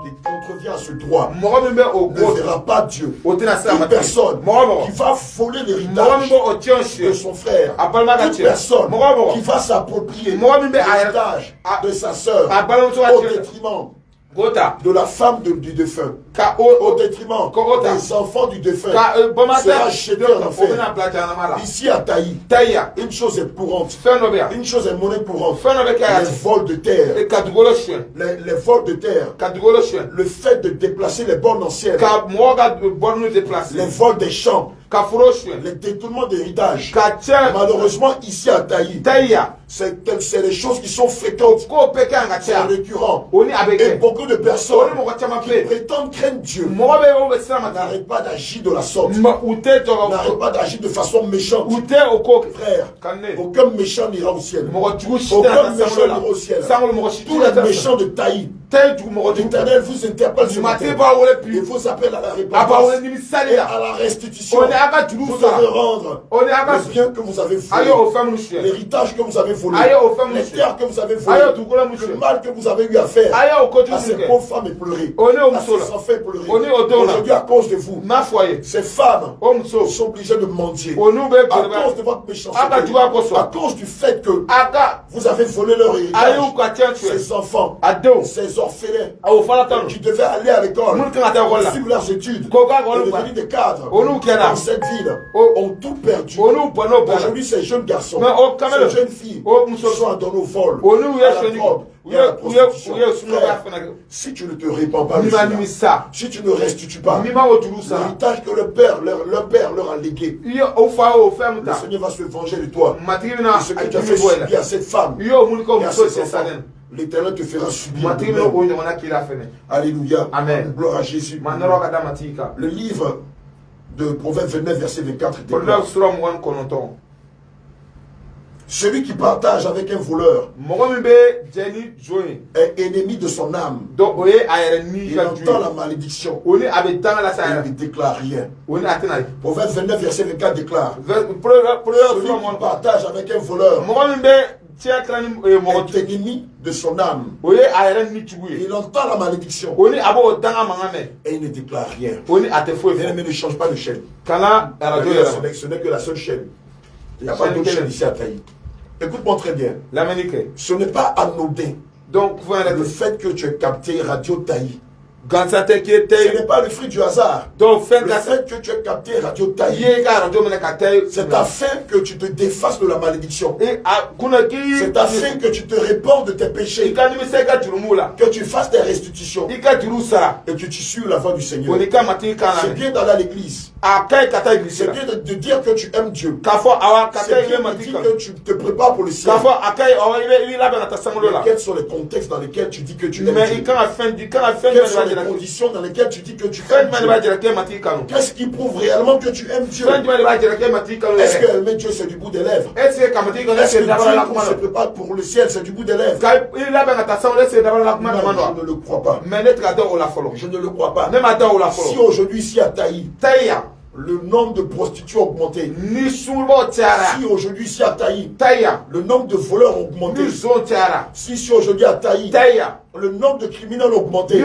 qui contrevient à ce droit mo mi be o ne go verra pas Dieu. o tina sa Toute ma personne mo qui va voler mo mi l'héritage be o tien de shi son frère, apalma ka toute tien personne mo qui va s'approprier Moi, même, l'héritage de sa sœur apalma to au tien détriment gota de la femme du défunt, ka au détriment Kogota. des enfants du défunt, ka bomata sera jeté en o enfer. bina plata na mala Ici à Taï, taya une chose est courante, feno be une chose est monnaie courante, feno be ka les vols de terre, e ka dugolo chien les vols de terre, ka dugolo chien le fait de déplacer les bornes anciennes, ka mo ga bornu déplacer les vols des champs, ka furo chien les détournements d'héritage. ka tien Malheureusement, ici à Taï, taya c'est des choses qui sont fréquentes, ko pe ka nga c'est tia récurrent. oni Et abeke beaucoup de oni personnes mo ko chama qui pe prétendent craindre Dieu mo be o be sama ta n'arrêtent pas d'agir de la sorte, ma ute to n'arrêtent pas d'agir de façon méchante. ute o ko Frère, kanne aucun méchant n'ira au ciel. mo ko jugu shi Aucun ta méchant samolo n'ira la au ciel. samolo mo ko shi Tous les méchants de Taï, tay jugu mo ko jugu l'Éternel vous interpelle ce mate matin. ba wole Il pi vous appelle à la aba repentance wole ni et sali la à la restitution. on aka jugu Vous sa devez rendre on aka le bien que vous avez ayo volé, o fam chien l'héritage que vous avez volé, ayo o fam les chien terres que vous avez volées, ayo dugolo mu le chien mal que vous avez eu à faire ayo o ko à ces jugu pauvres femmes éplorées, on est au à ces musola enfants éplorés. on est au dona Aujourd'hui, à cause de vous, ma foyer ces femmes o muso sont obligées de mentir. onu be À be cause de votre méchanceté, aka jugu ko so à cause du fait que aka vous avez volé leur héritage, ayo ka tien chien ces enfants, ado ces orphelins o fala tan qui devaient aller à l'école, mun kan ta wala suivre leurs études, ko ga et ko devenir des cadres onu kena dans cette ville, Oh. ont tout perdu. onu bono bono Aujourd'hui, ces jeunes garçons, mais o kamelo ces jeunes filles, o muso sont adonnés au vol, onu à ye la shoni drogue et à la prostitution. uye suno ba Frère, fana si tu ne te répands pas, ni ma ni Lucie, sa si tu ne restitues pas ni ma o turu sa l'héritage que leur père leur a légué, iye o fa o fam le ta Seigneur va se venger de toi. matiri na Et ce que tu as fait akimi boyla subir à cette femme iye o mun ko et à muso ses se enfants, sanen l'Éternel te fera subir. matiri no lui-même. o nyona kila fene Alléluia. Amen. Gloire à Jésus. manoro ka damatika Le livre de Proverbe 29, verset 24 pour déclare, le sura mo konoton celui qui partage avec un voleur mogo mi be jeni joye est ennemi de son âme. donc o ye a yɛrɛ ni Il ka entend juye la malédiction. o ni a bɛ danga la sa Il yɛrɛ ne déclare rien. o ni a tɛna ye Proverbe 29, verset 24 déclare, pour celui qui partage avec un voleur mɔgɔ min bɛ tiɲɛ tila ni mɔgɔ est ennemi de son âme. o ye a yɛrɛ ni jugu ye Il entend la malédiction o ni a bɛ o danga mankan mɛn et il ne déclare rien. o ni a tɛ foyi Bien fɔ aimé, ne change pas de chaîne. kana arajo yɛrɛ Ce n'est que la seule chaîne. Il n'y a pas Chaîne d'autre quelle? chaîne ici à Taï. Écoute-moi très bien. lamɛnni kɛ Ce n'est pas anodin donc fɛn yɛrɛ le tɛ fait que tu aies capté Radio Taï. gansa tɛ k'e tɛ Ce ye n'est pas le fruit du hasard. donc fɛn Le ka fait que tu aies capté Radio i Taï, ye i ka arajo minɛ ka tɛ ye c'est afin que tu te défasses de la malédiction. a kunna k'i C'est afin que tu te répandes de tes i péchés, ka nimisa i ka jurumu la que tu fasses tes restitutions i ka juru sara et que tu suives la voie du Seigneur. o ni ka matigi kan C'est lamɛn bien d'aller à l'église. a ka ɲi ka taa C'est egilisi la bien de dire que tu aimes Dieu. k'a fɔ awa ka C'est taa i bien bɛ de matigi dire kan que tu te prépares pour le ciel. k'a fɔ a ka ɲi awa i bɛ labɛn ka taa sankolo la Quels sont les contextes dans lesquels tu dis que tu aimes mais i Dieu? kan ka fɛn di kan ka fɛn Quelles jumɛn de sont b'a les jira conditions dans lesquelles tu dis que tu fɛn aimes jumɛn de b'a Dieu? jira k'e matigi kanu Qu'est-ce qui prouve réellement que tu aimes Dieu? fɛn jumɛn de b'a jira k'e matigi kanu Est-ce que yɛrɛ aimer Dieu c'est du bout des lèvres? est-ce que ka matigi kanu Est-ce est-ce que que dabara la Dieu kuma se dɔ prépare pour le ciel, c'est du bout des lèvres? ka i labɛn ka taa sankolo est-ce que dabara la kuma dama Non, je dɔ ne le crois pas. mais ne tɛ ka dɔn o la fɔlɔ Je ne le crois pas. ne ma dɔn o la Si fɔlɔ aujourd'hui ici à Taï, tayi yan le nombre de prostituées a augmenté, ni sunbaw cayara si aujourd'hui ici à Taï, tayi yan le nombre de voleurs a augmenté, ni zon cayara si aujourd'hui à Taï, tayi yan le nombre de criminels a augmenté.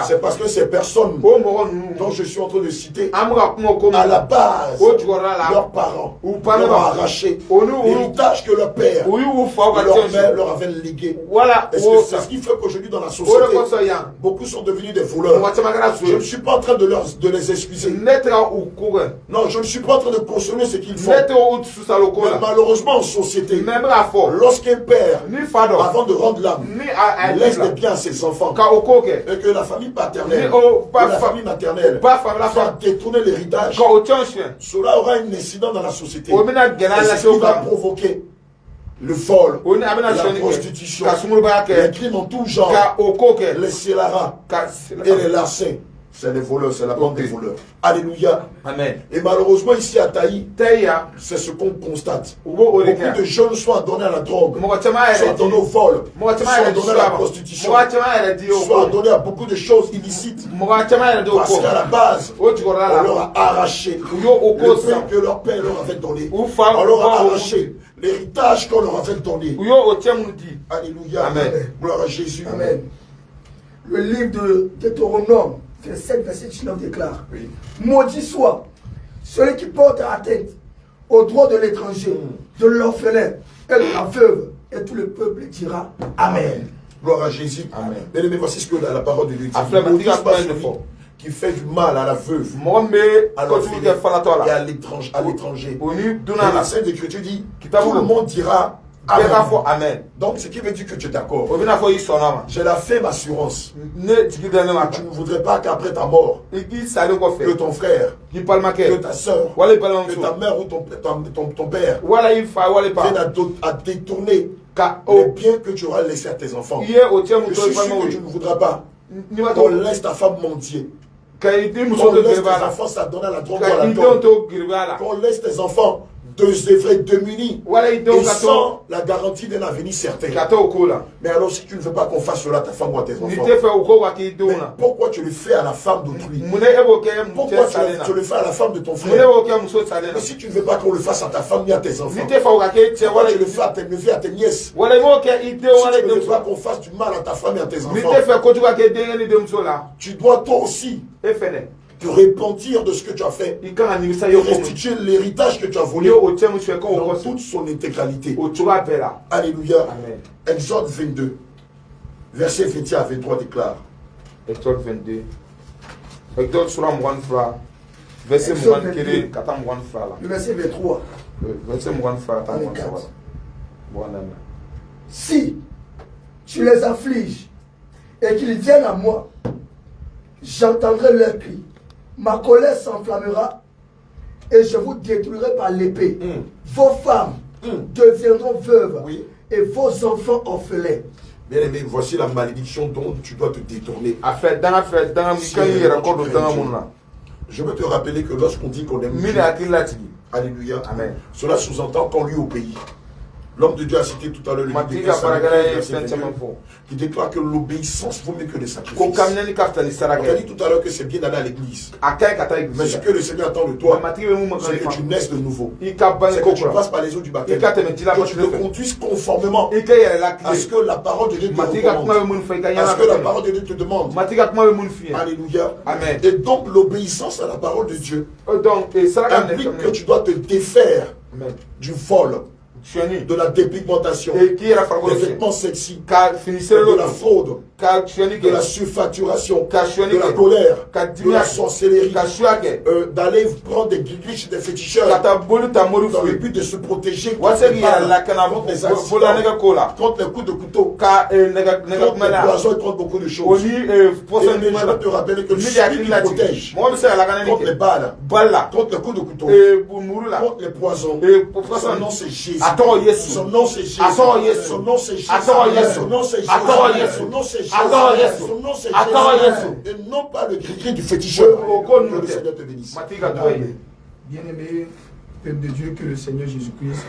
C'est parce que ces personnes dont je suis en train de citer, à la base, leurs parents leur ont arraché l'héritage que leur père, leur mère leur avait légué. C'est ce qui fait qu'aujourd'hui dans la société, beaucoup sont devenus des voleurs. Je ne suis pas en train de les excuser. Non, je ne suis pas en train de cautionner ce qu'ils font. Mais malheureusement en société, lorsqu'un père, avant de rendre l'âme, laisse des biens à ses enfants, et que la famille paternelle ou la famille maternelle va détourner l'héritage, cela aura un incident dans la société. Et c'est ce qui va provoquer le vol, la prostitution, les crimes en tout genre, les scélérats et les larcins. C'est les voleurs, c'est la bande des voleurs. Alléluia. Amen. Et malheureusement ici à Taï, c'est ce qu'on constate. Beaucoup de jeunes sont donnés à la drogue, sont donnés au vol, sont donnés à la prostitution, sont donnés à beaucoup de choses illicites. Parce qu'à la base, on leur a arraché le pain que leur père leur avait donné. On leur a arraché l'héritage qu'on leur avait donné. Alléluia. Amen. Gloire à Jésus. Amen. Le livre de Deutéronome, 7, verset 19 déclare, maudit soit celui qui porte atteinte au droit de l'étranger, de l'orphelin et de la veuve, et tout le peuple dira Amen. Gloire à Jésus. Amen. Mais voici ce que la parole de Dieu dit. Maudit soit celui qui fait du mal à la veuve, à l'orphelin et à l'étranger. La Sainte Écriture dit, tout le monde dira Amen. Donc, ce qui veut dire que tu es d'accord. J'ai la ferme assurance que tu ne voudrais pas qu'après ta mort, que ton frère, que ta soeur, que ta mère ou ton père viennent à détourner les biens que tu auras laissés à tes enfants. Je suis sûr que tu ne voudras pas qu'on laisse ta femme mendier. Qu'on laisse tes enfants s'adonner à la drogue ou à la drogue. Qu'on laisse tes enfants démunis et sans la garantie d'un avenir certain. Mais alors si tu ne veux pas qu'on fasse cela à ta femme ou à tes enfants, mais pourquoi tu le fais à la femme d'autrui? Pourquoi tu le fais à la femme de ton frère? Mais si tu ne veux pas qu'on le fasse à ta femme ni à tes enfants, pourquoi tu le fais à tes neveux, à tes nièces? Si tu ne veux pas qu'on fasse du mal à ta femme et à tes enfants, tu dois toi aussi te repentir de ce que tu as fait et restituer l'héritage que tu as volé dans toute son intégralité. Alléluia. Amen. Exode 22, verset 21 à 23 déclare. Exode 22. Exode sur la moine frère. Verset moine kéré, kata moine frère là. Le verset 23. Verset moine frère, kata moine frère. Si tu les affliges et qu'ils viennent à moi, j'entendrai leurs cris. Ma colère s'enflammera et je vous détruirai par l'épée. Vos femmes deviendront veuves et vos enfants orphelins. Bien aimé, voici la malédiction dont tu dois te détourner. Je veux te rappeler que lorsqu'on dit qu'on aime Dieu, alléluia, amen, cela sous-entend qu'on lui obéit. L'homme de Dieu a cité tout à l'heure le qui déclare que l'obéissance vaut mieux que les sacrifices. On a dit tout à l'heure que c'est bien d'aller à l'église. Mais ce que le Seigneur attend de toi, c'est que tu naisses de nouveau. C'est que tu passes par les eaux du baptême. Que tu te conduises conformément à ce que la parole de Dieu te recommande. À ce que la parole de Dieu te demande. Alléluia. Amen. Et donc l'obéissance à la parole de Dieu implique que tu dois te défaire du vol, de la dépigmentation, des vêtements sexy, de la fraude, de la surfacturation, de la colère, de la sorcellerie, d'aller prendre des guiches, des féticheurs dans le but de se protéger contre les accidents, contre les coups de couteau, contre les poisons et contre beaucoup de choses. Mais je vais te rappeler que celui qui protège contre les balles, contre les coups de couteau, contre les poisons, son nom c'est Jésus. Son nom c'est Jésus. Son nom c'est Jésus. Son nom c'est Jésus. Son nom c'est Jésus. Son nom c'est Jésus. Et non pas le cri du féticheur. Que le Seigneur te bénisse. Bien-aimé peuple de Dieu, que le Seigneur Jésus-Christ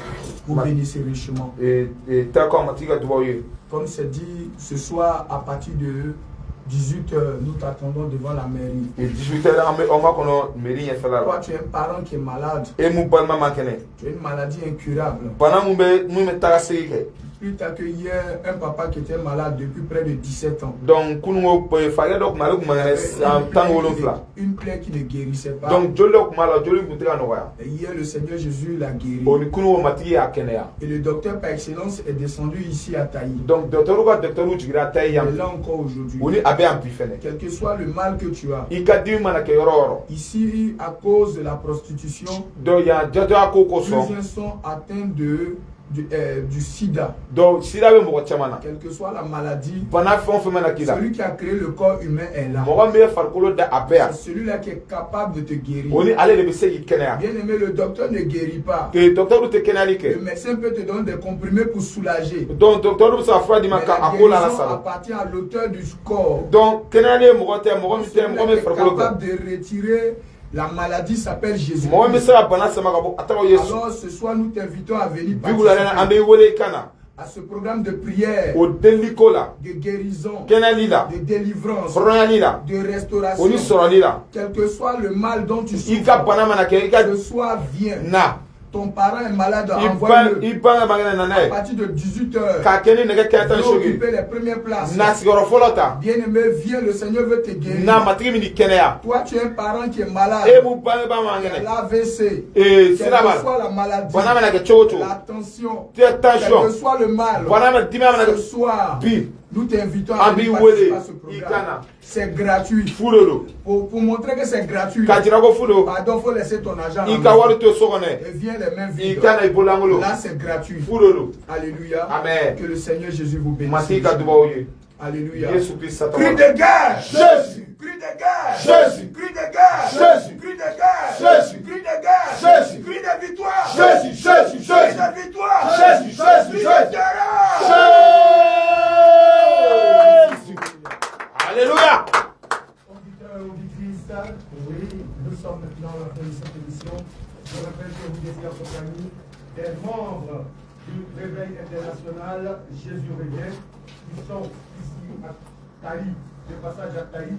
vous bénisse richement. Comme c'est dit, ce soir à partir de 18h, nous t'attendons devant la mairie. Et 18h, Toi, tu es un parent qui est malade. Tu as une maladie incurable. puis t'accueillais un papa qui était malade depuis près de 17 ans. Donc, Une plaie qui ne guérissait pas. Donc, et hier, le Seigneur Jésus l'a guéri. Et le docteur par excellence est descendu ici à Taï. Donc, et là encore aujourd'hui. Quel que soit le mal que tu as. Ici, à cause de la prostitution, plusieurs sont atteints du sida. Donc, quelle que soit la maladie, celui qui a créé le corps humain est là. C'est celui-là qui est capable de te guérir. Bien aimé, le docteur ne guérit pas. Le médecin peut te donner des comprimés pour soulager. Mais la guérison appartient à l'auteur du corps. Celui qui est capable de retirer la maladie s'appelle Jésus. Alors ce soir, nous t'invitons à venir participer à ce programme de prière, de guérison, de délivrance, de restauration. Quel que soit le mal dont tu souffres, ce soir viens. Ton parent est malade, envoie-le. À partir de 18h, viens occuper les premières places. Bien-aimé, viens, le Seigneur veut te guérir. Toi, tu es un parent qui est malade. L'AVC, quelle que soit la maladie, la tension, quel que soit le mal, ce soir, nous t'invitons à venir participer à ce programme. C'est gratuit. Pour montrer que c'est gratuit, pardon, il faut laisser ton argent et viens les mains vides. Là, c'est gratuit. Alléluia. Amen. Que le Seigneur Jésus vous bénisse. Alléluia. Cri de guerre. Jésus. Cri de guerre. Jésus. Cri de guerre. Jésus. Cri de guerre. Jésus. Cri de guerre. Jésus. Cri de victoire. Jésus. Jésus. Cri de victoire. Jésus. Jésus. Jésus. Alléluia. Oui, nous sommes maintenant à la fin de cette émission. Je rappelle que vous êtes en compagnie des membres du Réveil international Jésus revient, qui sont ici à Taï, le passage à Taï.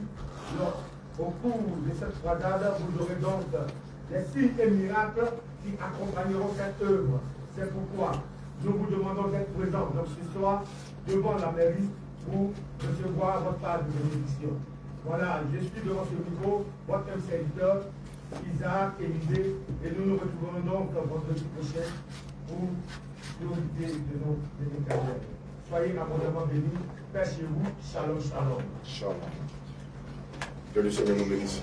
Au cours de cette croisade, vous aurez donc les signes et miracles qui accompagneront cette œuvre. C'est pourquoi nous vous demandons d'être présents donc ce soir devant la mairie pour recevoir votre part de bénédiction. Voilà, je suis devant ce micro, votre serviteur, Isaac Élisée, et nous nous retrouverons donc vendredi prochain pour l'unité de nos bénédictions. Soyez abondamment bénis. Père chez vous, shalom, shalom. Shalom. Que le Seigneur nous bénisse.